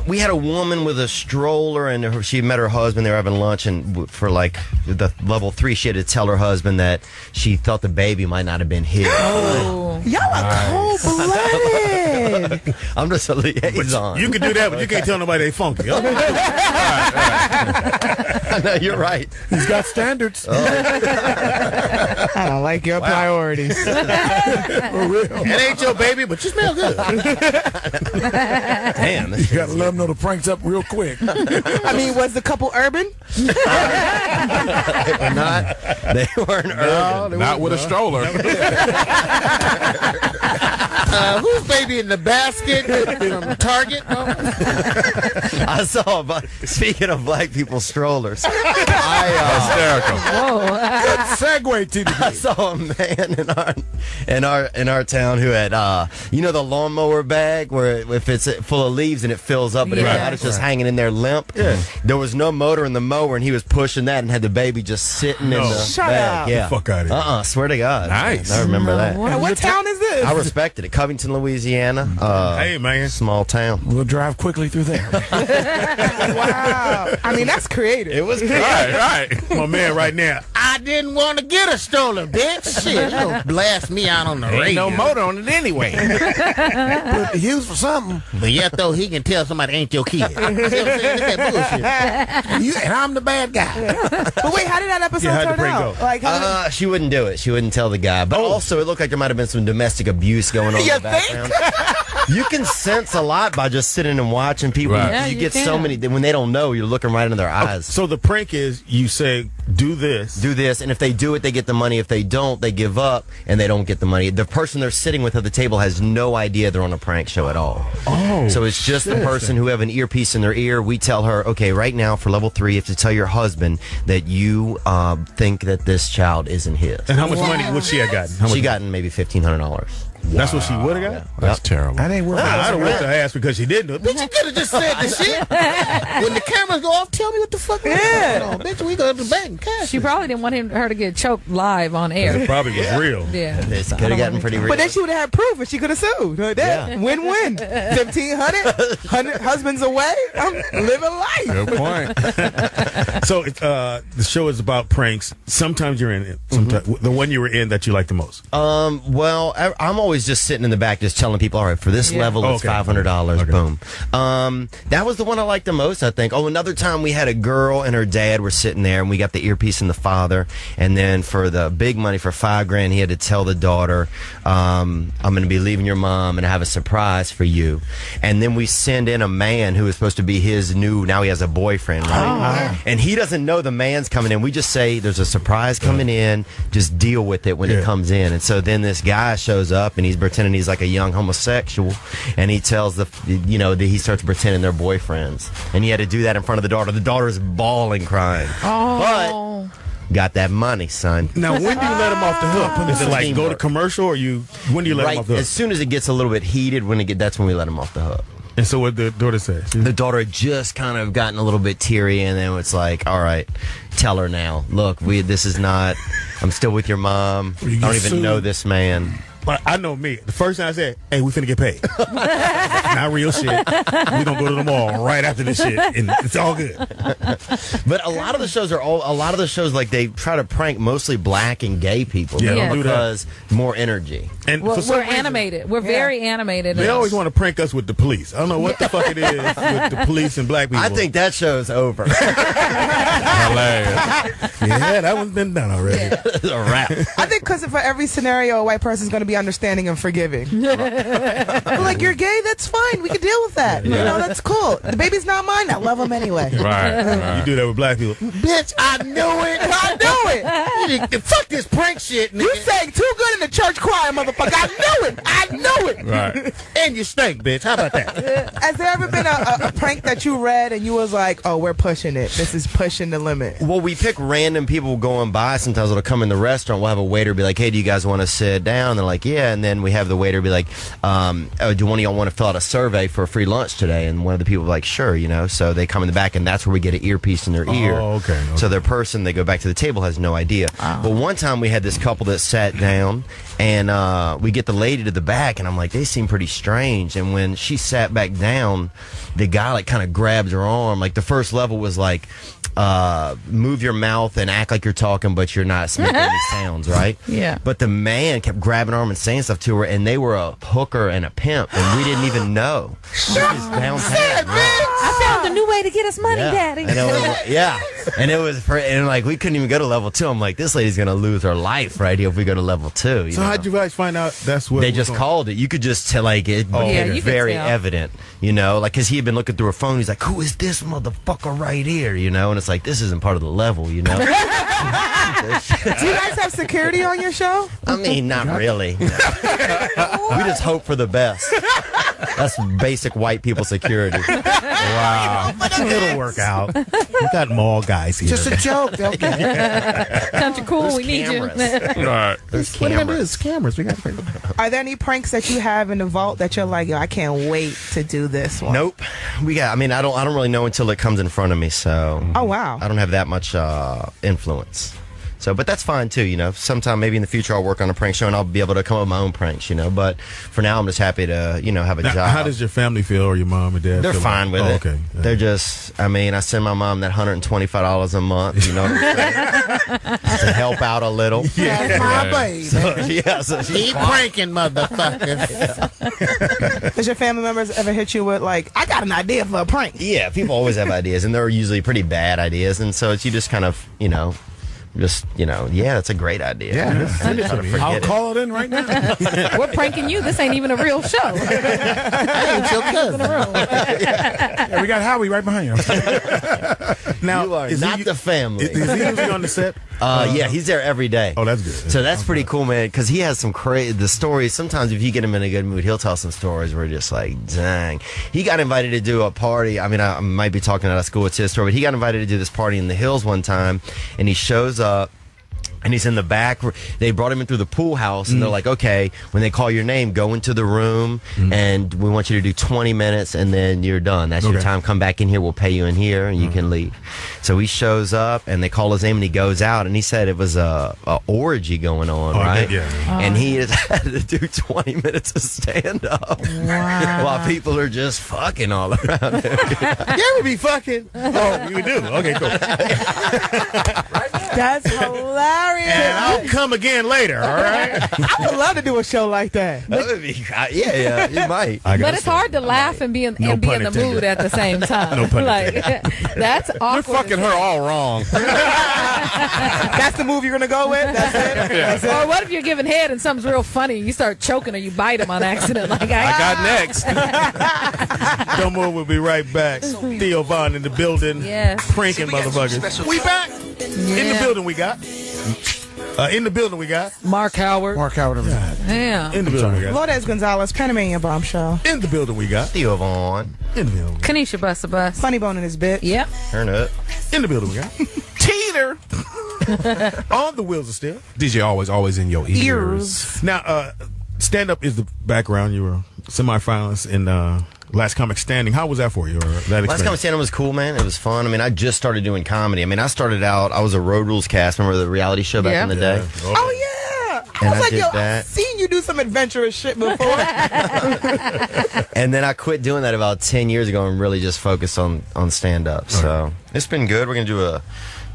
We had a woman with a stroller, and she met her husband. They were having lunch, and for like the level 3, she had to tell her husband that she thought the baby might not have been his. Oh, y'all are cold-blooded. I'm just a liaison. You can do that, but you can't tell nobody they funky. Okay? No, you're right. He's got standards. I don't like your priorities. It ain't your baby, but you smell good. Damn. You got to let them know the prank's up real quick. I mean, was the couple urban? They weren't urban. Not with a stroller. Who's baby in the basket from Target? I saw, speaking of black people strollers, Hysterical. Whoa. Good segue, TDB. I saw a man in our town who had the lawnmower bag where if it's full of leaves and it fills up, but it's just hanging in there limp. Yeah. There was no motor in the mower, and he was pushing that and had the baby just sitting in the bag. Up. Yeah. Fuck out of here. Swear to God. Nice. I remember that. What town is this? I respected it. Covington, Louisiana. Hey, man. Small town. We'll drive quickly through there. Wow. I mean, that's creative. It was Right. My man right now. I didn't want to get a stroller, bitch. Shit, you gonna blast me out on the radio. Ain't no motor on it anyway. But used for something. But yet, though, he can tell somebody ain't your kid. See what I'm saying? Look at that bullshit. And I'm the bad guy. But wait, how did that episode turn out? Like, she wouldn't do it. She wouldn't tell the guy. But also, it looked like there might have been some domestic abuse going on in the background. You can sense a lot by just sitting and watching people. Right. Yeah, you you get can. so many, when they don't know, you're looking right into their eyes. So the prank is you say, do this. Do this, and if they do it, they get the money. If they don't, they give up, and they don't get the money. The person they're sitting with at the table has no idea they're on a prank show at all. Oh, so it's just the person who have an earpiece in their ear. We tell her, okay, right now for level 3, you have to tell your husband that you think that this child isn't his. And how much money would she have gotten? She gotten maybe $1,500. That's what she would have got? That's terrible. That ain't worth it. I'd have whipped her ass because she didn't do it. Bitch, you could have just said the shit. When the cameras go off, tell me what the fuck is going on. Bitch, we go to the bank and cash. She probably didn't want her to get choked live on air. It probably was real. Yeah. This could have gotten pretty real. but then she would have had proof, and she could have sued. Win-win. 1,500, husbands away. I'm living life. Good point. So the show is about pranks. Sometimes you're in it. Sometimes the one you were in that you like the most. Well, I'm always just sitting in the back just telling people, all right, for this level, it's $500. Okay. Boom. That was the one I liked the most, I think. Oh, another time we had a girl and her dad were sitting there, and we got the earpiece and the father. And then for the big money, for $5,000, he had to tell the daughter, I'm going to be leaving your mom and I have a surprise for you. And then we send in a man who is supposed to be his now he has a boyfriend, right? And he doesn't know the man's coming in. We just say, there's a surprise coming in. Just deal with it when it comes in. And so then this guy shows up, and he's pretending he's like a young homosexual, and he tells he starts pretending they're boyfriends, and he had to do that in front of the daughter. The daughter's bawling, crying. got that money, son. Now, when do you let them off the hook? Is it like go to commercial, or when do you let them off the hook? As soon as it gets a little bit heated, that's when we let them off the hook. And so what the daughter says? The daughter had just kind of gotten a little bit teary, and then it's like, all right, tell her now. Look, this is not. I'm still with your mom. I don't even know this man. But I know me. The first time I said, "Hey, we finna get paid." Not real shit. We gonna go to the mall right after this shit, and it's all good. But a lot of the shows like they try to prank mostly black and gay people. Yeah, don't do that. Because more energy. And we're animated. We're very animated. They always want to prank us with the police. I don't know what the fuck it is with the police and black people. I think that show's over. Hilarious. Yeah, that one's been done already. It's a wrap. I think because for every scenario, a white person's going to be understanding and forgiving. Like, you're gay, that's fine. We can deal with that. Yeah. You know, that's cool. The baby's not mine. I love him anyway. Right. You do that with black people. Bitch, I knew it. I knew it. Fuck this prank shit, nigga. You sang too good in the church choir, motherfucker. I knew it. I knew it. Right. And you stink, bitch. How about that? Has there ever been a prank that you read and you was like, oh, we're pushing it. This is pushing the limit. Well, we pick random people going by. Sometimes it'll come in the restaurant. We'll have a waiter be like, hey, do you guys want to sit down? They're like, yeah. And then we have the waiter be like, do one of y'all want to fill out a survey for a free lunch today? And one of the people like, sure, you know. So they come in the back, and that's where we get an earpiece in their ear. Oh, okay. So their person, they go back to the table, has no idea. But one time we had this couple that sat down, and we get the lady to the back, and I'm like, they seem pretty strange. And when she sat back down, the guy like kind of grabbed her arm. Like the first level was like, move your mouth and act like you're talking, but you're not making any sounds, right? Yeah. But the man kept grabbing her arm and saying stuff to her, and they were a hooker and a pimp, and we didn't even know. I found a new way to get us money, Daddy. And it was and like we couldn't even go to level 2. I'm like, this lady's gonna lose her life right here if we go to level 2. So how'd you guys find out that's what they just called it? You could just tell, like, it became very evident, you know, like, because he had been looking through her phone. He's like, who is this motherfucker right here, you know? And it's like, this isn't part of the level, you know. Do you guys have security on your show? I mean, not really. We just hope for the best. That's basic white people security. Wow. It'll work out. We got mall guys here. Just a joke, okay? Country cool, There's we need you. Right. There's What am I doing? cameras. It's cameras. We got Are there any pranks that you have in the vault that you're like, yo, I can't wait to do this one? Nope. I don't really know until it comes in front of me, so. Oh, wow. I don't have that much influence. So, but that's fine too, you know. Sometime maybe in the future I'll work on a prank show and I'll be able to come up with my own pranks, you know. But for now I'm just happy to, you know, have a job. How does your family feel, or your mom and dad? They're feel fine with it. Okay. They're just, I send my mom that $125 a month, you know what I'm saying? To help out a little. That's my baby. So Keep pranking, motherfuckers. Does your family members ever hit you with, like, I got an idea for a prank? Yeah, people always have ideas, and they're usually pretty bad ideas, and so you just kind of, you know, yeah, that's a great idea. Yeah, send it to me. I'll call it in right now. We're pranking you. This ain't even a real show. I ain't your cousin. Yeah, we got Howie right behind you. Now, You are not the family. Is he usually on the set? Yeah, he's there every day. Oh, that's good. So that's pretty cool, man, because he has some the stories. Sometimes if you get him in a good mood, he'll tell some stories where you're just like, dang. He got invited to do a party. I mean, I might be talking out of school, it's his story, but he got invited to do this party in the hills one time, and he shows up. And he's in the back. They brought him in through the pool house, and they're like, okay, when they call your name, go into the room, and we want you to do 20 minutes, and then you're done. That's your time. Come back in here. We'll pay you in here, and you can leave. So he shows up, and they call his name, and he goes out, and he said it was a orgy going on, right? Yeah. And he has had to do 20 minutes of stand-up while people are just fucking all around him. You ever be fucking? Oh, you do? Okay, cool. That's hilarious. And I'll come again later, all right? I would love to do a show like that. That would be, yeah, you might. But it's hard to laugh and be in the mood at the same time. No pun That's awkward. You're fucking her all wrong. That's the move you're going to go with? That's it? That's it? Or what if you're giving head and something's real funny and you start choking or you bite him on accident? Like I got next. Don't move. We'll be right back. Theo Vaughn in the building. Yes. Pranking motherfuckers. We back. In the building we got. Mark Howard. Yeah. In the building we got. Lourdes Gonzales, Panamanian Bombshell. In the building we got. Theo Vaughn. In the building. Kanisha Buss. Funny Bone in his bitch. Yep. Turn up. In the building we got. Tina here. On the wheels of steel. DJ always in your ears. Now, stand-up is the background. You were semifinalist in Last Comic Standing. How was that for you? Or that experience? Last Comic Standing was cool, man. It was fun. I mean, I just started doing comedy. I mean, I started out, I was a Road Rules cast. Remember the reality show back in the day? Oh, yeah. I was like, yo, I've seen you do some adventurous shit before. And then I quit doing that about 10 years ago and really just focused on stand-up. So it's been good. We're going to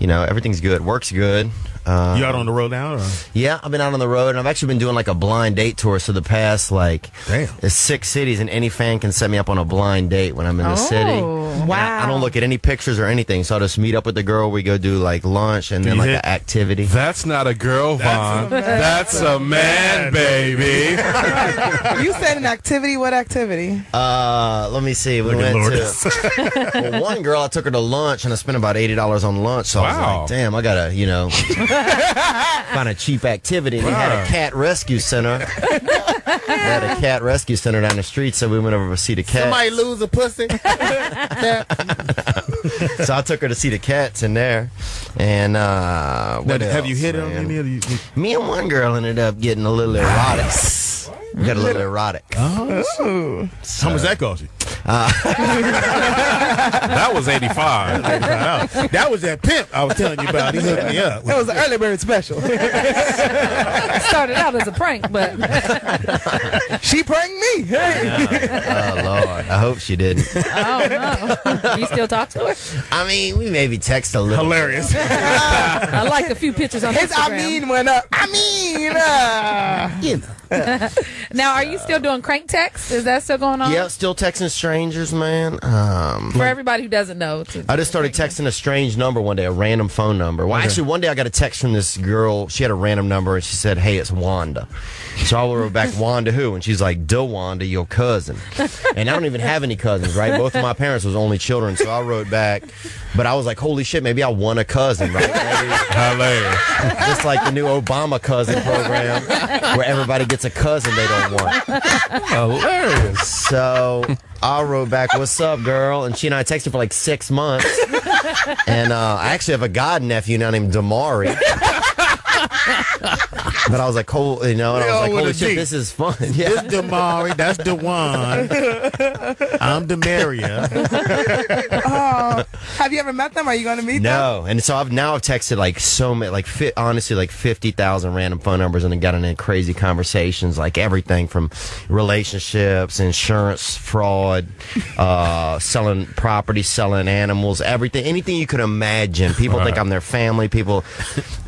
do everything's good. Work's good. You out on the road now? Or? Yeah, I've been out on the road, and I've actually been doing like a blind date tour. So the past, there's 6 cities, and any fan can set me up on a blind date when I'm in the city. Wow. I don't look at any pictures or anything, so I'll just meet up with the girl. We go do like lunch and then like an activity. That's not a girl, Vaughn. That's a man, baby. You said an activity. What activity? Let me see. We went to well, one girl. I took her to lunch, and I spent about $80 on lunch. So I was like, damn, I gotta, find a cheap activity. And he had a cat rescue center. They had a cat rescue center down the street, so we went over to see the cat. Somebody lose a pussy. So I took her to see the cats in there. And have you hit him? Me and one girl ended up getting a little erotic. We got a little erotic. Oh. How much that cost you? That was 85. That was that pimp I was telling you about. He hooked me up. That was an early bird special. Started out as a prank, but she pranked me. Hey. Oh Lord, I hope she didn't. I don't know. You still talk to her? I mean, we maybe text a little. Hilarious. I like a few pictures on His Instagram. went up. Now, are you still doing crank text? Is that still going on? Yeah, still texting strangers, man. For everybody who doesn't know. I just started texting a strange number one day, a random phone number. Well, actually, one day I got a text from this girl. She had a random number, and she said, hey, it's Wanda. So I wrote back, Wanda who? And she's like, Wanda, your cousin. And I don't even have any cousins, right? Both of my parents was only children, so I wrote back. But I was like, holy shit, maybe I won a cousin, right? Hilarious. Just like the new Obama cousin program, where everybody gets a cousin they don't want. Hilarious. So I wrote back, what's up, girl? And she and I texted for like 6 months. And I actually have a god nephew now named Damari. But I was like, and I was like, holy shit, this is fun. Yeah. This Damari, that's Dewan. I'm Demaria. Have you ever met them? Are you going to meet them? No. And so I've texted like so many, honestly, like 50,000 random phone numbers, and then got into crazy conversations, like everything from relationships, insurance fraud, selling property, selling animals, everything, anything you could imagine. People think I'm their family,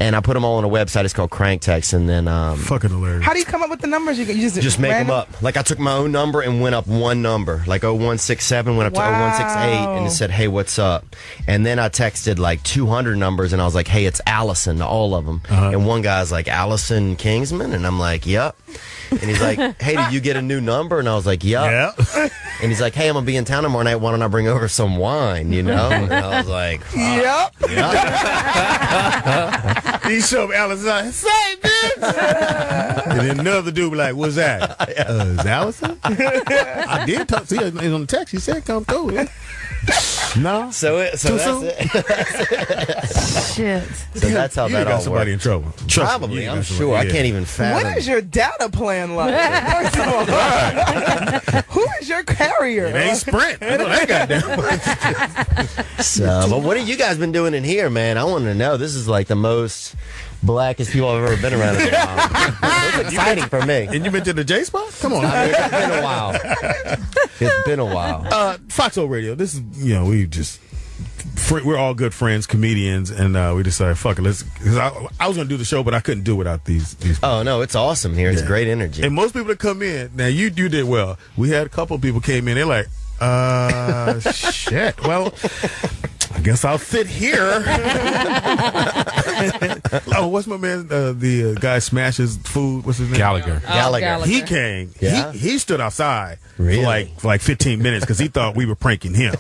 and I put them all on a website. It's called Crank Text, and then fucking hilarious. How do you come up with the numbers? You just make them up. Like I took my own number and went up one number, like 0167 went up to 0168, and it said, hey, what's up? And then I texted like 200 numbers, and I was like, hey, it's Allison, to all of them. And one guy's like, Allison Kingsman, and I'm like, yep. And he's like, hey, did you get a new number? And I was like, yep. And he's like, hey, I'm going to be in town tomorrow night. Why don't I bring over some wine, And I was like, yep. He showed me Allison. Say, bitch. And then another dude be like, what's that? Is Allison? I did talk to you on the text. He said, come through. Yeah. No. So that's it. Shit. So that's how that all somebody works. in trouble. Probably, I'm sure. I can't even fathom. What is your data plan like? Who is your carrier? It ain't Sprint. I know that goddamn. So, but what have you guys been doing in here, man? I want to know. This is like the most blackest people I've ever been around. It's exciting for me. And you been to the J spot? Come on. It's been a while. It's been a while. Foxxhole Radio. This is, we're all good friends, comedians, and we decided, fuck it, let's. Cause I was gonna do the show, but I couldn't do it without these people. Oh no, it's awesome here. It's great energy. And most people that come in, now you did well. We had a couple of people came in. They're like, shit. Well, I guess I'll sit here. Oh, what's my man? The guy smashes food. What's his name? Gallagher. Gallagher. He came. Yeah. He stood outside really? for like 15 minutes because he thought we were pranking him.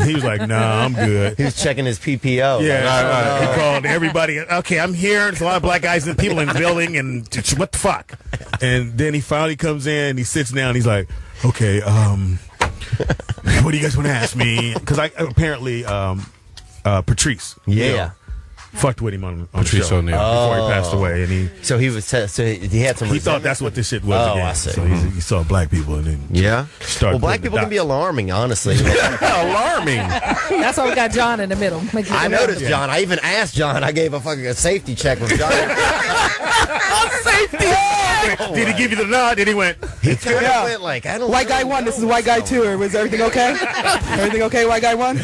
He was like, "Nah, I'm good." He was checking his PPO. Yeah, He called everybody. Okay, I'm here. There's a lot of black guys and people in the building, and what the fuck? And then he finally comes in. He sits down. He's like, "Okay, what do you guys want to ask me?" Because I apparently Patrice. Yeah. fucked with him on Patrice the show O'Neal. before he passed away, and he had some. He thought that's what this shit was. Oh, again. I see. So he saw black people, and then started. Well, black people can be alarming, honestly. Alarming. That's why we got John in the middle. I noticed John. I even asked John. I gave a fucking safety check with John. Safety. Did he give you the nod? Then he went. He kind of went like, I don't. White guy 1. This is white guy 2. Was everything okay? Everything okay? White guy 1.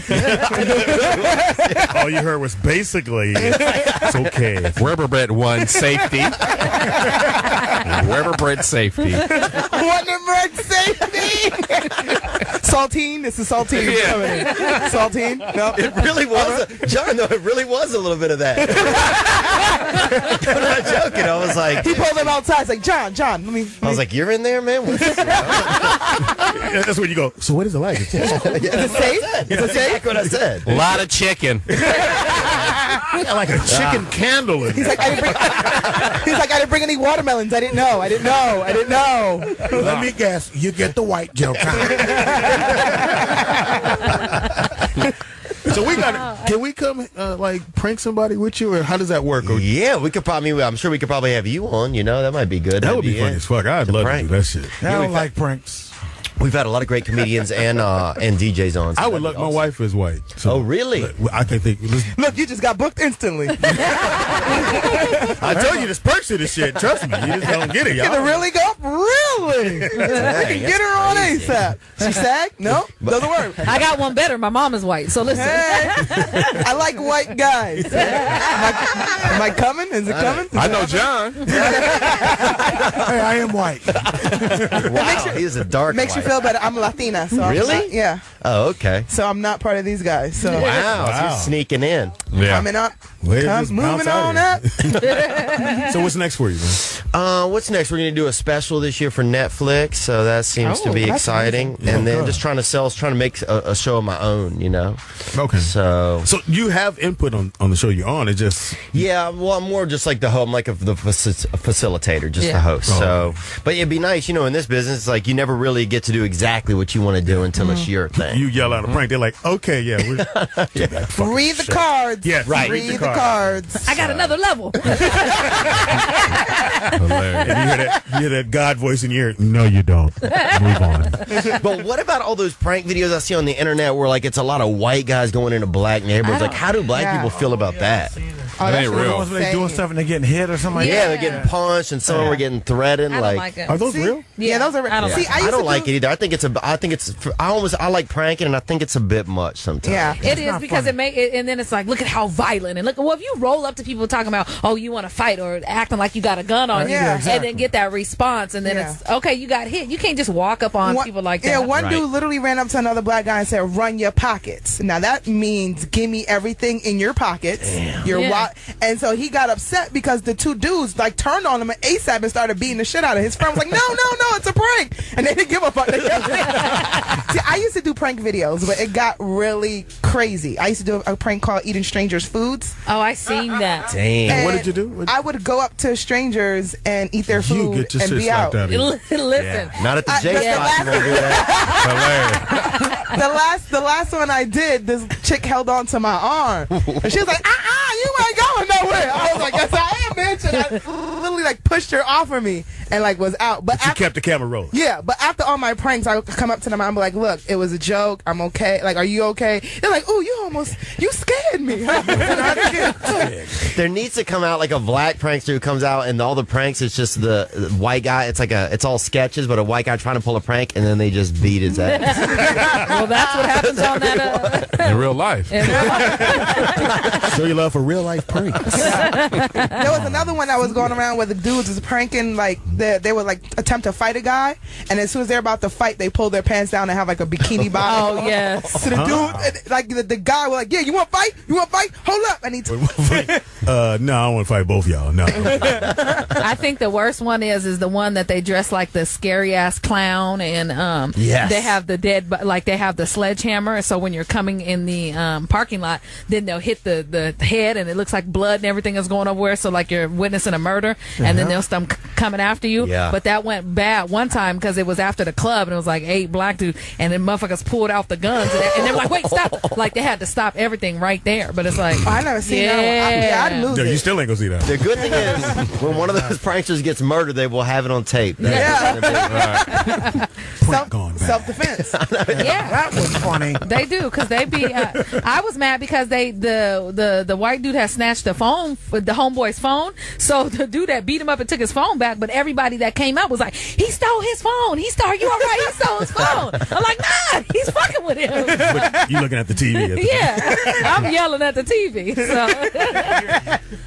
All you heard was basically, it's okay. Rubber Bread 1, safety. Rubber Bread safety. Wonder Bread safety. Saltine. This is saltine. Yeah. Saltine. No. It really was, John. Though it really was a little bit of that. I'm not joking. I was like, he pulled him outside. It's like, John. Let me. I was like, you're in there, man. That's when you go. So what is it like? Is it safe? Is it safe? What I said. A lot of chicken. Like a chicken candle. He's like, I didn't bring any watermelons. I didn't know. Let me guess. You get the white joke. So can we come like prank somebody with you, or how does that work? Yeah, we could probably. I'm sure we could probably have you on. That might be good. That would be fun as fuck. I'd love to do that shit. I don't like pranks. We've had a lot of great comedians and DJs on. So I would look. My wife is white. So oh, really? I can think. Look, you just got booked instantly. I told you there's perks to this shit. Trust me, you just don't get it, y'all. Can it really go? Really? We can get her on ASAP. She sag? No, doesn't work. I got one better. My mom is white, so listen. Hey, I like white guys. Am I coming? Is it coming? I know John. Hey, I am white. Wow, he is a dark. Makes you feel better. I'm Latina, so really? Yeah. Oh, okay. So I'm not part of these guys. So wow. So you're sneaking in. Yeah. Coming up. Moving on up. So what's next for you, man? What's next? We're going to do a special this year for Netflix, so that seems to be exciting. And then just trying to make a show of my own, Okay. So you have input on the show you're on. It just well, I'm more just like the host, I'm like the facilitator, just the host. So, but it'd be nice, in this business, it's like you never really get to do exactly what you want to do until it's your thing. You yell out a prank, they're like, okay, yeah. Read the cards. Yes, right. Read the cards. I got another level. Hilarious. And you hear that God voice in your ear. No, you don't. Move on. But what about all those prank videos I see on the internet where like it's a lot of white guys going into black neighborhoods? Like, how do black people feel about that? That ain't real. They doing stuff and they're getting hit or something like that? Yeah, they're getting punched and some were getting threatened. I don't like it. Are those real? Yeah, those are real. I don't like I don't like it either. I like pranking, and I think it's a bit much sometimes. Yeah, it is because it make it, and then it's like, look at how violent, and look, well, if you roll up to people talking about, oh, you want to fight or acting like you got a gun on you, and then get that response, and then it's okay, you got hit. You can't just walk up on people like that. Yeah, one dude literally ran up to another black guy and said, "Run your pockets." Now that means give me everything in your pockets. And so he got upset because the two dudes like turned on him ASAP and started beating the shit out of his friend. Was like, no, it's a prank, and they didn't give a fuck. See, I used to do prank videos, but it got really crazy. I used to do a prank called Eating Strangers' Foods. Oh, I seen that. Damn. And what did you do? I would go up to strangers and eat their food and be out. Listen, not at the J spot. You won't do that. Hilarious. The last one I did, this chick held on to my arm, and she was like, you ain't going nowhere. I was like, yes, I am, bitch. And I literally like pushed her off of me and like was out. But you kept the camera rolling. Yeah, but after all my pranks, I would come up to them and be like, look, it was a joke. I'm okay. Like, are you okay? They're like, ooh, you scared me. There needs to come out like a black prankster who comes out and all the pranks, it's just the white guy. It's all sketches, but a white guy trying to pull a prank and then they just beat his ass. Well, that's what happens on that. In real life. Show your love for real life pranks. There was another one that was going around where the dudes was pranking, like they would like attempt to fight a guy, and as soon as they're about to fight, they pull their pants down and have like a bikini bottom. Oh yes. So the dude, like the guy was like, yeah, you want to fight? Hold up, and he. No, I don't want to fight both y'all. No. I think the worst one is the one that they dress like the scary ass clown, and they have the they have the sledgehammer. So when you're coming in the parking lot, then they'll hit the head, and it looks like blood and everything is going everywhere. So like your witnessing a murder, and then they'll start coming after you. Yeah. But that went bad one time because it was after the club, and it was like 8 black dudes, and then motherfuckers pulled out the guns, and they were like, wait, stop. Like, they had to stop everything right there. But it's like, I never seen that one. I'd lose No, it. you still ain't gonna see that. The good thing is, when one of those pranksters gets murdered, they will have it on tape. Self-defense. Yeah, That was funny. they do, because they be. I was mad because the white dude had snatched the phone, the homeboy's phone. So the dude that beat him up and took his phone back, but everybody that came out was like, he stole his phone. He stole. You all right? He stole his phone. I'm like, nah, he's fucking with him. But you looking at the TV. Yeah, I'm yelling at the TV. So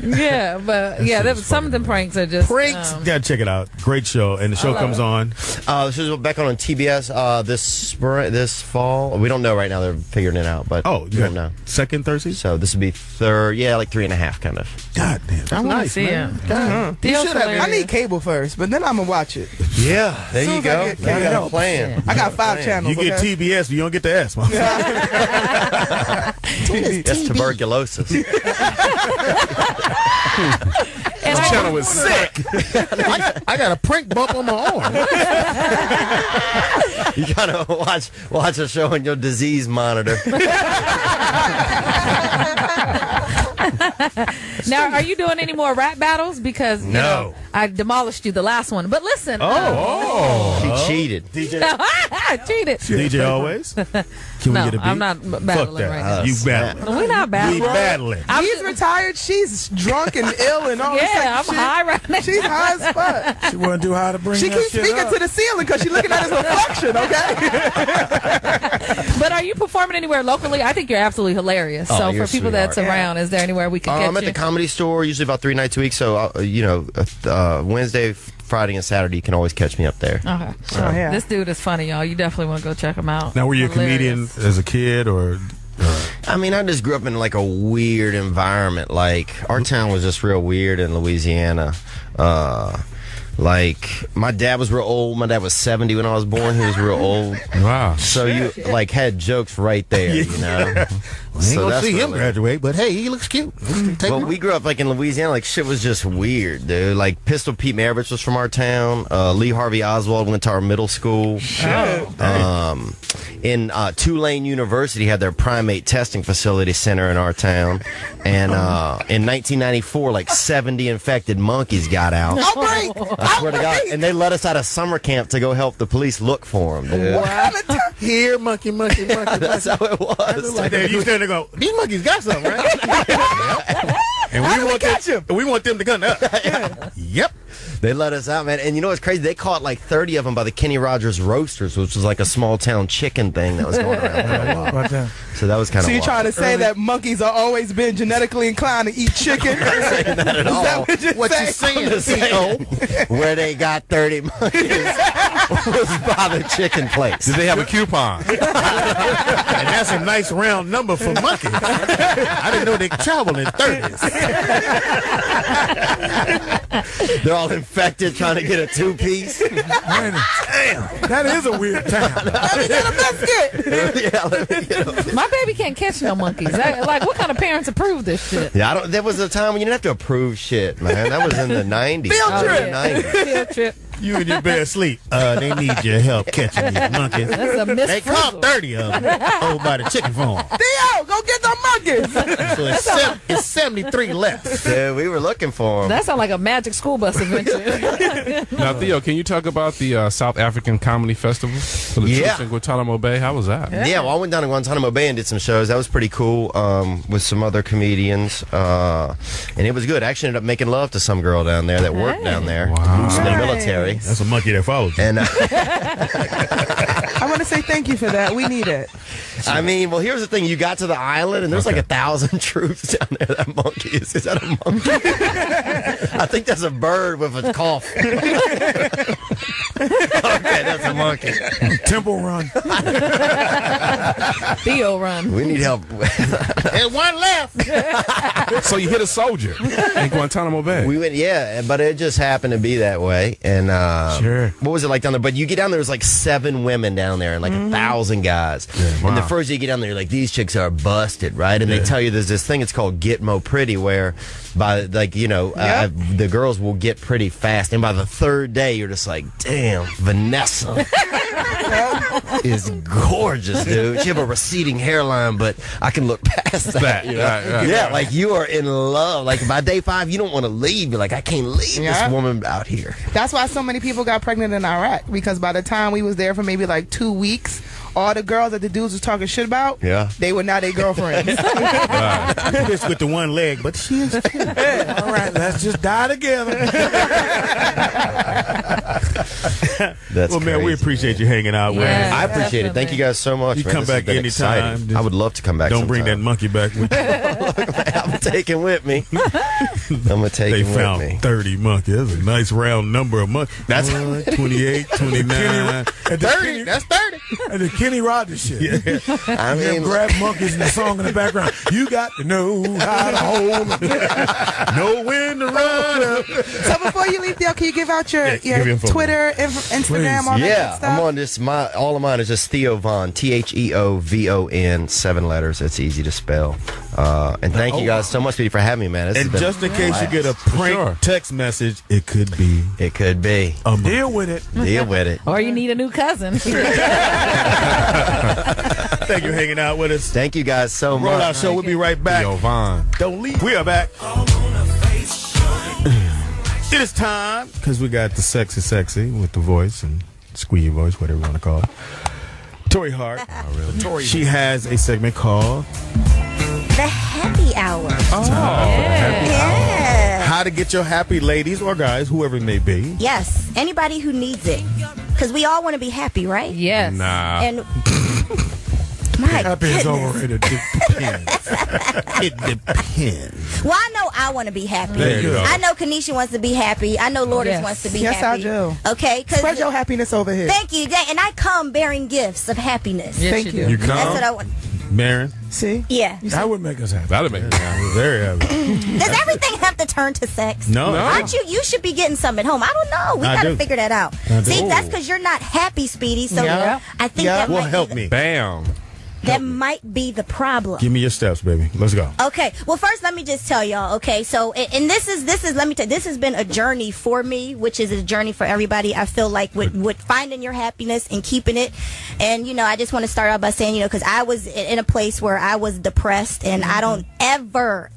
yeah, but yeah, some of them pranks are just Pranks. Gotta check it out. Great show, and the show comes on. This is back on TBS this fall. We don't know right now. They're figuring it out, but you don't know. Second Thursday. So this would be third. Yeah, like 3.5 kind of. God damn, that's I wanna nice, see man. You should have. I need cable first, but then I'm gonna watch it. Yeah, there you go. I got a plan. I got 5 channels. You get TBS, but you don't get the S. That's tuberculosis. And This channel was sick. I got a prank bump on my arm. You gotta watch a show on your disease monitor. Now, are you doing any more rap battles? Because you know, I demolished you the last one. But listen, She cheated. I cheated. DJ Alwayz. Can we get a beat? I'm not battling right now. You battling. We're not battling. We battling. He's retired. She's drunk and ill and all this I'm shit. high right now. She's high as fuck. She want to do how to bring She that keeps shit speaking up. to the ceiling because she's looking at his reflection, okay? But are you performing anywhere locally? I think you're absolutely hilarious. Oh, So you're for people a that's sweetheart. around, is there anywhere we can I'm catch at you? the Comedy Store usually about 3 nights a week. So Wednesday, Friday, and Saturday you can always catch me up there. Okay. So, This dude is funny, y'all. You definitely want to go check him out. Now, were you a comedian as a kid, or? I mean, I just grew up in like a weird environment. Like our town was just real weird in Louisiana. Like my dad was real old. My dad was 70 when I was born. He was real old. Wow. So you like had jokes right there, you know. We ain't gonna see him graduate, but hey, he looks cute. Well, we grew up like in Louisiana, like shit was just weird, dude. Like Pistol Pete Maravich was from our town. Lee Harvey Oswald went to our middle school. In Tulane University had their primate testing facility center in our town. And in 1994, like 70 infected monkeys got out. I swear to God. And they let us out of summer camp to go help the police look for them, dude. Here, monkey. That's how it was. Like You stand there go, these monkeys got something, right? and we want them to come up. Yep. They let us out, man. And you know what's crazy? They caught like 30 of them by the Kenny Rogers Roasters, which was like a small town chicken thing that was going around. So that was kind of So you're trying to say that monkeys are always been genetically inclined to eat chicken? I'm not saying that at all. What you saying? Where they got 30 monkeys was by the chicken place. Did they have a coupon? And that's a nice round number for monkeys. I didn't know they travel in 30s. They're all infected trying to get a 2-piece. Damn, that is a weird town. Let me get a biscuit. Yeah, let me get a My baby can't catch no monkeys. Like, what kind of parents approve this shit? Yeah, there was a time when you didn't have to approve shit, man. That was in the 90s. Field trip. Field trip. You in your bed asleep. They need your help catching these monkeys. That's a miss. They caught 30 of them over by the chicken farm. Theo, go get the monkeys. So it's 73 left. Dude, we were looking for them. That sounds like a magic school bus adventure. Now, Theo, can you talk about the South African Comedy Festival for the troops in Guantanamo Bay? How was that? Yeah, well, I went down to Guantanamo Bay and did some shows. That was pretty cool with some other comedians. And it was good. I actually ended up making love to some girl down there that worked down there in the military. That's a monkey that followed you. And I want to say thank you for that. We need it. I mean, well, here's the thing. You got to the island, and there's like 1,000 troops down there. That monkey is that a monkey? I think that's a bird with a cough. Okay, that's a monkey. Temple Run. Theo Run. We need help. And one left. So you hit a soldier in Guantanamo Bay. We went, yeah, but it just happened to be that way. And Sure. what was it like down there? But you get down there, there's like 7 women down there and like 1,000 guys. Wow. And the first day you get down there, you're like, these chicks are busted, right? And they tell you there's this thing, it's called Get Mo Pretty, where by like, you know, the girls will get pretty fast. And by the 3rd day, you're just like, damn, Vanessa is gorgeous, dude. She have a receding hairline, but I can look past that. You know? Yeah, like you are in love. Like by day 5, you don't want to leave. You're like, I can't leave this woman out here. That's why so many people got pregnant in Iraq, because by the time we was there for maybe like 2 weeks, all the girls that the dudes was talking shit about, they were now their girlfriends. This with the one leg, but she is cute. All right, let's just die together. That's well, man, we crazy. appreciate you hanging out with us. I appreciate it. Thank you guys so much. You man. come This has back been anytime. exciting. I would love to come back. Don't bring that sometime. monkey back with you. I'm taking with me. I'm gonna take They him found with me. 30 monkeys. That's a nice round number of monkeys. That's 28, 29. 30. That's 30. And the Kenny Rogers shit. Yeah. I mean, grab monkeys and the song in the background. You got to know how to hold them. Know when to run up. So before you leave, Theo, can you give out your give your info. Twitter, Instagram, all that yeah, stuff? I'm on this. All of mine is just Theo Vaughn, TheoVon, 7 letters. It's easy to spell. And thank you guys so much, Speedy, for having me, man. This And has been just in case you get a blast. prank text message, it could be. It could be. Deal with it. Deal with it. Or you need a new cousin. Thank you for hanging out with us. Thank you guys so much. Roll Out Show. We'll be right back. Theo Vaughn. Don't leave. We are back. It is time, because we got the sexy with the voice and squeaky voice, whatever you want to call it. Torrei Hart. She has a segment called The Happy Hour. Yeah. How to get your happy ladies or guys, whoever it may be. Yes, anybody who needs it. Because we all want to be happy, right? Yes. Nah. And my Happy is goodness. overrated. It depends. It depends. Well, I know I want to be happy. There you go. I know Kanisha wants to be happy. I know Lourdes Yes. wants to be Yes, happy. I do. Okay? Spread your happiness over here. Thank you. And I come bearing gifts of happiness. Yes, Thank you. You That's what come, I want. Marin. See? Yeah. That would make us happy. That'd make me happy. Very happy. Does everything have to turn to sex? No. Aren't you? You should be getting some at home. I don't know. We I got to do. figure that out. I do. See, that's because you're not happy, Speedy. So Yeah. I think Yeah. that Well, might help be me. Bam. that might be the problem. Give me your steps, baby. Let's go. Okay. Well, first, let me just tell y'all. Okay. So, and this is. Let me tell you, this has been a journey for me, which is a journey for everybody. I feel like with finding your happiness and keeping it. And, you know, I just want to start out by saying, you know, because I was in a place where I was depressed, and I don't ever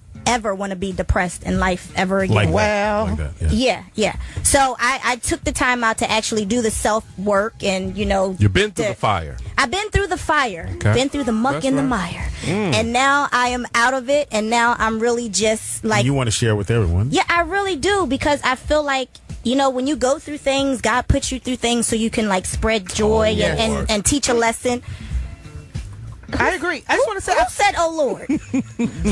want to be depressed in life ever again. Like that. Well, Like that, yeah. Yeah. So I took the time out to actually do the self work, and you know, You've been through the fire. I've been through the fire, Okay. been through the muck That's and the right. mire, and now I am out of it, and now I'm really just like, You want to share with everyone. yeah, I really do, because I feel like, you know, when you go through things, God puts you through things so you can like spread joy and teach a lesson. I agree. I just want to say, Who said, "Oh Lord"?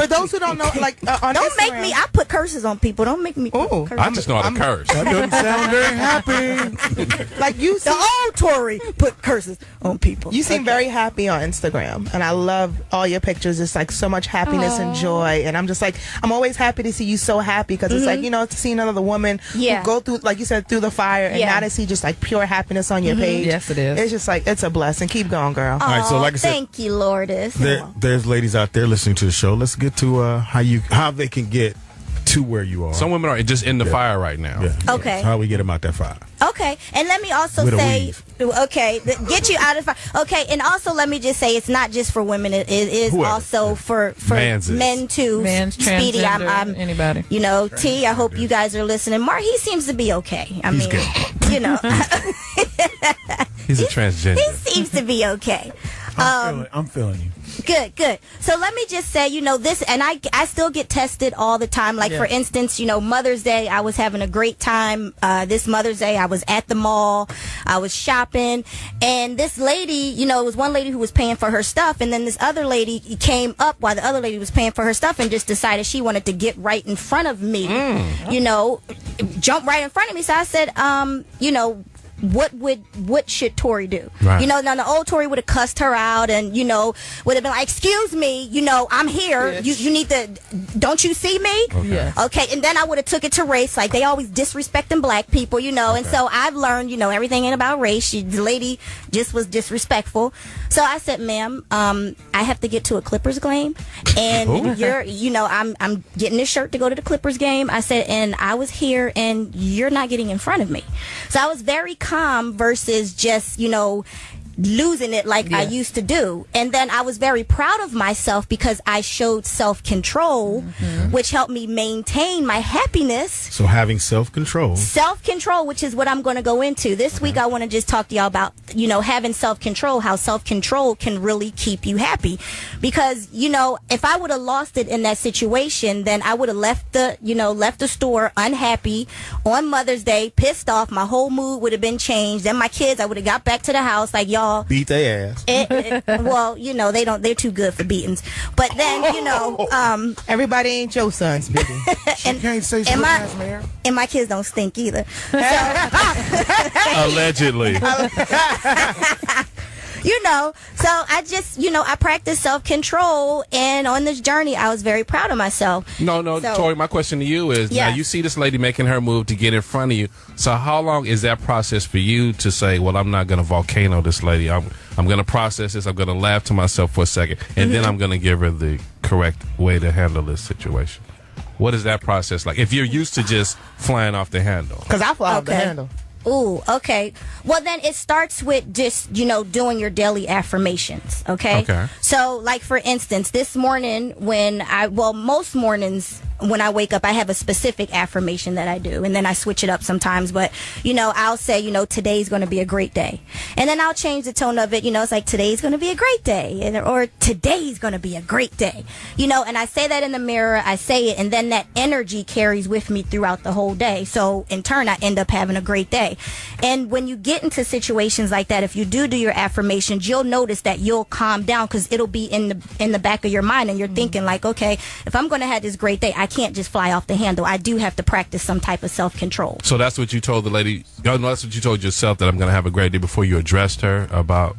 for those who don't know, like on Don't make Instagram- me. I put curses on people. Don't make me. Oh, curse. I just know how to curse. That doesn't sound very happy. like you The old Tory put curses on people. You seem very happy on Instagram, and I love all your pictures. It's like so much happiness and joy, and I'm just like, I'm always happy to see you so happy, because it's like, you know, to see another woman Yeah. who go through, like you said, through the fire, and Yeah. now to see just like pure happiness on your page. Yes, it is. It's just like, it's a blessing. Keep going, girl. All right, so like I said, Thank you, Lourdes. there's ladies out there listening to the show. Let's get to how they can get to where you are. Some women are just in the fire right now. Yeah. Okay. So how we get them out that fire? Okay, and let me also With a say, weave. okay, get you out of fire. Okay, and also let me just say, it's not just for women. It is Whoever. also for Mans is. men too. Man's Speedy, transgender, I'm anybody. You know, T. I hope you guys are listening. Mark, he seems to be okay. I He's mean, good. you know, He's a transgender. he seems to be okay. I'm feeling you. Good. So let me just say, you know, this, and I still get tested all the time. Like, for instance, you know, Mother's Day, I was having a great time. This Mother's Day, I was at the mall, I was shopping, and this lady, you know, it was one lady who was paying for her stuff, and then this other lady came up while the other lady was paying for her stuff and just decided she wanted to get right in front of me, you know, jump right in front of me. So I said, you know, what should Tori do? Right. Now the old Tori would have cussed her out and, would have been like, excuse me, I'm here. You need to, don't you see me? Okay. Yeah. Okay, and then I would have took it to race, like they always disrespecting black people, and so I've learned, everything ain't about race. The lady just was disrespectful. So I said, ma'am, I have to get to a Clippers game, and I'm getting this shirt to go to the Clippers game. I said, and I was here, and you're not getting in front of me. So I was very calm versus just, losing it like I used to do. And then I was very proud of myself because I showed self-control, which helped me maintain my happiness. So having self-control, which is what I'm going to go into this week. I want to just talk to y'all about, having self-control, how self-control can really keep you happy. Because, if I would have lost it in that situation, then I would have left the store unhappy on Mother's Day, pissed off. My whole mood would have been changed. Then my kids, I would have got back to the house like, y'all beat their ass. Well, they're too good for beatings. But then, everybody ain't your son, Speedy. And can't say and my kids don't stink either. Allegedly. So I just, I practice self-control, and on this journey, I was very proud of myself. No, Tori, my question to you is, now you see this lady making her move to get in front of you. So how long is that process for you to say, well, I'm not going to volcano this lady. I'm going to process this. I'm going to laugh to myself for a second, and then I'm going to give her the correct way to handle this situation. What is that process like? If you're used to just flying off the handle. Because I fly off the handle. Ooh, okay. Well, then it starts with just, doing your daily affirmations, okay? So, like, for instance, this morning most mornings when I wake up, I have a specific affirmation that I do, and then I switch it up sometimes. But, I'll say, today's going to be a great day. And then I'll change the tone of it, it's like, today's going to be a great day, or today's going to be a great day, and I say that in the mirror, I say it, and then that energy carries with me throughout the whole day. So, in turn, I end up having a great day. And when you get into situations like that, if you do your affirmations, you'll notice that you'll calm down because it'll be in the back of your mind, and you're thinking like, okay, if I'm going to have this great day, I can't just fly off the handle. I do have to practice some type of self-control. So that's what you told the lady. No, that's what you told yourself, that I'm going to have a great day, before you addressed her about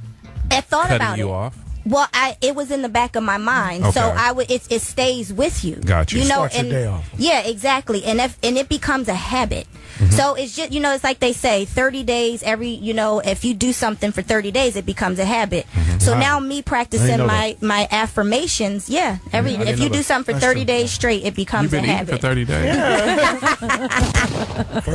cutting you off. Well, it was in the back of my mind, so it stays with you. Got you. Start your day off. Yeah, exactly, and it becomes a habit. So it's just it's like they say, 30 days if you do something for 30 days, it becomes a habit. So now me practicing my affirmations, if you do something for 30 days straight, it becomes a habit. For 30 days.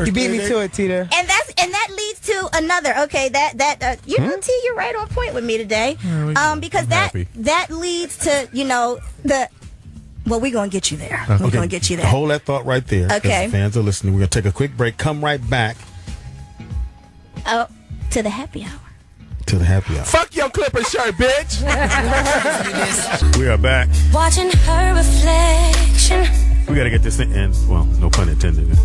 You beat me to it, Tita. And that leads to another. Okay, T, you're right on point with me today. Because that leads to well, we're going to get you there. We're going to get you there. Hold that thought right there. Okay. Fans are listening. We're going to take a quick break. Come right back. To the happy hour. Fuck your Clipper shirt, bitch. We are back. Watching her reflection. We got to get this thing in. Well, no pun intended.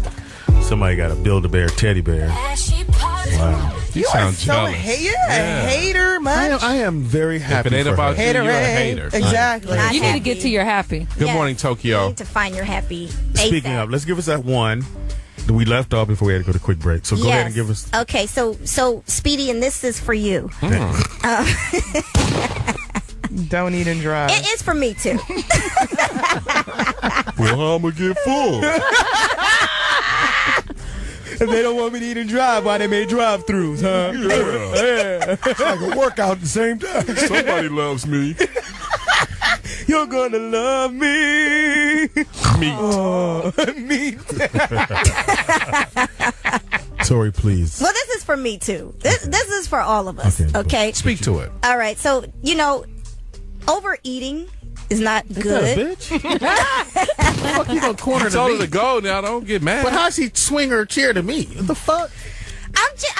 Somebody got a Build-A-Bear teddy bear. Wow. You sound so jealous. A hater, man. I am very happy. If it ain't for about her. you, you're a hater. Exactly. You need to get to your happy. Good morning, Tokyo. You need to find your happy. Speaking of, let's give us that one that we left off before we had to go to quick break. So go ahead and give us. Okay, so Speedy, and this is for you. Don't eat and drive. It is for me too. Well, how I'm gonna get full? If they don't want me to eat and drive, why they made drive-thrus, huh? Yeah. It's like a workout at the same time. Somebody loves me. You're gonna love me. Meat. Tori, please. Well, this is for me too. This is for all of us. Okay. Speak to it. All right. So overeating is not good. Bitch. Fuck you gonna corner told me? her to go now. Don't get mad. But how's he swing her chair to me? What the fuck? I'm just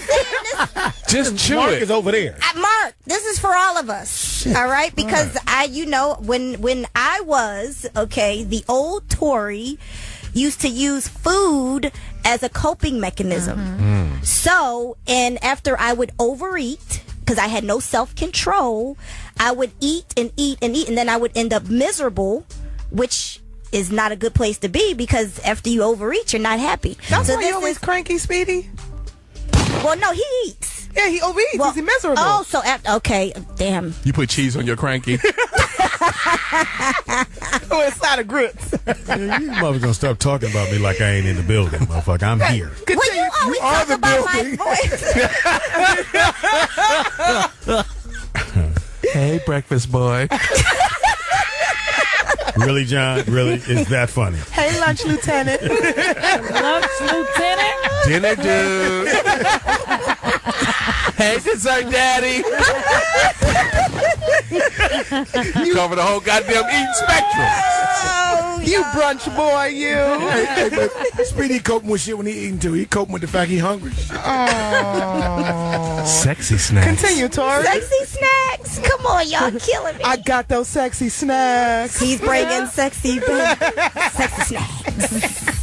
saying this. Just chew Mark it. is over there. Mark, this is for all of us. Shit. All right, because when I was the old Tory used to use food as a coping mechanism. So, and after I would overeat, because I had no self-control, I would eat and eat and eat, and then I would end up miserable, which is not a good place to be, because after you overeat, you're not happy. That's why you're always cranky, Speedy. Well, no, he eats. Yeah, he overeats. Well, He's miserable. Oh, so okay, damn. You put cheese on your cranky. Oh, it's not a grits. Yeah, you motherfuckers gonna stop talking about me like I ain't in the building, motherfucker. I'm here. Well, you always talk about my voice. Hey, breakfast boy. Really, John? Really? Is that funny? Hey, lunch lieutenant. Lunch lieutenant. Dinner dude. Hey, dessert daddy. You cover the whole goddamn eating spectrum. Oh, you brunch boy, you. Hey, but Speedy coping with shit when he eating too. He coping with the fact he hungry. Oh. Sexy snacks. Continue, Tori. Sexy snacks. Come on, y'all killing me. I got those sexy snacks. He's bringing sexy snacks.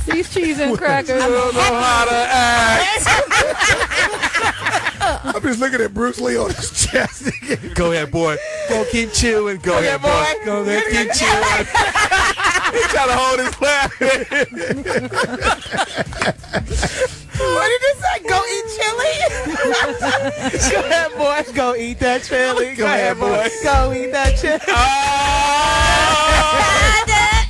These cheese and crackers. I don't know how to act. I'm just looking at Bruce Lee on his chest. Go ahead, boy. Go keep chewing. Go ahead, boy. Go ahead, keep chewing. He's trying to hold his clap. What did you say? Go eat chili? Go ahead, boy. Go eat that chili. Go ahead, boy. Go eat that chili.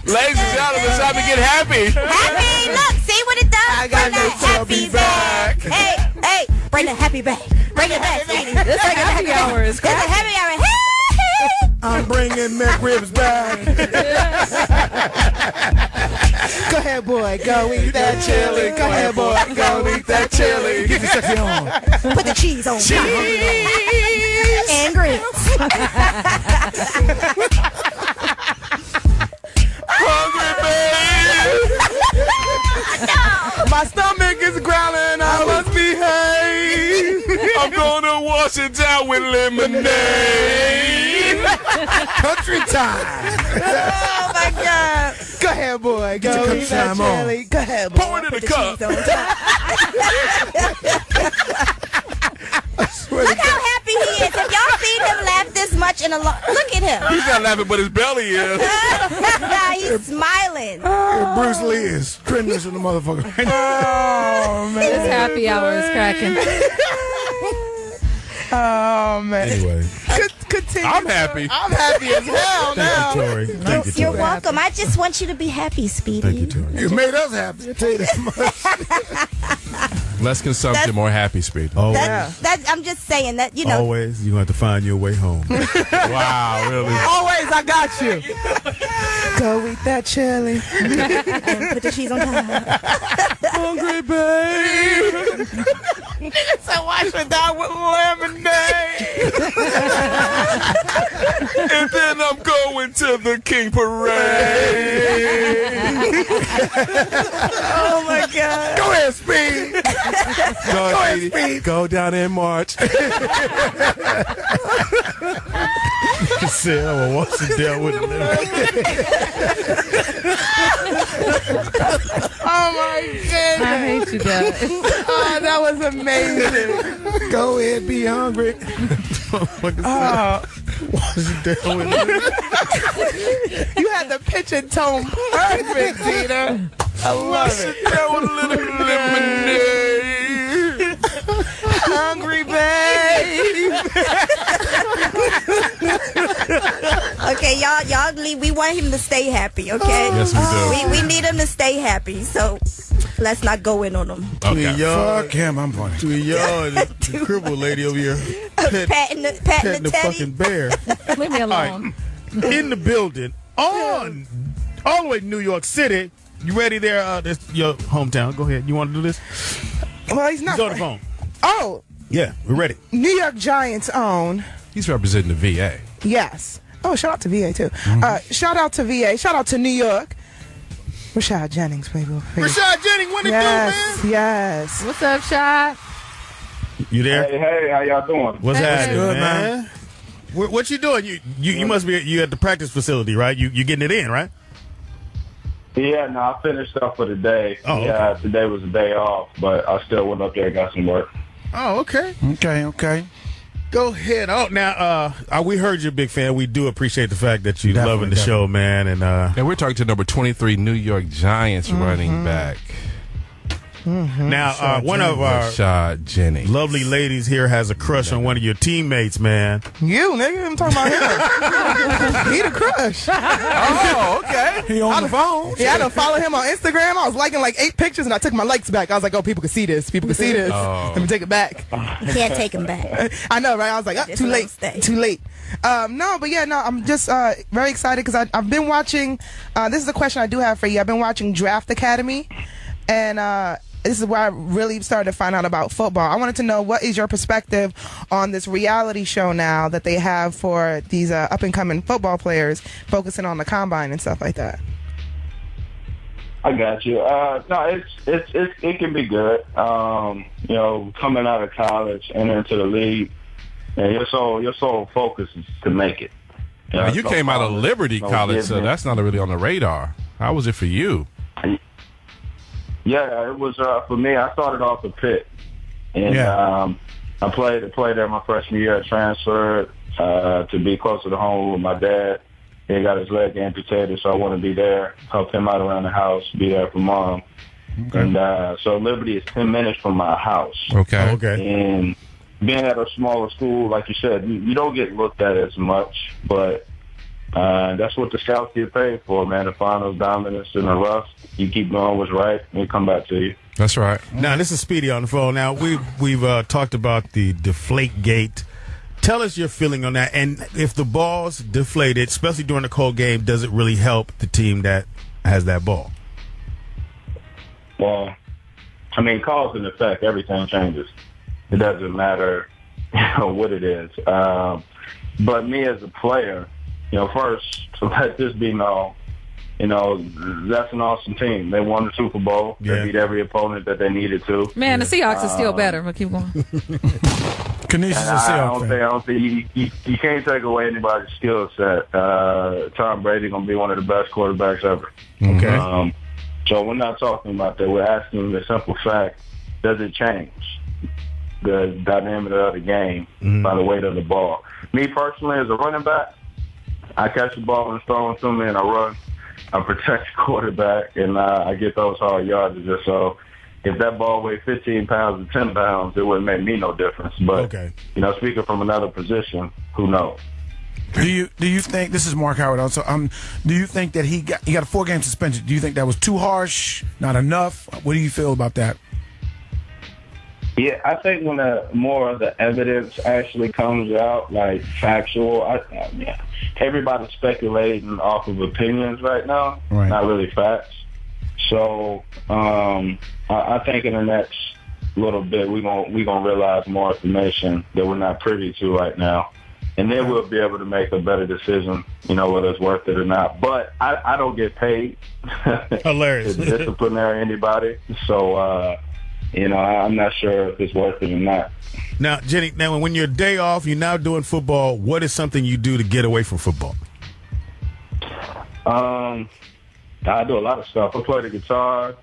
Ladies and gentlemen, it's time to get happy. Happy, look, see what it does? I got no happy back. Hey, bring the happy back. Bring it back, Speedy. This like a happy hour is There's a happy hour. Hey. I'm bringing McRibs back. Go ahead, boy. Go eat that chili. Go ahead, boy. Go eat that chili. Get the sexy on. Put the cheese on. Cheese. And grits. Hungry, babe. No. My stomach is growling. I must behave. I'm gonna wash it down with lemonade. Country time. Oh, my God. Go ahead, boy. Go eat that chili. Go ahead, boy. Pour it in the cup. Look how happy he is. Have y'all seen him laugh this much in a long... Look at him. He's not laughing, but his belly is. He's smiling. Bruce Lee is trending in the motherfucker. Oh, man. This happy hour is cracking. Oh, man. Anyway. Continue. I'm happy. I'm happy as hell now. Thank you, Tori. Thank you, You're Tori. welcome. I just want you to be happy, Speedy. Thank you, Tori. You made us happy. I tell you that much. Less consumption, more happy, Speed. Always. I'm just saying that, you know. Always. You're going to have to find your way home. Wow, really? Always, I got you. Go eat that chili. And put the cheese on top. Hungry, babe. So wash it down with lemonade. And then I'm going to the King Parade. Oh, my God. Go ahead, Speed. Go ahead, Speedy. Go down in March. He said, I will wash it down with lemonade. Oh, my goodness. I hate you, guys. Oh, that was amazing. Go ahead, be hungry. Wash it down with lemonade. You had the pitch and tone perfect, Tina. I love it. Down with a little lemonade. Hungry, babe. Okay, y'all leave. We want him to stay happy, okay? Yes, we do. We need him to stay happy, so let's not go in on him. Okay. Fuck him, I'm funny. To y'all and the crippled lady over here Patting the petting the teddy. fucking bear. Leave me alone. In the building, all the way to New York City. You ready there? This your hometown. Go ahead. You want to do this? Well, he's not. He's on the phone. Oh, Yeah, we're ready. New York Giants own. He's representing the VA. Yes. Oh, shout out to VA, too. Shout out to VA. Shout out to New York. Rashad Jennings, baby. Rashad Jennings, what it do, Yes, man? yes. What's up, Shot? You there? Hey, how y'all doing? What's happening, Good, man? What you doing? You must be you at the practice facility, right? You getting it in, right? Yeah, no, I finished up for the day. Oh, yeah, okay. today was a day off, but I still went up there and got some work. Oh, okay. Okay. Go ahead. Oh, now we heard you're a big fan. We do appreciate the fact that you're loving the show, man. And we're talking to number 23 New York Giants running back. Now, one of our Rashad Jennings. lovely ladies here has a crush on one of your teammates, man. You, nigga, I'm talking about him. He the crush. Oh, okay. He on the phone. Yeah, I done follow him on Instagram. I was liking like 8 pictures, and I took my likes back. I was like, oh, people can see this. People can see this. Let me take it back. You can't take him back. I know, right? I was like, oh, too late. Too late. I'm just very excited because I've been watching. This is a question I do have for you. I've been watching Draft Academy, and this is where I really started to find out about football. I wanted to know, what is your perspective on this reality show now that they have for these up-and-coming football players, focusing on the combine and stuff like that? I got you. No, it can be good. Coming out of college and into the league, and your sole focus is to make it. You came out of Liberty College, so that's not really on the radar. How was it for you? Yeah, it was for me. I started off at Pitt, and I played there my freshman year. I transferred to be closer to home with my dad. He got his leg amputated, so I want to be there, help him out around the house, be there for Mom. Okay. And so Liberty is 10 minutes from my house. Okay. And being at a smaller school, like you said, you don't get looked at as much, but that's what the scouts get paid for, man. To find those dominance in the rough. You keep doing what's right, and they come back to you. That's right. Now, this is Speedy on the phone. Now, we've talked about the deflate gate. Tell us your feeling on that. And if the ball's deflated, especially during the cold game, does it really help the team that has that ball? Well, I mean, cause and effect, everything changes. It doesn't matter what it is. But me as a player, first, to let this be known, that's an awesome team. They won the Super Bowl. They beat every opponent that they needed to. Man, the Seahawks are still better, but keep going. Kanisha's a Seahawks fan. I don't think you can't take away anybody's skill set. Tom Brady going to be one of the best quarterbacks ever. Okay. So we're not talking about that. We're asking the simple fact, does it change the dynamic of the game by the weight of the ball? Me personally, as a running back, I catch the ball and it's thrown to me and I run. I protect the quarterback and I get those hard yardages. So if that ball weighed 15 pounds or 10 pounds, it wouldn't make me no difference. But, speaking from another position, who knows? Do you think, this is Mark Howard also, do you think that he got a 4-game suspension? Do you think that was too harsh, not enough? What do you feel about that? Yeah, I think when more of the evidence actually comes out, like factual, everybody's speculating off of opinions right now, not really facts. So I think in the next little bit we're gonna realize more information that we're not privy to right now, and then we'll be able to make a better decision, whether it's worth it or not. But I don't get paid hilarious to disciplinary anybody, so. I'm not sure if it's worth it or not. Now, Jenny, when you're day off, you're now doing football, what is something you do to get away from football? I do a lot of stuff. I play the guitar,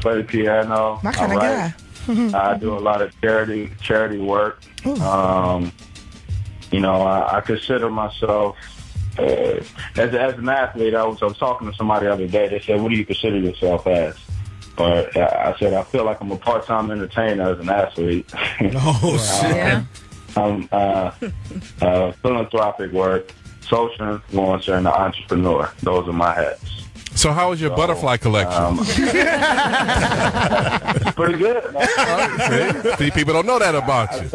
play the piano. My kind of guy. I do a lot of charity work. I consider myself as an athlete. I was talking to somebody the other day. They said, "What do you consider yourself as?" But I said, I feel like I'm a part-time entertainer as an athlete. Philanthropic work, social influencer, and an entrepreneur. Those are my hats. So how was your butterfly collection? Pretty good, man. See, people don't know that about you.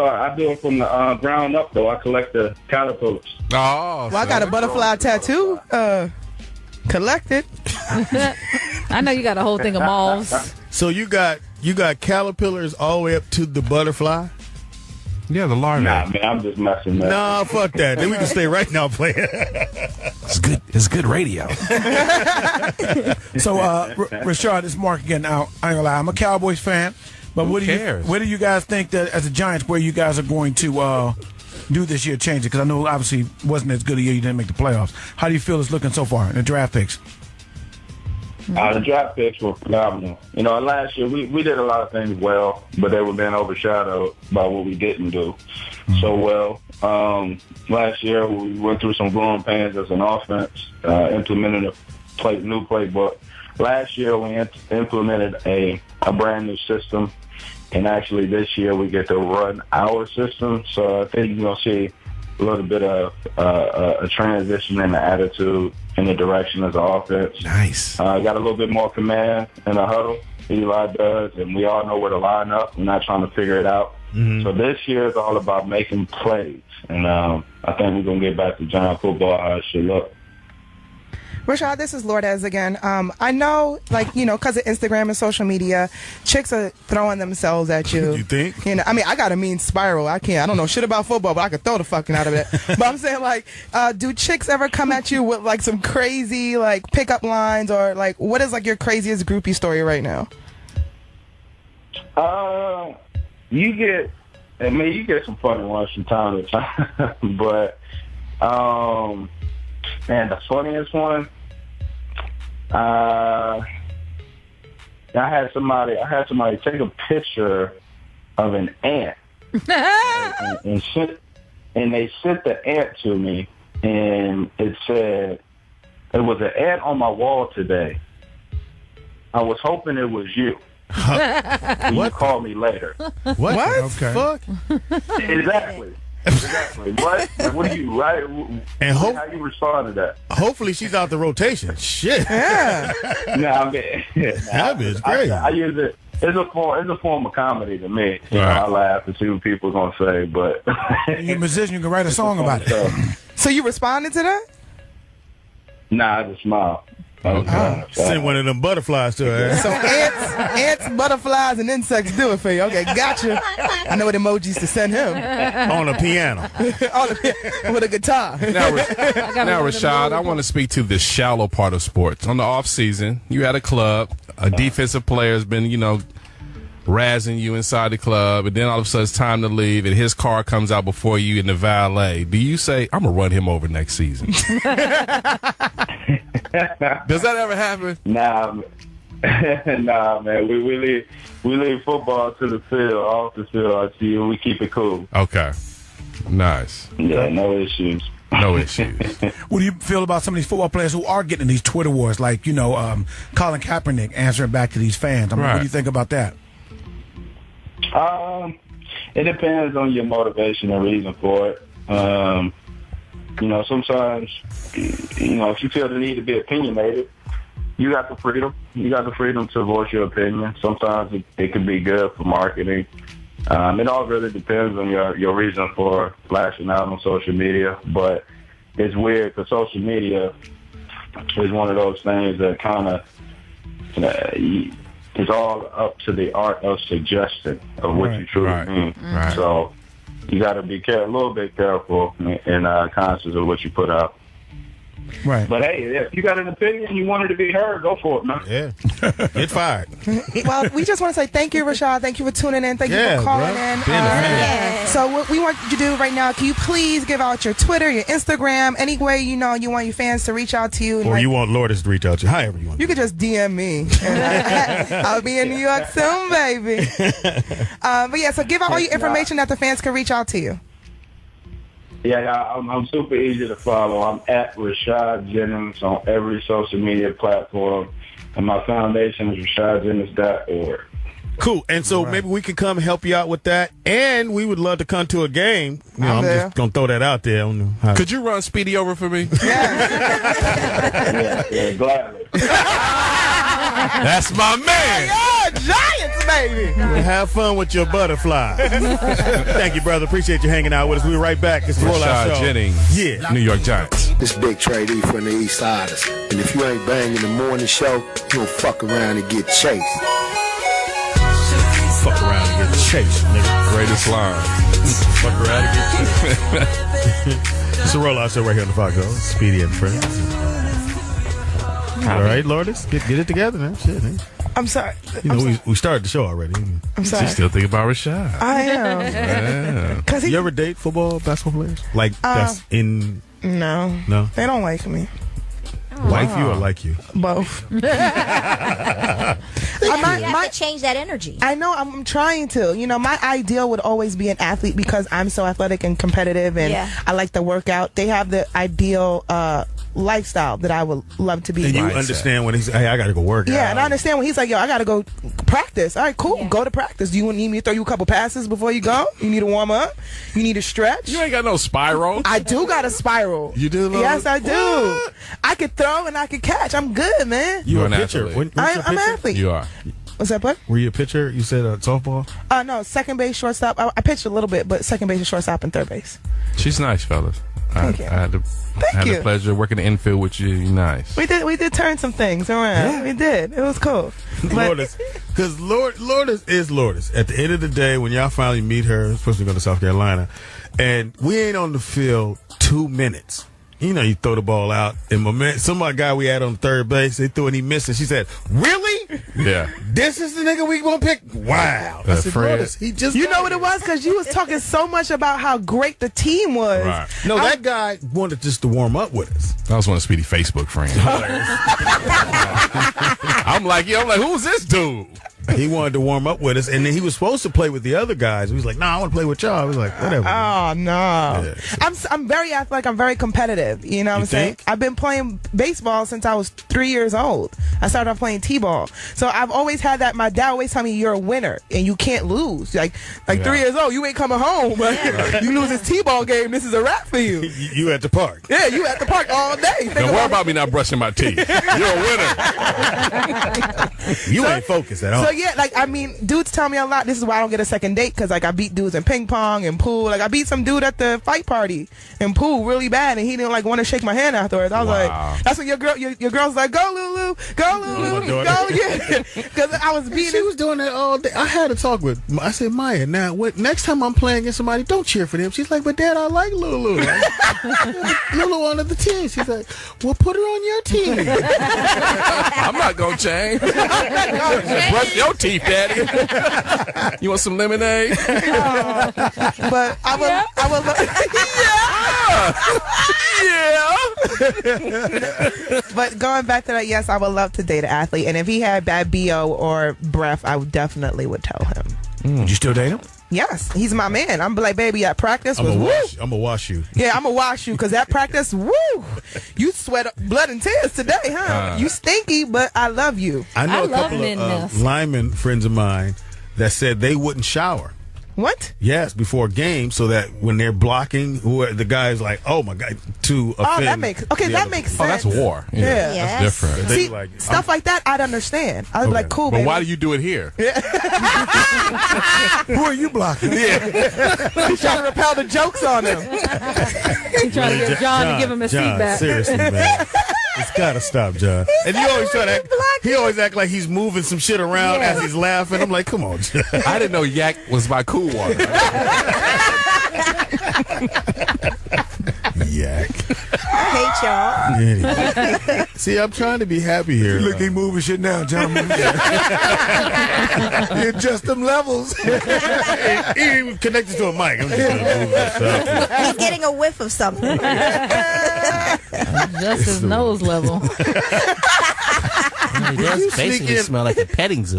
I do it from the ground up, though. I collect the caterpillars. Oh, I got a butterfly tattoo. Collected. I know you got a whole thing of moths. So you got caterpillars all the way up to the butterfly? Yeah, the larvae. Nah, man, I'm just messing with. Nah, fuck that. Then we can stay right now playing. It's good radio. So, Rashad, it's Mark again. Now, I ain't gonna lie, I'm a Cowboys fan, but what do you guys think that as the Giants, where you guys are going to do this year, change it? Because I know obviously wasn't as good a year, you didn't make the playoffs. How do you feel it's looking so far in the draft picks? The draft picks were phenomenal. Last year we did a lot of things well, but they were being overshadowed by what we didn't do so well. Last year we went through some growing pains as an offense, implemented a new playbook. last year we implemented a brand new system, and actually this year we get to run our system. So I think you're going to see a little bit of a transition in the attitude and the direction of the offense. Nice. Got a little bit more command in the huddle. Eli does, and we all know where to line up. We're not trying to figure it out. So this year is all about making plays, and I think we're going to get back to giant football, how it should look. Rashad, this is Lourdes again. I know, like, you know, because of Instagram and social media, chicks are throwing themselves at you. You think? You know, I mean, I got a mean spiral. I don't know shit about football, but I could throw the fucking out of it. But I'm saying, like, do chicks ever come at you with, like, some crazy, like, pickup lines, or, like, what is, like, your craziest groupie story right now? You get some funny ones from time to time, but, man, the funniest one, I had somebody take a picture of an ant and they sent the ant to me, and it said, "There was an ant on my wall today. I was hoping it was you. You call me later." What? Okay. Fuck? Exactly. What do you write? And how you respond to that? Hopefully she's out the rotation. Shit. Yeah. That bitch crazy. I use it. It's a form of comedy to me. You know, I laugh to see what people are gonna say, but you're a musician, you can write a song about it. So you responded to that? Nah, I just smile. Send one of them butterflies to her. So ants, butterflies, and insects do it for you. Okay, gotcha. I know what emojis to send him. On a piano. With a guitar. Now, Rashad, I want to speak to the shallow part of sports. On the off season, you at a club, a defensive player has been, you know, razzing you inside the club, and then all of a sudden it's time to leave, and his car comes out before you in the valet. Do you say, "I'm gonna run him over next season"? Does that ever happen? Nah, man. We leave football to the field, off the field. I see you. We keep it cool. Okay, nice. Yeah, no issues. No issues. What do you feel about some of these football players who are getting in these Twitter wars, like, you know, Colin Kaepernick answering back to these fans? I mean, What do you think about that? It depends on your motivation and reason for it. You know, sometimes, you know, if you feel the need to be opinionated, you got the freedom. You got the freedom to voice your opinion. Sometimes it can be good for marketing. It all really depends on your reason for flashing out on social media. But it's weird because social media is one of those things that kind of is all up to the art of suggesting of what you truly mean. Right. So you got to be a little bit careful and conscious of what you put out. Right. But hey, if you got an opinion, you want it to be heard, go for it, man. Yeah. Get fired. Well, we just want to say thank you, Rashad. Thank you for tuning in. Thank you for calling in. So what we want you to do right now, can you please give out your Twitter, your Instagram, any way you know you want your fans to reach out to you? Or you want Lourdes to reach out to you, however you want. You could just DM me. I'll be in New York soon, baby. But yeah, so give out all your information that the fans can reach out to you. Yeah, I'm super easy to follow. I'm at Rashad Jennings on every social media platform. And my foundation is RashadJennings.org. Cool. And so maybe we could come help you out with that. And we would love to come to a game. You know, I'm just going to throw that out there. Could you run Speedy over for me? Yeah, gladly. That's my man. Yeah, Giants, baby. Well, have fun with your butterfly. Thank you, brother. Appreciate you hanging out with us. We'll be right back. It's the Rollout Show. Rashad Jennings, New York Giants. This Big Trade E from the East Siders. And if you ain't banging the morning show, you'll fuck around and get chased. Fuck around and get chased, nigga. Greatest line. Fuck around and get chased. It's the Rollout Show right here on the Foxxhole. Speedy and friends. All right, Lourdes, get it together, man. Shit, man. I'm sorry. You know, we started the show already. I'm sorry. She still think about Rashad. I am. Yeah. You ever date football, basketball players? Like, that's in... No. No? They don't like me. Like you or like you? Both. You have to change that energy. I know. I'm trying to. You know, my ideal would always be an athlete because I'm so athletic and competitive, and I like to work out. They have the ideal lifestyle that I would love to be. And you understand when he's, hey, I got to go work out. Yeah, and I understand when he's like, yo, I got to go practice. All right, cool. Go to practice. Do you need me to throw you a couple passes before you go? You need to warm up? You need to stretch? You ain't got no spiral. I do got a spiral. You do? Yes, I do. What? I could throw and I could catch. I'm good, man. You're a pitcher. I'm an athlete. You are. What's that, bud? Were you a pitcher? You said softball? No, second base, shortstop. I pitched a little bit, but second base and shortstop and third base. She's nice, fellas. Thank you. I had the pleasure of working the infield with you. You're nice. We did turn some things around. Yeah. We did. It was cool. Lourdes. Because Lourdes is Lourdes. At the end of the day, when y'all finally meet her, supposed to go to South Carolina, and we ain't on the field 2 minutes. You know, you throw the ball out, and some guy we had on third base, they threw and he missed it. She said, "Really? Yeah. This is the nigga we gonna pick? Wow." I said, Lourdes, he just you know what it was? Because you was talking so much about how great the team was. Right. No, that guy wanted just to warm up with us. That was one of Speedy's Facebook friends. I'm like, who's this dude? He wanted to warm up with us, and then he was supposed to play with the other guys. He was like, "Nah, I want to play with y'all." I was like, "Whatever." Oh no, yeah. I'm very athletic. I'm very competitive. You know what I'm saying? I've been playing baseball since I was 3 years old. I started off playing t-ball, so I've always had that. My dad always told me, "You're a winner, and you can't lose." Like 3 years old, you ain't coming home. You lose this t-ball game, this is a wrap for you. You at the park? Yeah, you at the park all day. Don't worry about me not brushing my teeth. You're a winner. You ain't focused at all. So yeah, dudes tell me a lot. This is why I don't get a second date, because I beat dudes in ping pong and pool. I beat some dude at the fight party in pool really bad, and he didn't want to shake my hand afterwards. I was like, that's when your girl's like, "Go Lulu, go Lulu, go yeah." Because I was beating. She was doing that all day. I had to talk with. I said, Maya, now next time I'm playing against somebody, don't cheer for them. She's like, "But Dad, I like Lulu. Lulu on the team." She's like, "Well, put her on your team." I'm not gonna change. Brush your teeth, Daddy. You want some lemonade? But I will. Yeah. But going back to that, yes, I would love to date an athlete, and if he had bad BO or breath, I definitely would tell him. Would you still date him? Yes, he's my man. I'm like, baby, at practice was woo. I'm gonna wash you. Yeah, I'm gonna wash you, because that practice, woo, you sweat blood and tears today, huh? You stinky, but I love you. I know a couple of lineman friends of mine that said they wouldn't shower. What? Yes, before games, so that when they're blocking, the guy's like, "Oh my God," to offend. That makes sense. Oh, that's war. Yeah, that's different. See, stuff like that, I'd understand. I'd be like, "Cool, baby." But why do you do it here? Who are you blocking? Yeah, he's trying to repel the jokes on him. He's trying to get John to give him his feedback. Seriously, man. It's gotta stop, John. And you always try to he always act like he's moving some shit around as he's laughing. I'm like, come on, John. I didn't know yak was my cool water. Yak. I hate y'all. Anyway. See, I'm trying to be happy here. Look, he moving shit now, John. He adjust them levels. He ain't connected to a mic. I'm just gonna move this He's getting a whiff of something. Just his nose level. It does basically smell like a petting zoo.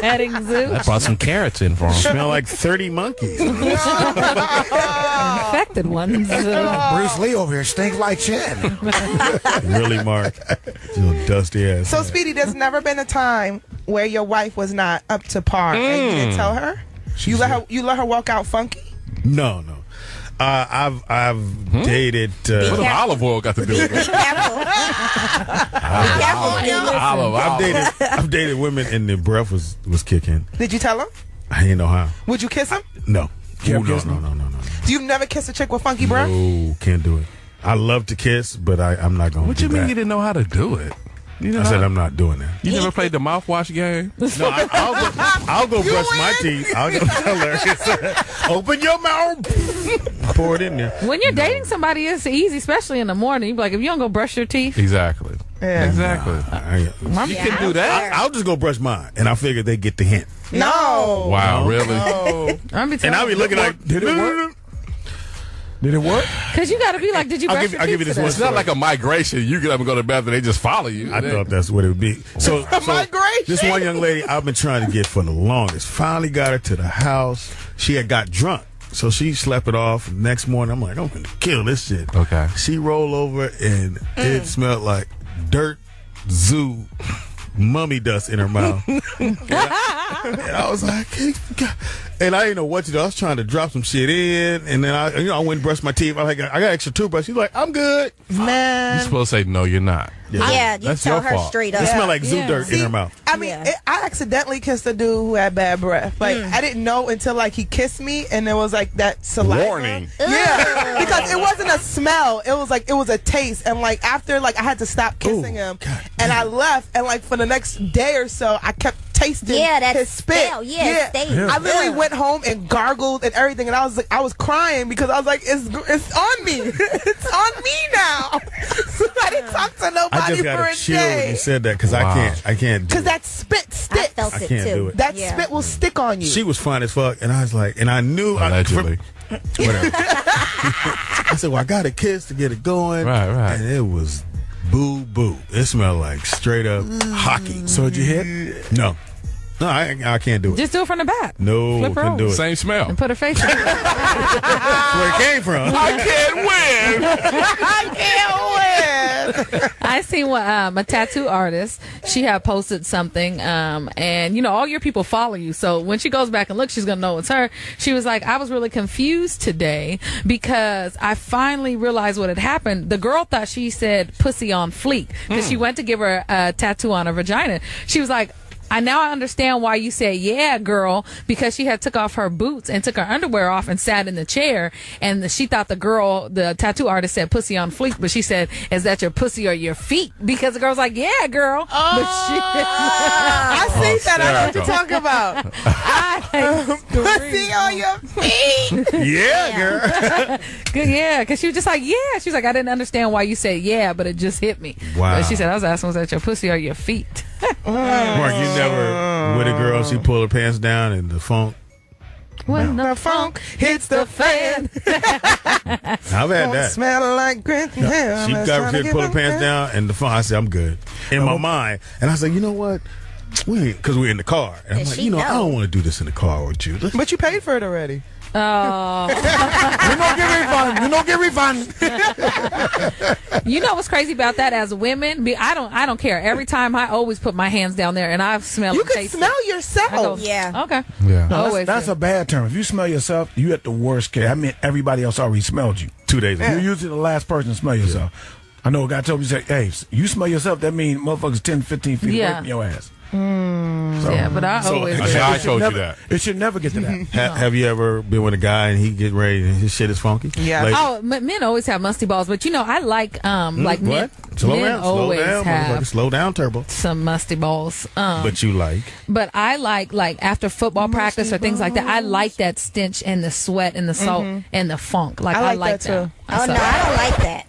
Petting zoo. I brought some carrots in for him. Smell like 30 monkeys. Infected ones. Bruce Lee over here stinks like shit. Really, Mark? You dusty ass. So, Speedy, there's never been a time where your wife was not up to par and you didn't tell her? You let her walk out funky? No. I've dated. What does olive oil got to do with it? I've dated women and their breath was kicking. Did you tell him? I didn't know how. Would you kiss him? No. No. You've never kissed a chick with funky breath? No, can't do it. I love to kiss, but I'm not going to. What you mean you didn't know how to do it? I said I'm not doing that. You never played the mouthwash game? No, I'll go brush my teeth. I'll go tell her, open your mouth. Pour it in there. When you're dating somebody, it's easy, especially in the morning. You be like, if you don't go brush your teeth. Exactly. Yeah. Exactly. You can do that. I'll just go brush mine, and I figure they get the hint. No. Wow, really? No. And I'll be looking like, did it work? Did it work? Because you got to be like, did you brush your I'll give you teeth this one. It's not like a migration. You get up and go to the bathroom, they just follow you. I thought that's what it would be. So migration. This one young lady I've been trying to get for the longest. Finally got her to the house. She had got drunk. So she slept it off. Next morning, I'm like, I'm going to kill this shit. Okay. She rolled over, and it smelled like dirt, zoo, mummy dust in her mouth. and I was like, God. And I didn't know what to do. I was trying to drop some shit in, and then I went and brushed my teeth. I was like, I got extra toothbrush. She's like, I'm good. Man. You're supposed to say, no, you're not. Yeah, you That's tell your her fault. straight up. It smelled like zoo dirt in her mouth. I mean, I accidentally kissed a dude who had bad breath. Like, I didn't know until, like, he kissed me, and there was, like, that saliva. Warning. Yeah, because it wasn't a smell. It was, like, it was a taste. And, like, after, like, I had to stop kissing him, and I left, and, like, for the next day or so, I kept tasting his spit. Stale. Yeah. I literally went home and gargled and everything, and I was crying because I was like, it's on me. It's on me now. I didn't talk to I nobody just got for a a chill when you day. said that because I can't do Because it. that spit sticks. I felt I it can't too. do it. That spit will stick on you. She was fine as fuck, and I was like, and I knew Allegedly. whatever. I said, well, I got a kiss to get it going, Right. and it was boo. It smelled like straight up hockey. So did you hit? No, I can't do it. Just do it from the back. No, Flip her couldn't do over. it. Same smell. And put her face in it. That's where it came from. I can't win. I can't win. I seen what a tattoo artist. She had posted something, and all your people follow you. So when she goes back and looks, she's gonna know it's her. She was like, I was really confused today because I finally realized what had happened. The girl thought she said "pussy on fleek" because she went to give her a tattoo on her vagina. She was like, I understand why you said yeah, girl, because she had took off her boots and took her underwear off and sat in the chair, and she thought the tattoo artist said pussy on fleek, but she said, is that your pussy or your feet? Because the girl's like, yeah, girl. I see that. I know what you're talking about. Pussy on your feet. Yeah, girl. Good, yeah, because she was just like, yeah. She was like, I didn't understand why you said yeah, but it just hit me. Wow. But she said, I was asking, was that your pussy or your feet? Mark, you never with a girl, she pulled her pants down and the funk. When the funk hits the fan. I've had that. Smell like grit and hair. She got her to pull her pants down and the funk. I said, I'm good. In my mind. And I said, you know what? Because we're in the car. And I'm like, I don't want to do this in the car with you. But you paid for it already. Oh. You don't get refund. You know what's crazy about that? As women, I don't care. Every time I always put my hands down there and I smell. You can smell yourself. Yeah. Okay. Yeah. Always. That's a bad term. If you smell yourself, you at the worst case. I mean, everybody else already smelled you. 2 days ago. You're usually the last person to smell yourself. I know a guy told me, he said, hey, you smell yourself, that means motherfuckers 10, 15 feet away from your ass. Yeah, but I always. I told you that. It should never get to that. Have you ever been with a guy and he get ready and his shit is funky? Yeah. Like, men always have musty balls, but I like like men. Slow men down, always have slow down, turbo. some musty balls. But you like. But I like after football practice or things like that. I like that stench and the sweat and the salt and the funk. Like I like that. Too. Oh no, I don't like that.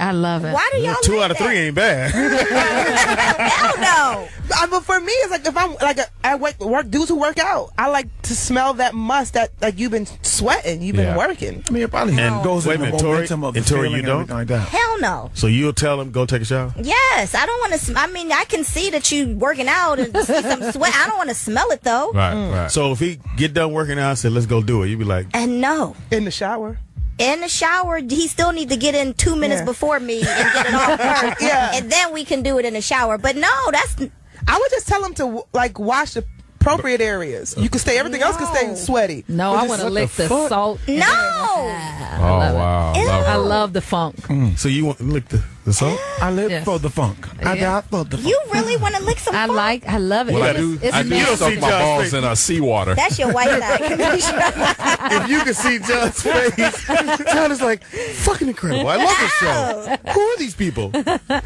I love it. Why do y'all 2 like out of 3 ain't bad. Hell no. But for me, it's like if I'm like I work dudes who work out, I like to smell that must that like you've been sweating, you've been working. I mean, it probably goes in the momentum of the feeling and everything like that. Hell no. So you'll tell him go take a shower? Yes, I don't want to. I mean, I can see that you working out and see some sweat. I don't want to smell it though. Right. So if he get done working out and said let's go do it, you'd be like, and no, in the shower. In the shower, he still need to get in 2 minutes before me and get it off first. And then we can do it in the shower. But no, I would just tell him to like wash the appropriate areas. You can stay. Everything else can stay sweaty. No, I want to lick the salt. No. Wow. I love the funk. So you want to lick the salt? I live for the funk. I got for the funk. You really want to lick some funk? I love it. Well, I do soak my balls in seawater. That's your white side. If you could see John's face, John is like, fucking incredible. I love this show. Who are these people?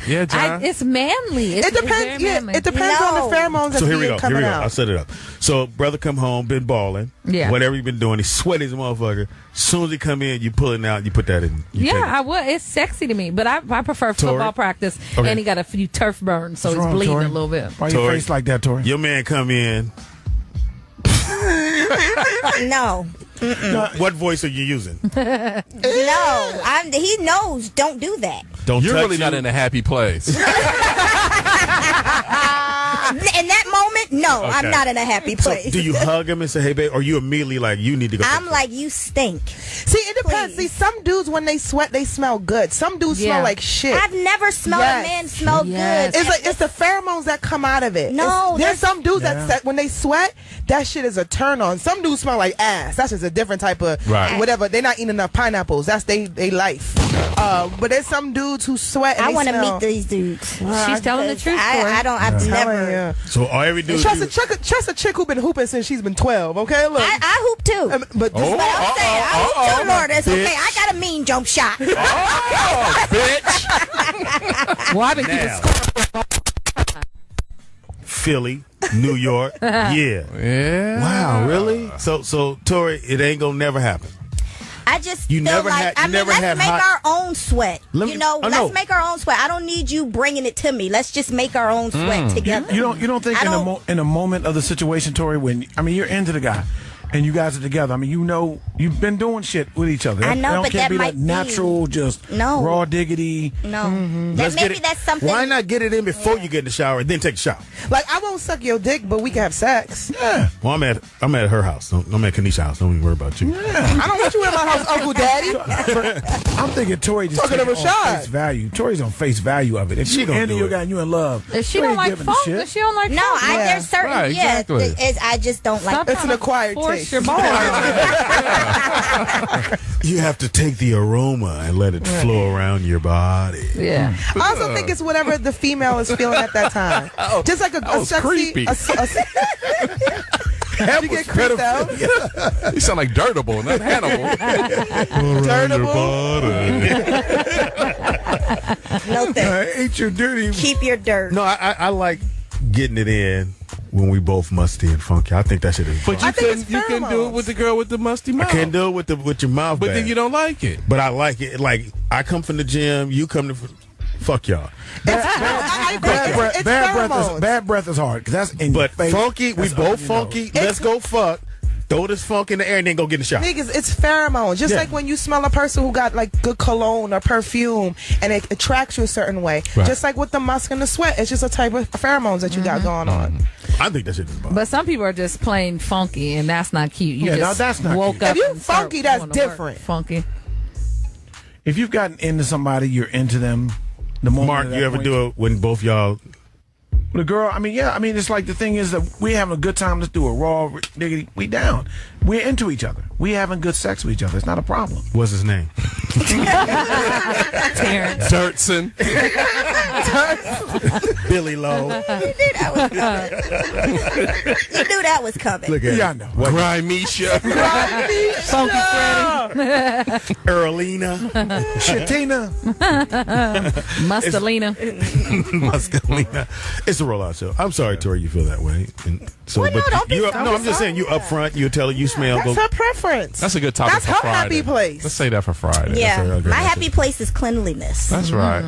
Yeah, John. It's manly. It depends. It depends on the pheromones So here we go. coming out. I'll set it up. So brother come home, been balling. Yeah. Whatever he been doing, he's sweaty as a motherfucker. As soon as he come in, you pull it out, you put that in. I would. It's sexy to me, but I prefer football practice, and he got a few turf burns, so he's bleeding a little bit. Why your face like that, Torrei? Your man come in. No. What voice are you using? He knows. Don't do that. You're really not in a happy place. In that moment, no, Okay. I'm not in a happy place. So do you hug him and say, "Hey, babe," or you immediately like, "You need to go"? I'm like, you stink. See, it depends. See, some dudes when they sweat, they smell good. Some dudes smell like shit. I've never smelled a man smell good. It's the pheromones that come out of it. No, there's some dudes that when they sweat, that shit is a turn on. Some dudes smell like ass. That's just a different type of whatever. They're not eating enough pineapples. That's they life. But there's some dudes who sweat. And I want to meet these dudes. She's telling the truth. I've never. So every dude. Trust a chick who been hooping since she's been 12. Okay, look. I hoop too. But I'm saying, I hoop too, Lourdes. Okay, I got a mean jump shot. Bitch. Well, I've been keeping score. Philly, New York. Yeah. Wow, really? So Torrei, it ain't gonna never happen. I just You feel never like had- you never let's had make hot- our own sweat. Let me- Let's make our own sweat. I don't need you bringing it to me. Let's just make our own sweat together. You don't think in a moment of the situation, Torrei, when you're into the guy and you guys are together. I mean, you've been doing shit with each other. I know, but can't that be might that natural, just raw diggity. No, Maybe that's something. Why not get it in before you get in the shower and then take a shower? Like, I won't suck your dick, but we can have sex. Yeah. Well, I'm at her house. I'm at Kanisha's house. Don't even worry about you. I don't want you in my house, Uncle Daddy. I'm thinking Torrei just Talking to taking on Rashad. face value. Torrei's on face value of it. If She you gonna into do your it. guy and you in love, If she you don't ain't like giving a funk, shit. if she don't like No, funk, there's certain Right, exactly. I just don't like. It's an acquired force taste. your ball. You have to take the aroma and let it flow around your body. Yeah. I also think it's whatever the female is feeling at that time. Just like a was sexy. creepy. You get creeped out. You sound like Dirtable, not Hannibal. No thanks. Ain't you dirty? Keep your dirt. No, I like getting it in when we both musty and funky. I think that shit is. But fun. you can do it with the girl with the musty mouth. I can't do it with your mouth. But bag. then you don't like it. But I like it. Like, I come from the gym. You come to. Fuck y'all. I agree. It's Bad breath is hard because that's in your But face. funky, we That's both you know. funky. Let's go fuck. Throw this funk in the air and then go get in the shower. Niggas, it's pheromones. Just Yeah. like when you smell a person who got like good cologne or perfume and it attracts you a certain way. Right. Just like with the musk and the sweat. It's just a type of pheromones that you got going on. I think that shit is bad. But some people are just plain funky, and that's not cute. You Yeah, no, just that's not woke cute. up. If you and start funky, that's going to work different. Funky. If you've gotten into somebody, you're into them. The moment Mark, of you that ever point- do it when both y'all? The girl, it's like the thing is that we're having a good time. Let's do a raw diggity. We down. We're into each other. We having good sex with each other. It's not a problem. What's his name? Terrence. Dirtson. Billy Lowe. You knew that was coming. Look at Yeah, I it. know. Grimesha. Funky Freddy. Earlina. Shatina. Mustelina. Muscalina. It's a rollout show. I'm sorry, Torrei, you feel that way. And so, Well, no, but don't be you, sorry. no, I'm just saying you up front. You tell her you smell. That's her preference. That's a good topic That's for her Friday. happy place. Let's say that for Friday. Yeah, okay, my that's happy place is cleanliness. That's right.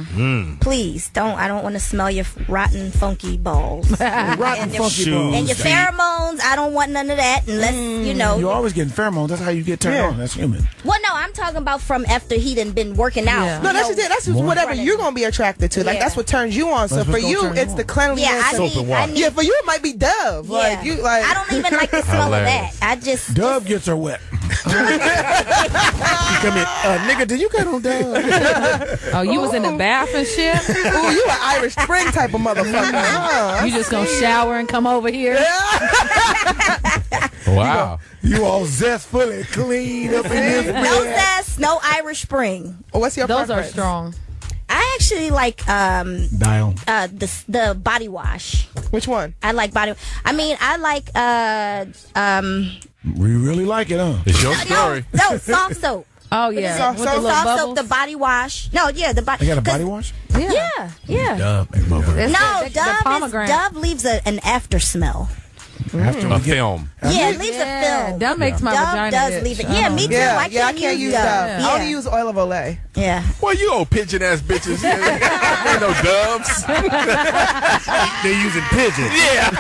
Please don't. I don't want to smell your rotten, funky balls. Rotten And your- funky balls. And your pheromones, I don't want none of that unless, you know. You're always getting pheromones. That's how you get turned Yeah. on. That's human. Well, no, I'm talking about from after he done been working out. Yeah. No, that's just it. That's just whatever you're gonna be attracted to. Like Yeah. that's what turns you on. So That's for what's gonna you, turn you it's the on. cleanliness. Yeah, Soap and water. Yeah, for you it might be Dove. Yeah. Like you like. I don't even like the smell of that. Hilarious. I just. Dove gets her wet. You come in, nigga. Did you got on Dove? Oh, you was in the bath and shit? Ooh, you an Irish Spring type of motherfucker. You just gonna shower and come over here? Wow. You all zestfully clean up in this No bed. zest, no Irish Spring. What's your Those preference? are strong. I actually like Dial. the body wash. Which one? I like body. I mean, I like We really like it, huh? It's your story. no soft soap. Oh yeah, Soft with the soap? little Soft soap, bubbles. the body wash. No, yeah, the body. They got a body wash? Yeah. Dove. It's No, the pomegranate. Dove leaves an after smell. A film. Yeah, it leaves a film. That makes my Dove vagina does itch. leave it. Yeah, me too. I can't use Dove. I only use oil of Olay. Yeah. Well, you old pigeon ass bitches. Ain't no doves. They're using pigeons. Yeah.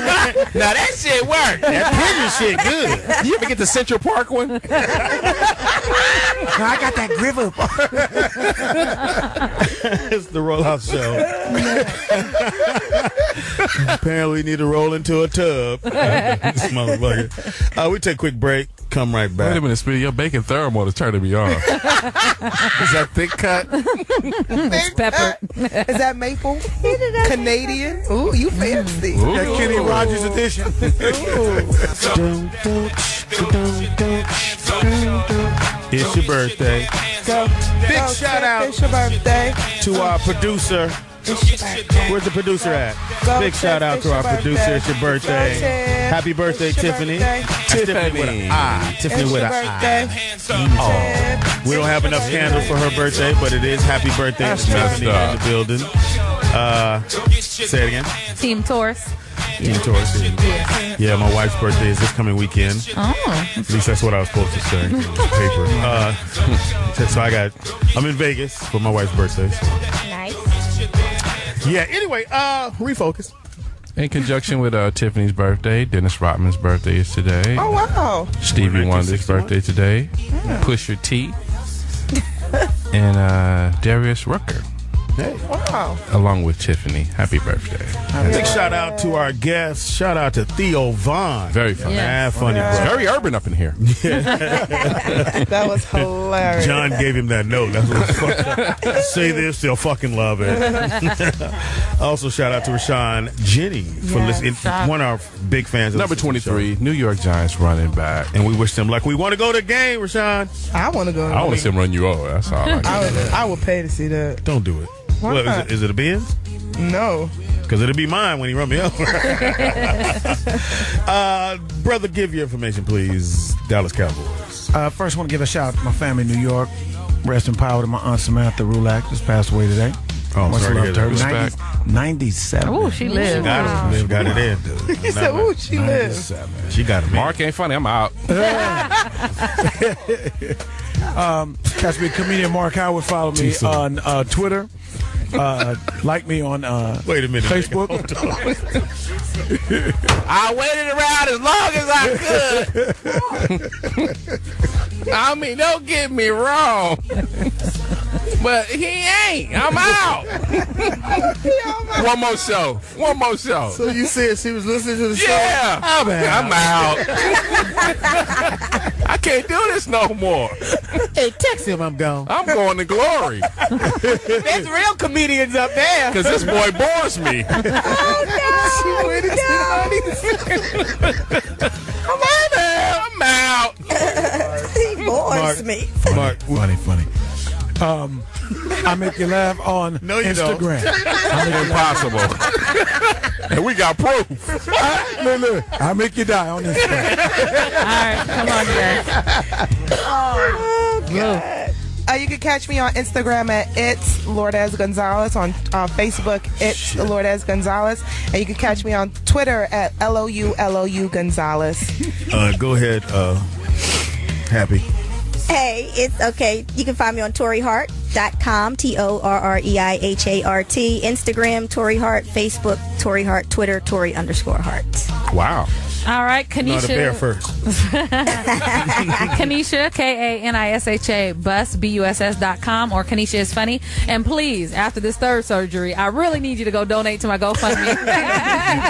Now that shit work. That pigeon shit good. You ever get the Central Park one? No, I got that Griver. It's the Rollout Show. Apparently, we need to roll into a tub. This motherfucker. We take a quick break. Come right back. Wait a minute, Speedy. Your bacon thermal is turning me on. Is that thick cut? It's pepper. Is that maple? Canadian? Ooh, you fancy. Ooh. That Kenny Rogers edition. It's your birthday. Big shout out It's your birthday. to our producer. Where's the producer at? Big shout out to our producer. It's your birthday. Happy birthday, Tiffany. Tiffany with an I. Tiffany with an I. Oh, we don't have enough candles for her birthday, but it is happy birthday to Tiffany in the building. Say it again. Team Taurus. Team Taurus. Yeah, my wife's birthday is this coming weekend. Oh. At least that's what I was supposed to say. Paper. So I'm in Vegas for my wife's birthday. So. Nice. Yeah, anyway, refocus. In conjunction with Tiffany's birthday, Dennis Rodman's birthday is today. Oh, wow. Stevie Wonder's birthday today. Pusha T. And Darius Rucker. Hey. Wow. Along with Tiffany. Happy birthday. Big shout out to our guests. Shout out to Theo Vaughn. Very funny. Yeah, funny. It's very urban up in here. That was hilarious. John gave him that note. That's what fucking, say this, they'll fucking love it. Also, shout out to Rashad Jennings for listening. One of our big fans. Of Number 23, New York Giants running back. And we wish them luck. We want to go to the game, Rashad. I want to go. I want to see him run you over. That's all I would pay to see that. Don't do it. Why What, not? is it a Benz? No. Because it'll be mine when he run me over. Brother, give your information, please. Dallas Cowboys. First, I want to give a shout out to my family in New York. Rest in power to my Aunt Samantha Rulak, just passed away today. Oh, much sorry to love hear to her. that. 97. Ooh, she lives. Got it. Got it in. He said, ooh, she lives. She got it. Mark ain't funny. I'm out. Catch me, comedian Mark Howard. Follow me on Twitter. Like me on Wait a minute, Facebook. I waited around as long as I could. I mean, don't get me wrong. But he ain't. I'm out. One more show. So you said she was listening to the show? Yeah. I'm out. I can't do this no more. Hey, text him I'm gone. I'm going to glory. There's real comedians up there. Because this boy bores me. I'm out. He bores me. Mark, Funny. I make you laugh on Instagram. Impossible. And we got proof. Look, I make you die on Instagram. All right, come on, guys. Oh, God. You can catch me on Instagram at It's Lourdes Gonzales. On Facebook, It's Lourdes Gonzales. And you can catch me on Twitter at LOU Gonzales. Go ahead, Happy. Hey, it's okay. You can find me on TorreiHart.com, TorreiHart, Instagram, Torrei Hart, Facebook, Torrei Hart, Twitter, Torrei_Hart. Wow. All right, Kanisha. No, the bear first. Kanisha, Kanisha, Buss, BUSS.com, or Kanisha is funny. And please, after this third surgery, I really need you to go donate to my GoFundMe. You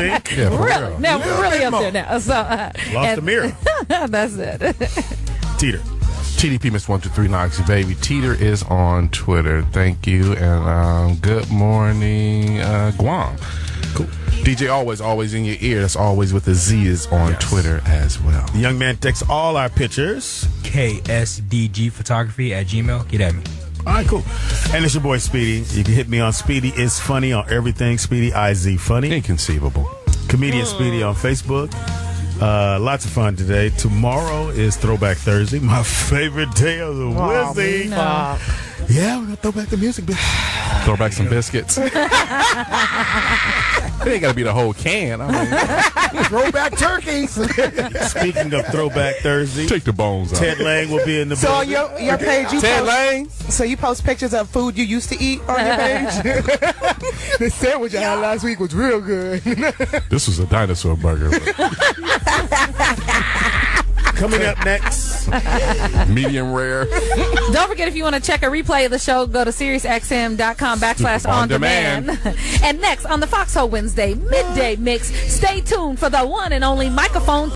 think? Yeah, for Really? real. Now, we're really up there now. So, Lost a mirror. That's it. Teeter. TDP Miss 123 Knox, baby. Teeter is on Twitter. Thank you. And good morning, Guam. Cool. DJ always in your ear. That's always with the Z is on Twitter as well. The young man takes all our pictures. KSDGphotography@gmail. Get at me. All right, cool. And it's your boy Speedy. You can hit me on Speedy is Funny on everything. Speedy IZ Funny. Inconceivable. Comedian Speedy on Facebook. Lots of fun today. Tomorrow is Throwback Thursday, my favorite day of the week. No. Yeah, we're gonna throw back the music, bitch. Throw back some biscuits. It ain't got to be the whole can. I mean, Throwback turkeys. Speaking of Throwback Thursday, take the bones out. Ted Lang will be in the So on building. your page, you Ted post, Lang? So you post pictures of food you used to eat on your page? The sandwich I had last week was real good. This was a dinosaur burger. Coming up next, medium rare. Don't forget, if you want to check a replay of the show, go to SiriusXM.com/on-demand. And next on the Foxxhole Wednesday midday mix, stay tuned for the one and only microphone.